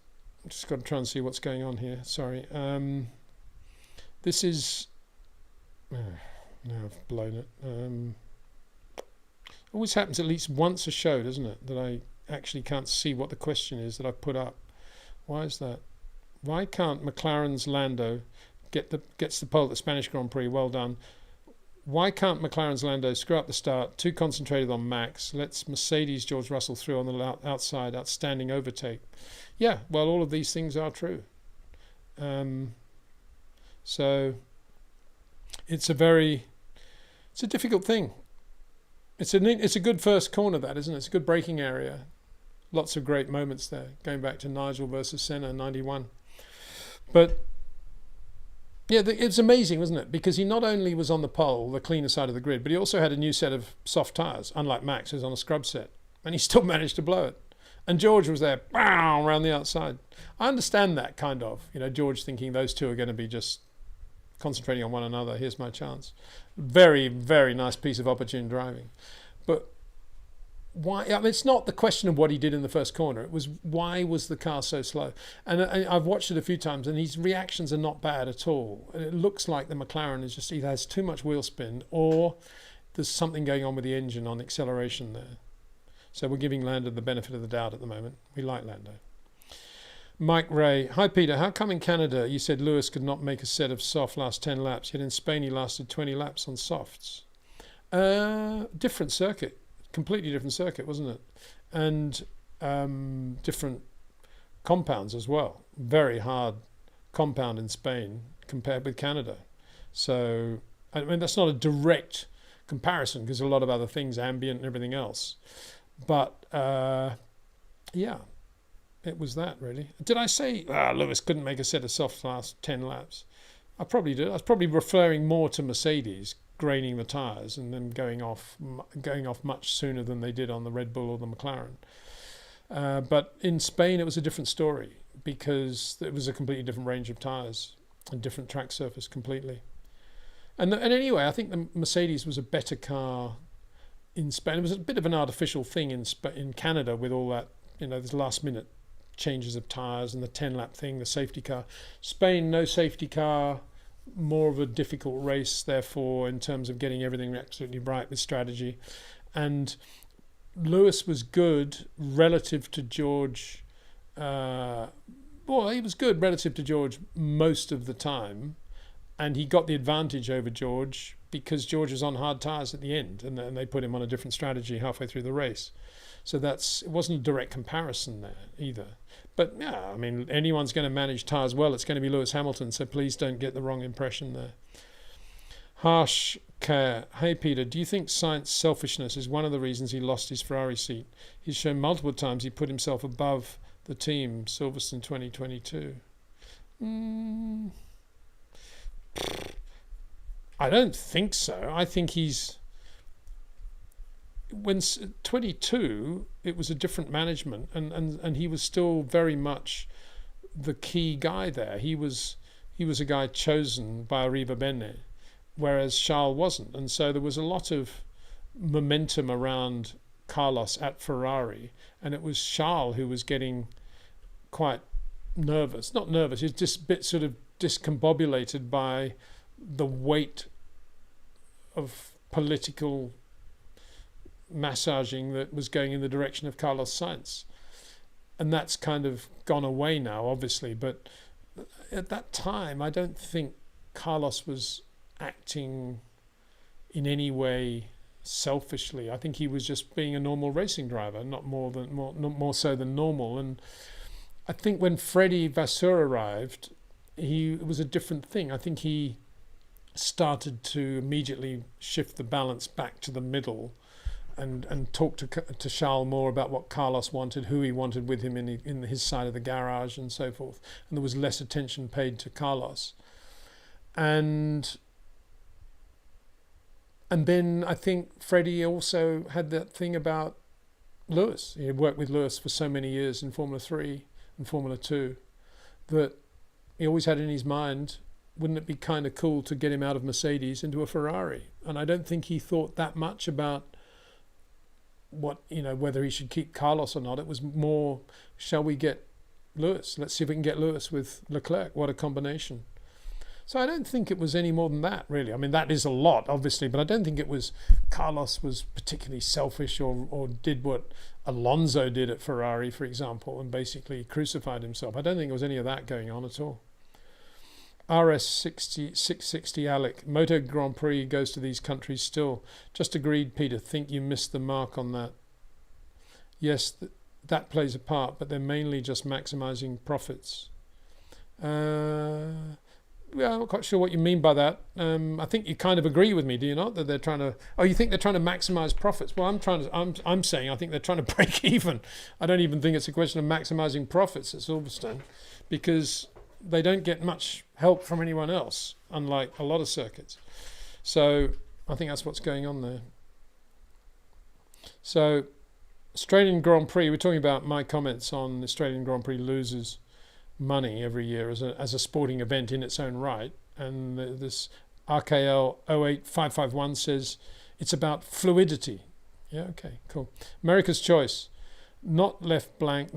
[SPEAKER 1] I'm just got to try and see what's going on here. Sorry. This is... no, I've blown it. Always happens at least once a show, doesn't it? That I actually can't see what the question is that I've put up. Why is that? Why can't McLaren's Lando gets the pole at the Spanish Grand Prix? Well done. Why can't McLaren's Lando screw up the start? Too concentrated on Max. Lets Mercedes George Russell through on the outside. Outstanding overtake. Yeah, well, all of these things are true. So it's a difficult thing. It's a good first corner, that, isn't it? It's a good braking area. Lots of great moments there, going back to Nigel versus Senna, 91. But yeah, it's amazing, wasn't it? Because he not only was on the pole, the cleaner side of the grid, but he also had a new set of soft tyres, unlike Max, who's on a scrub set. And he still managed to blow it. And George was there, bow, around the outside. I understand that, kind of. You know, George thinking those two are going to be just concentrating on one another. Here's my chance. Very, very nice piece of opportune driving. But why? I mean, it's not the question of what he did in the first corner. It was, why was the car so slow? And I've watched it a few times, and his reactions are not bad at all. And it looks like the McLaren is just either has too much wheel spin, or there's something going on with the engine on acceleration there. So we're giving Lando the benefit of the doubt at the moment. We like Lando. Mike Ray. Hi, Peter. How come in Canada you said Lewis could not make a set of soft last 10 laps, yet in Spain he lasted 20 laps on softs? Different circuit. Completely different circuit, wasn't it? And different compounds as well. Very hard compound in Spain compared with Canada. So, I mean, that's not a direct comparison because a lot of other things, ambient and everything else. But, yeah, it was that, really. Did I say Lewis couldn't make a set of soft last 10 laps? I probably did. I was probably referring more to Mercedes graining the tyres and then going off much sooner than they did on the Red Bull or the McLaren. But in Spain, it was a different story because it was a completely different range of tyres and different track surface completely. And anyway, I think the Mercedes was a better car in Spain. It was a bit of an artificial thing in Canada with all that, you know, there's last minute changes of tyres and the 10-lap thing, the safety car. Spain, no safety car, more of a difficult race, therefore, in terms of getting everything absolutely right with strategy. And Lewis was good relative to George. Well, he was good relative to George most of the time. And he got the advantage over George because George was on hard tyres at the end, and they put him on a different strategy halfway through the race. So it wasn't a direct comparison there either. But yeah, I mean, anyone's going to manage tyres well, it's going to be Lewis Hamilton, so please don't get the wrong impression there. Harsh Care. Hey Peter, do you think Sainz's selfishness is one of the reasons he lost his Ferrari seat? He's shown multiple times he put himself above the team, Silverstone 2022. I don't think so. I think when 22, it was a different management, and he was still very much the key guy there. He was a guy chosen by Arriva Bene, whereas Charles wasn't. And so there was a lot of momentum around Carlos at Ferrari, and it was Charles who was getting quite nervous. Not nervous, he was just a bit sort of discombobulated by the weight of political massaging that was going in the direction of Carlos Sainz. And that's kind of gone away now, obviously. But at that time, I don't think Carlos was acting in any way selfishly. I think he was just being a normal racing driver, not more so than normal. And I think when Freddie Vasseur arrived, it was a different thing. I think he started to immediately shift the balance back to the middle and talk to Charles more about what Carlos wanted, who he wanted with him in his side of the garage and so forth. And there was less attention paid to Carlos. And then I think Freddie also had that thing about Lewis. He had worked with Lewis for so many years in Formula 3 and Formula 2 that he always had in his mind, wouldn't it be kind of cool to get him out of Mercedes into a Ferrari? And I don't think he thought that much about what, whether he should keep Carlos or not. It was more, shall we get Lewis? Let's see if we can get Lewis with Leclerc. What a combination. So I don't think it was any more than that, really. I mean, that is a lot, obviously, but I don't think it was Carlos was particularly selfish or did what Alonso did at Ferrari, for example, and basically crucified himself. I don't think there was any of that going on at all. RS660 Alec, Moto Grand Prix goes to these countries still. Just agreed, Peter. Think you missed the mark on that. Yes, that plays a part, but they're mainly just maximising profits. Well, I'm not quite sure what you mean by that. I think you kind of agree with me, do you not? That they're trying to. Oh, you think they're trying to maximise profits? Well, I'm saying I think they're trying to break even. I don't even think it's a question of maximising profits at Silverstone, because they don't get much help from anyone else, unlike a lot of circuits. So I think that's what's going on there. So Australian Grand Prix. We're talking about my comments on the Australian Grand Prix losers money every year as a sporting event in its own right, and this RKL 08551 says it's about fluidity. Yeah, okay, cool. America's Choice, not left blank.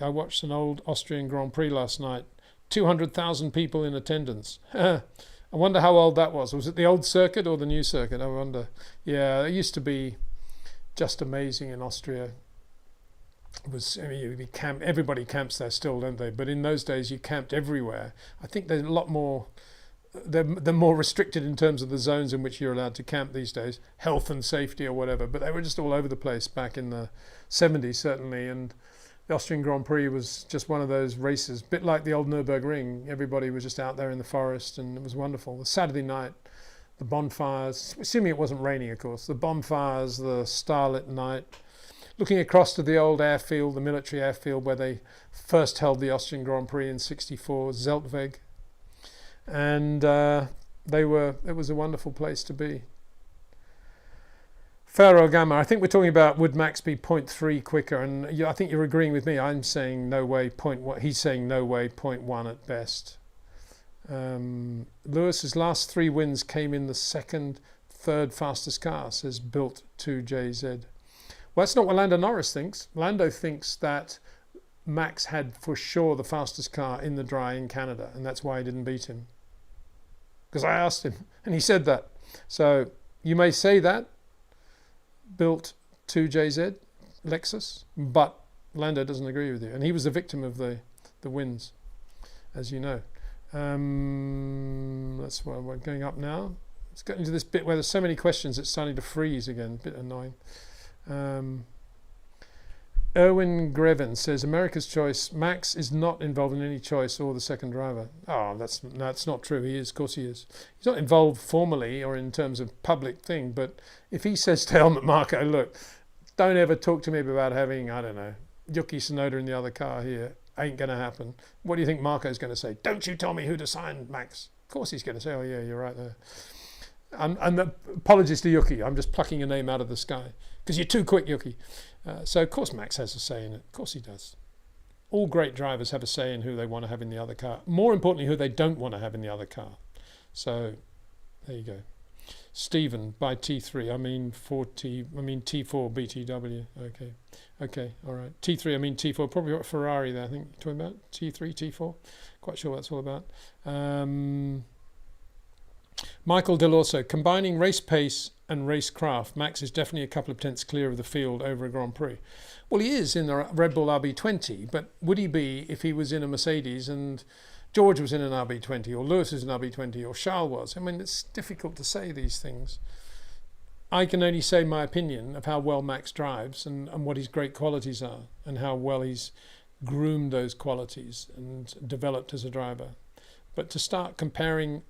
[SPEAKER 1] I watched an old Austrian Grand Prix last night, 200,000 people in attendance. I wonder how old that was. Was it the old circuit or the new circuit? I wonder. Yeah, it used to be just amazing in Austria. Everybody camps there still, don't they? But in those days you camped everywhere. I think there's a lot more, they're more restricted in terms of the zones in which you're allowed to camp these days, health and safety or whatever, but they were just all over the place back in the 70s certainly, and the Austrian Grand Prix was just one of those races, a bit like the old Nürburgring. Everybody was just out there in the forest, and it was wonderful. The Saturday night, the bonfires, assuming it wasn't raining of course, the bonfires, the starlit night, looking across to the old airfield, the military airfield where they first held the Austrian Grand Prix in '64, Zeltweg, and it was a wonderful place to be. Ferro Gamma, I think we're talking about would Max be 0.3 quicker, and I think you're agreeing with me. I'm saying no way, 0.1. He's saying no way, 0.1 at best. Lewis's last 3 wins came in the third fastest car, says Built 2JZ. Well, that's not what Lando Norris thinks. Lando thinks that Max had for sure the fastest car in the dry in Canada, and that's why he didn't beat him. Because I asked him, and he said that. So you may say that, Built 2JZ, Lexus, but Lando doesn't agree with you. And he was the victim of the wins, as you know. That's why we're going up now. Let's get into this bit where there's so many questions it's starting to freeze again, a bit annoying. Erwin Greven says America's Choice, Max is not involved in any choice or the second driver. Oh, that's not true. He is, of course he is. He's not involved formally or in terms of public thing, but if he says to Helmut Marko, look, don't ever talk to me about having, I don't know, Yuki Tsunoda in the other car here, ain't going to happen. What do you think Marko's going to say? Don't you tell me who to sign, Max. Of course he's going to say, oh yeah, you're right there. And apologies to Yuki, I'm just plucking a name out of the sky because you're too quick, Yuki. So of course Max has a say in it. Of course he does. All great drivers have a say in who they want to have in the other car. More importantly, who they don't want to have in the other car. So there you go. Stephen, by T3, I mean T4 BTW. Okay, all right. T3, I mean T4, probably got Ferrari there, I think you're talking about. T3, T4, quite sure what that's all about. Michael Delorso, combining race pace and race craft, Max is definitely a couple of tenths clear of the field over a Grand Prix. Well, he is in the Red Bull RB20, but would he be if he was in a Mercedes and George was in an RB20 or Lewis was in an RB20 or Charles was? I mean, it's difficult to say these things. I can only say my opinion of how well Max drives and what his great qualities are and how well he's groomed those qualities and developed as a driver. But to start comparing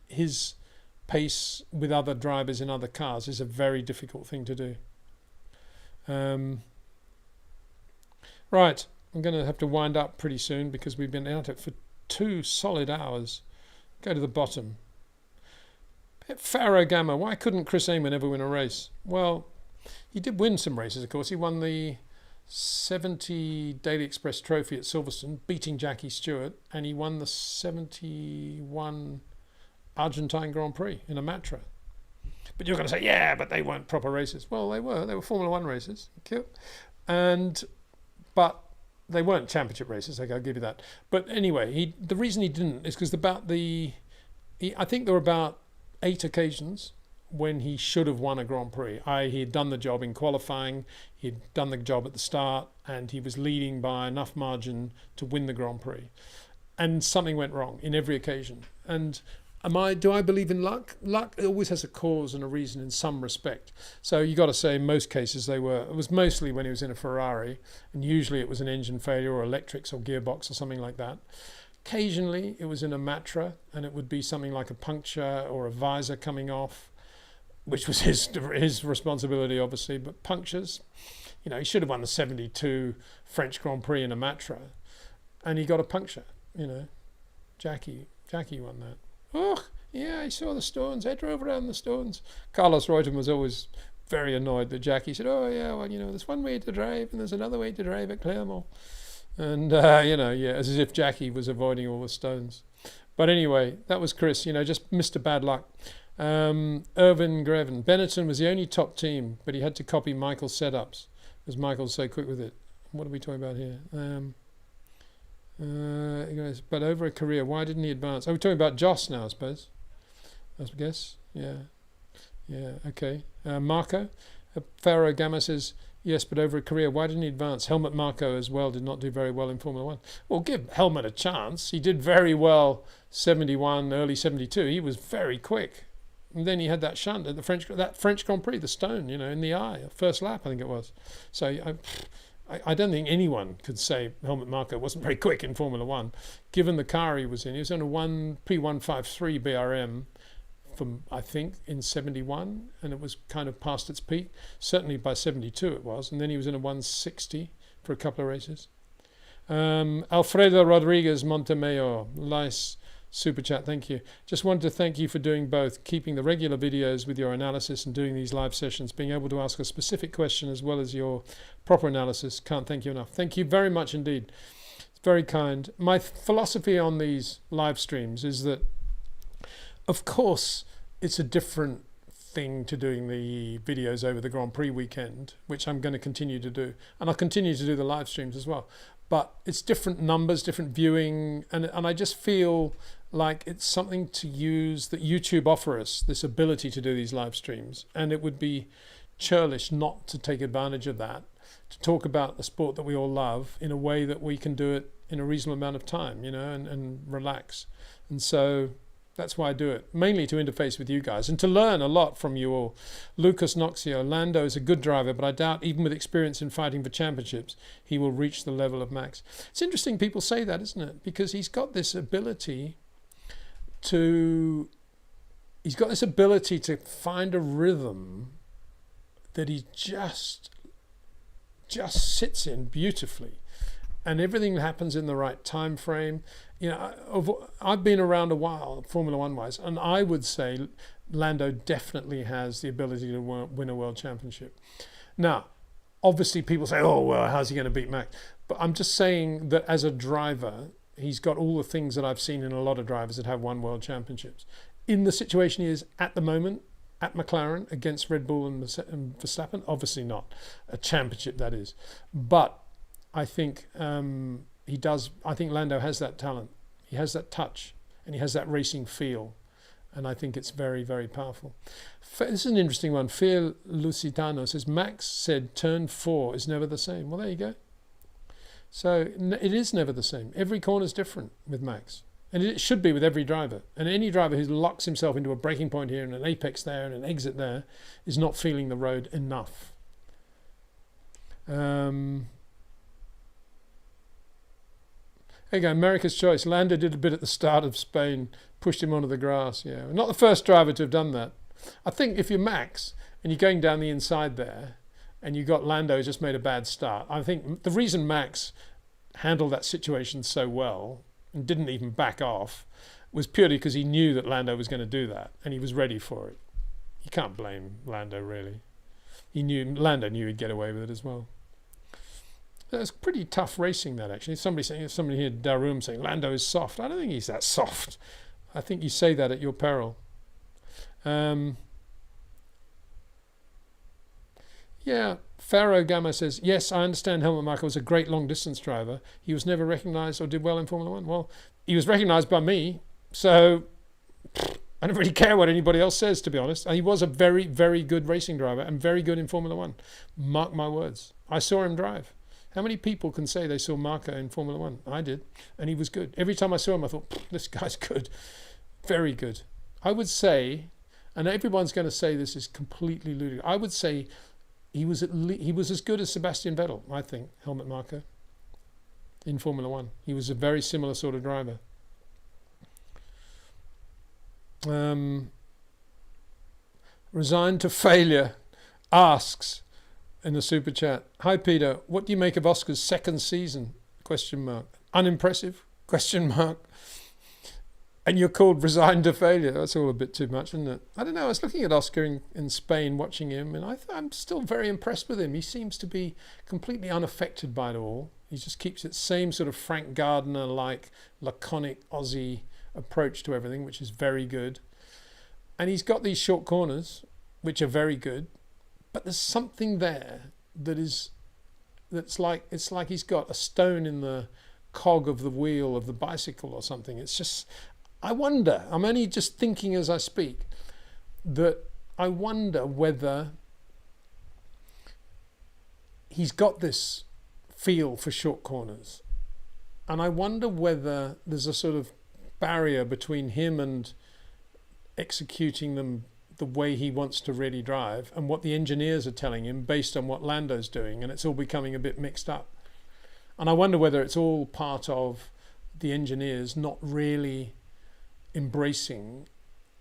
[SPEAKER 1] his pace with other drivers in other cars is a very difficult thing to do. Right, I'm going to have to wind up pretty soon because we've been at it for 2 solid hours. Go to the bottom. Faro Gamma, why couldn't Chris Amon ever win a race? Well, he did win some races, of course. He won the 70 Daily Express Trophy at Silverstone, beating Jackie Stewart, and he won the 71 Argentine Grand Prix in a Matra. But you're going to say, yeah, but they weren't proper races. Well, they were Formula One races, but they weren't championship races. Okay, I'll give you that. But anyway, the reason he didn't is because I think there were about 8 occasions when he should have won a Grand Prix. He had done the job in qualifying, he'd done the job at the start, and he was leading by enough margin to win the Grand Prix. And something went wrong in every occasion. And do I believe in luck? Luck always has a cause and a reason in some respect. So you got to say in most cases it was mostly when he was in a Ferrari, and usually it was an engine failure or electrics or gearbox or something like that. Occasionally it was in a Matra, and it would be something like a puncture or a visor coming off, which was his responsibility, obviously. But punctures, he should have won the 72 French Grand Prix in a Matra, and he got a puncture. Jackie won that. Oh, yeah, I saw the stones. I drove around the stones. Carlos Reutemann was always very annoyed that Jackie said, oh, yeah, well, there's one way to drive and there's another way to drive at Clermont. And, as if Jackie was avoiding all the stones. But anyway, that was Chris, just Mr. Bad Luck. Irvin Greven. Benetton was the only top team, but he had to copy Michael's setups because Michael's so quick with it. What are we talking about here? He goes, but over a career, why didn't he advance? Oh, we're talking about Joss now, I suppose. I guess. Yeah, okay. Marco. Faro Gamma says, yes, but over a career, why didn't he advance? Helmut Marko as well did not do very well in Formula One. Well, give Helmut a chance. He did very well 71, early 72. He was very quick. And then he had that shunt at that French Grand Prix, the stone, in the eye, first lap, I think it was. So I don't think anyone could say Helmut Marko wasn't very quick in Formula One, given the car he was in. He was on a P153 BRM from, I think, in 71, and it was kind of past its peak. Certainly by 72 it was, and then he was in a 160 for a couple of races. Alfredo Rodriguez Montemayor, nice super chat, thank you. Just wanted to thank you for doing both, keeping the regular videos with your analysis and doing these live sessions, being able to ask a specific question as well as your proper analysis. Can't thank you enough. Thank you very much indeed. It's very kind. My philosophy on these live streams is that, of course, it's a different thing to doing the videos over the Grand Prix weekend, which I'm going to continue to do. And I'll continue to do the live streams as well. But it's different numbers, different viewing, and I just feel like it's something to use that YouTube offer us, this ability to do these live streams. And it would be churlish not to take advantage of that, to talk about the sport that we all love in a way that we can do it in a reasonable amount of time, and relax. And so that's why I do it, mainly to interface with you guys and to learn a lot from you all. Lucas Noxio, Lando is a good driver, but I doubt even with experience in fighting for championships, he will reach the level of Max. It's interesting people say that, isn't it? Because he's got this ability to find a rhythm that he just sits in beautifully. And everything happens in the right time frame. I've been around a while, Formula One wise, and I would say Lando definitely has the ability to win a world championship. Now, obviously people say, oh, well, how's he going to beat Max? But I'm just saying that as a driver, he's got all the things that I've seen in a lot of drivers that have won world championships. In the situation he is at the moment, at McLaren, against Red Bull and Verstappen, obviously not. A championship, that is. But I think he does. I think Lando has that talent. He has that touch, and he has that racing feel, and I think it's very, very powerful. This is an interesting one. Phil Lusitano says Max said turn 4 is never the same. Well, there you go. So it is never the same. Every corner is different with Max, and it should be with every driver. And any driver who locks himself into a braking point here and an apex there and an exit there is not feeling the road enough. There you go, America's Choice. Lando did a bit at the start of Spain, pushed him onto the grass. Yeah, not the first driver to have done that. I think if you're Max and you're going down the inside there and you got Lando who just made a bad start, I think the reason Max handled that situation so well and didn't even back off was purely because he knew that Lando was going to do that and he was ready for it. You can't blame Lando, really. Lando knew he'd get away with it as well. It's pretty tough racing, that, actually. Somebody here, Darum, saying Lando is soft. I don't think he's that soft. I think you say that at your peril. Yeah, Pharaoh Gamma says, yes, I understand Helmut Marko was a great long-distance driver. He was never recognised or did well in Formula 1. Well, he was recognised by me, so I don't really care what anybody else says, to be honest. And he was a very, very good racing driver and very good in Formula 1. Mark my words. I saw him drive. How many people can say they saw Marko in Formula 1? I did, and he was good. Every time I saw him, I thought, this guy's good. Very good. I would say, and everyone's going to say this is completely ludicrous, I would say he was as good as Sebastian Vettel, I think, Helmut Marko, in Formula 1. He was a very similar sort of driver. Resigned to failure asks in the super chat, hi Peter, what do you make of Oscar's second season? ? Unimpressive? ? And you're called resigned to failure. That's all a bit too much, isn't it? I don't know. I was looking at Oscar in Spain, watching him, and I'm still very impressed with him. He seems to be completely unaffected by it all. He just keeps it same sort of Frank Gardner-like, laconic Aussie approach to everything, which is very good. And he's got these short corners, which are very good. But there's something there it's like he's got a stone in the cog of the wheel of the bicycle or something. It's just, I wonder, I'm only just thinking as I speak, that I wonder whether he's got this feel for short corners. And I wonder whether there's a sort of barrier between him and executing them the way he wants to really drive and what the engineers are telling him based on what Lando's doing, and it's all becoming a bit mixed up. And I wonder whether it's all part of the engineers not really embracing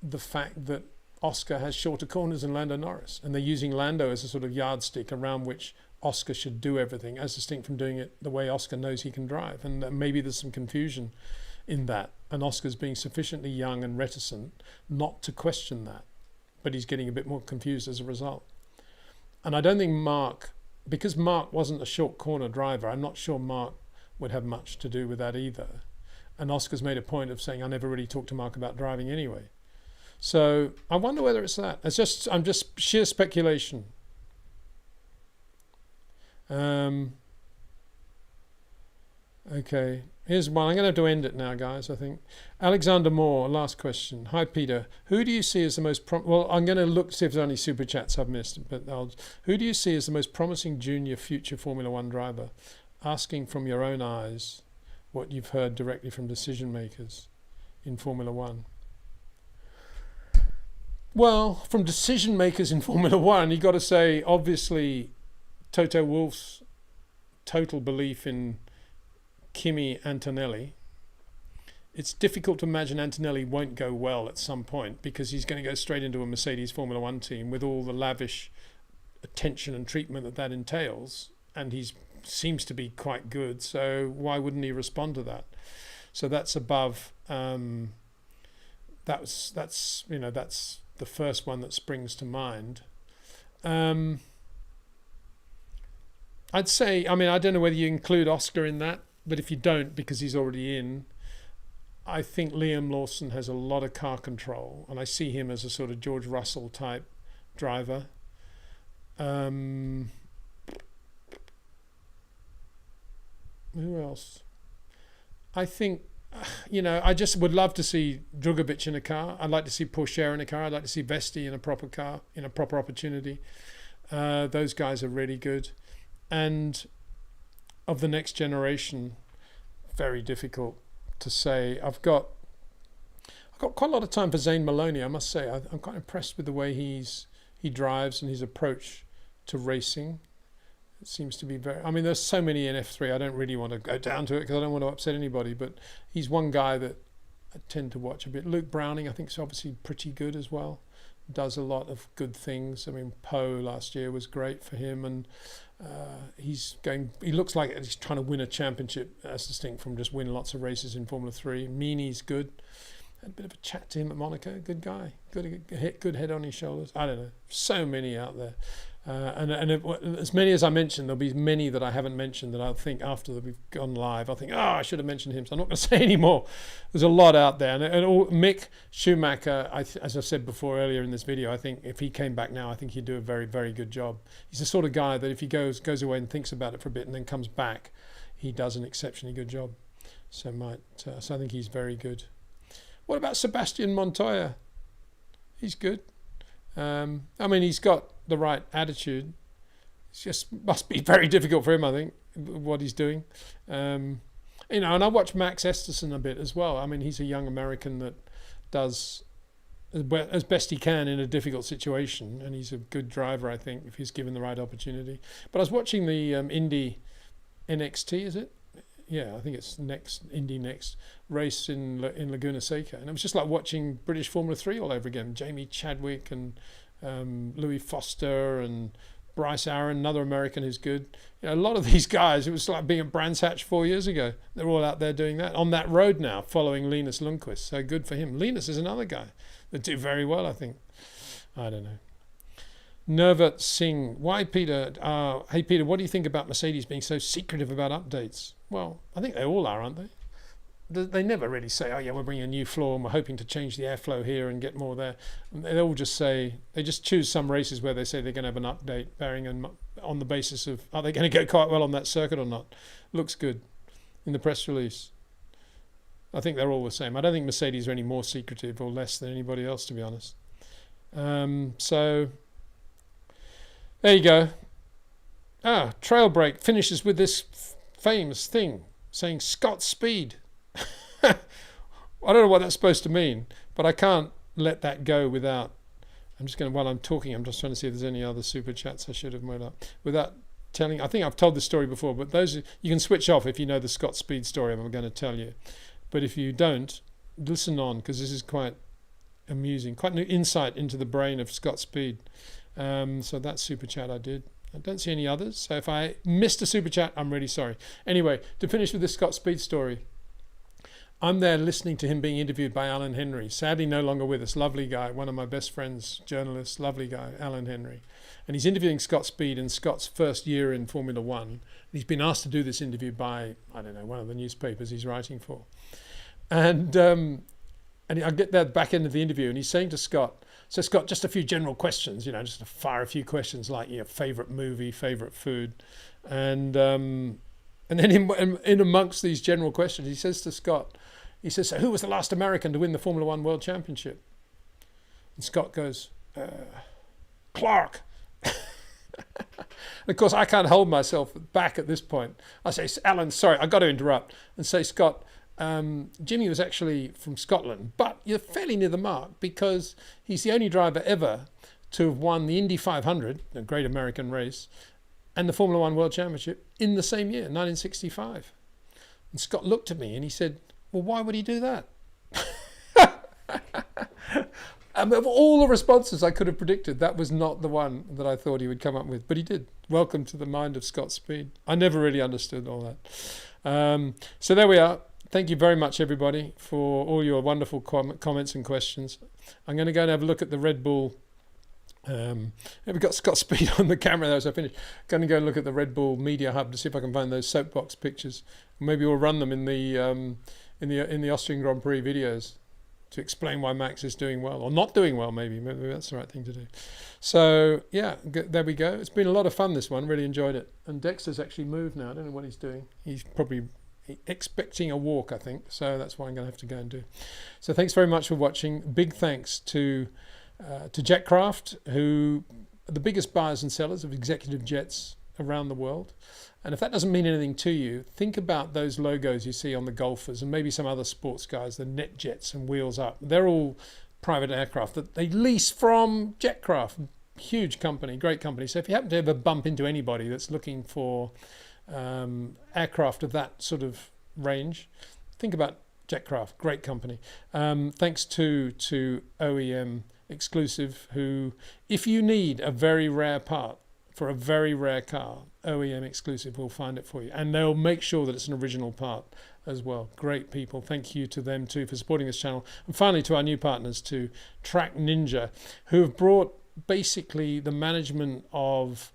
[SPEAKER 1] the fact that Oscar has shorter corners than Lando Norris, and they're using Lando as a sort of yardstick around which Oscar should do everything, as distinct from doing it the way Oscar knows he can drive. And maybe there's some confusion in that, and Oscar's being sufficiently young and reticent not to question that, but he's getting a bit more confused as a result. And I don't think because Mark wasn't a short corner driver, I'm not sure Mark would have much to do with that either. And Oscar's made a point of saying, I never really talked to Mark about driving anyway. So I wonder whether it's that. I'm just sheer speculation. Okay, here's one. I'm going to have to end it now, guys, I think. Alexander Moore, last question. Hi, Peter. Who do you see as the most... well, I'm going to look to see if there's any super chats I've missed. But who do you see as the most promising junior future Formula One driver? Asking from your own eyes what you've heard directly from decision makers in Formula One. Well, from decision makers in Formula One, you've got to say, obviously, Toto Wolff's total belief in Kimi Antonelli. It's difficult to imagine Antonelli won't go well at some point, because he's going to go straight into a Mercedes Formula One team with all the lavish attention and treatment that entails, and he seems to be quite good, so why wouldn't he respond to that? So that's above. That's the first one that springs to mind. I'd say, I don't know whether you include Oscar in that, but if you don't, because he's already in, I think Liam Lawson has a lot of car control, and I see him as a sort of George Russell type driver. Who else? I think, I just would love to see Drugovich in a car. I'd like to see Pourchaire in a car. I'd like to see Vesti in a proper car, in a proper opportunity. Those guys are really good. And of the next generation, very difficult to say. I've got quite a lot of time for Zane Maloney, I must say. I'm quite impressed with the way he drives and his approach to racing. It seems to be there's so many in F3, I don't really want to go down to it because I don't want to upset anybody, but he's one guy that I tend to watch a bit. Luke Browning, I think, is obviously pretty good as well. Does a lot of good things. Poe last year was great for him, and he looks like he's trying to win a championship, as distinct from just win lots of races in Formula 3. Meany's good. Had a bit of a chat to him at Monaco. Good guy, good head on his shoulders. I don't know, so many out there. As many as I mentioned, there'll be many that I haven't mentioned that I'll think after that we've gone live, I'll think, oh, I should have mentioned him, so I'm not going to say any more. There's a lot out there. Mick Schumacher, as I said before earlier in this video, I think if he came back now, I think he'd do a very, very good job. He's the sort of guy that if he goes away and thinks about it for a bit and then comes back, he does an exceptionally good job. So I think he's very good. What about Sebastian Montoya? He's good. I mean, he's got the right attitude. It just must be very difficult for him, I think, what he's doing. And I watch Max Esterson a bit as well. I mean, he's a young American that does as best he can in a difficult situation, and he's a good driver, I think, if he's given the right opportunity. But I was watching the Indy NXT, is it? Yeah, I think it's Indy next race in Laguna Seca, and it was just like watching British Formula 3 all over again. Jamie Chadwick and Louis Foster and Bryce Aaron, another American who's good. A lot of these guys, it was like being at Brands Hatch 4 years ago. They're all out there doing that on that road now, following Linus Lundqvist. So good for him. Linus is another guy that do very well, I think. I don't know. Nirvat Singh, why Peter? Hey Peter, what do you think about Mercedes being so secretive about updates? Well, I think they all are, aren't they? They never really say, oh yeah, we're bringing a new floor and we're hoping to change the airflow here and get more there. They all just say, they just choose some races where they say they're going to have an update bearing on the basis of, are they going to go quite well on that circuit or not? Looks good in the press release. I think they're all the same. I don't think Mercedes are any more secretive or less than anybody else, to be honest. So there you go. Trail Break finishes with this famous thing saying Scott Speed. I don't know what that's supposed to mean, but I can't let that go without. I'm just going to, while I'm talking, I'm just trying to see if there's any other super chats I should have made up without telling. I think I've told this story before, but you can switch off if you know the Scott Speed story I'm going to tell you. But if you don't, listen on, because this is quite amusing, quite new insight into the brain of Scott Speed. So that super chat I did. I don't see any others, so if I missed a super chat, I'm really sorry. Anyway, to finish with this Scott Speed story, I'm there listening to him being interviewed by Alan Henry, sadly no longer with us, lovely guy, one of my best friends, journalist, lovely guy, Alan Henry. And he's interviewing Scott Speed in Scott's first year in Formula One. He's been asked to do this interview by, I don't know, one of the newspapers he's writing for. And I get that back end of the interview, and he's saying to Scott, so Scott, just a few general questions, just to fire a few questions like your favourite movie, favourite food. And then in amongst these general questions, he says to Scott, he says, so who was the last American to win the Formula One World Championship? And Scott goes, Clark. And of course, I can't hold myself back at this point. I say, Alan, sorry, I've got to interrupt and say, Scott, Jimmy was actually from Scotland, but you're fairly near the mark because he's the only driver ever to have won the Indy 500, a great American race, and the Formula One World Championship in the same year, 1965. And Scott looked at me and he said, well, why would he do that? Of all the responses I could have predicted, that was not the one that I thought he would come up with, but he did. Welcome to the mind of Scott Speed. I never really understood all that. So there we are. Thank you very much, everybody, for all your wonderful comments and questions. I'm going to go and have a look at the Red Bull. We've got Scott Speed on the camera there as I finish. Going to go and look at the Red Bull Media Hub to see if I can find those Soapbox pictures. Maybe we'll run them in the Austrian Grand Prix videos to explain why Max is doing well or not doing well. Maybe that's the right thing to do. So yeah, there we go. It's been a lot of fun, this one. Really enjoyed it. And Dexter's actually moved now. I don't know what he's doing. He's probably expecting a walk, I think, so that's what I'm going to have to go and do. So thanks very much for watching. Big thanks to Jetcraft, who are the biggest buyers and sellers of executive jets around the world. And if that doesn't mean anything to you, think about those logos you see on the Golfers and maybe some other sports guys, the NetJets and Wheels Up. They're all private aircraft that they lease from Jetcraft. Huge company, great company. So if you happen to ever bump into anybody that's looking for aircraft of that sort of range, think about Jetcraft, great company. Thanks to OEM Exclusive, who, if you need a very rare part for a very rare car, OEM Exclusive will find it for you. And they'll make sure that it's an original part as well. Great people. Thank you to them too for supporting this channel. And finally to our new partners, to Track Ninja, who have brought basically the management of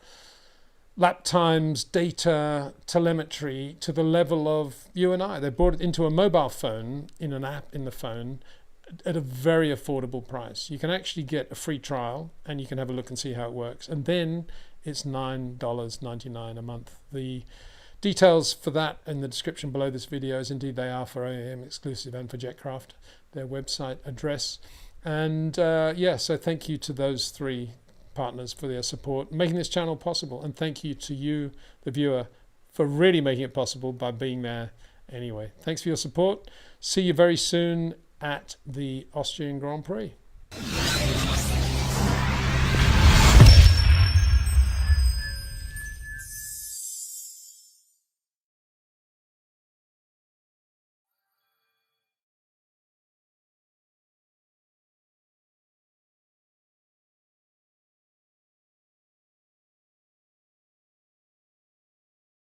[SPEAKER 1] lap times, data, telemetry to the level of you and I. They brought it into a mobile phone, in an app in the phone, at a very affordable price. You can actually get a free trial and you can have a look and see how it works. And then it's $9.99 a month. The details for that in the description below this video, as indeed they are for OEM Exclusive and for Jetcraft, their website address. And yeah, so thank you to those three partners for their support, making this channel possible. And thank you to you, the viewer, for really making it possible by being there anyway. Thanks for your support. See you very soon at the Austrian Grand Prix.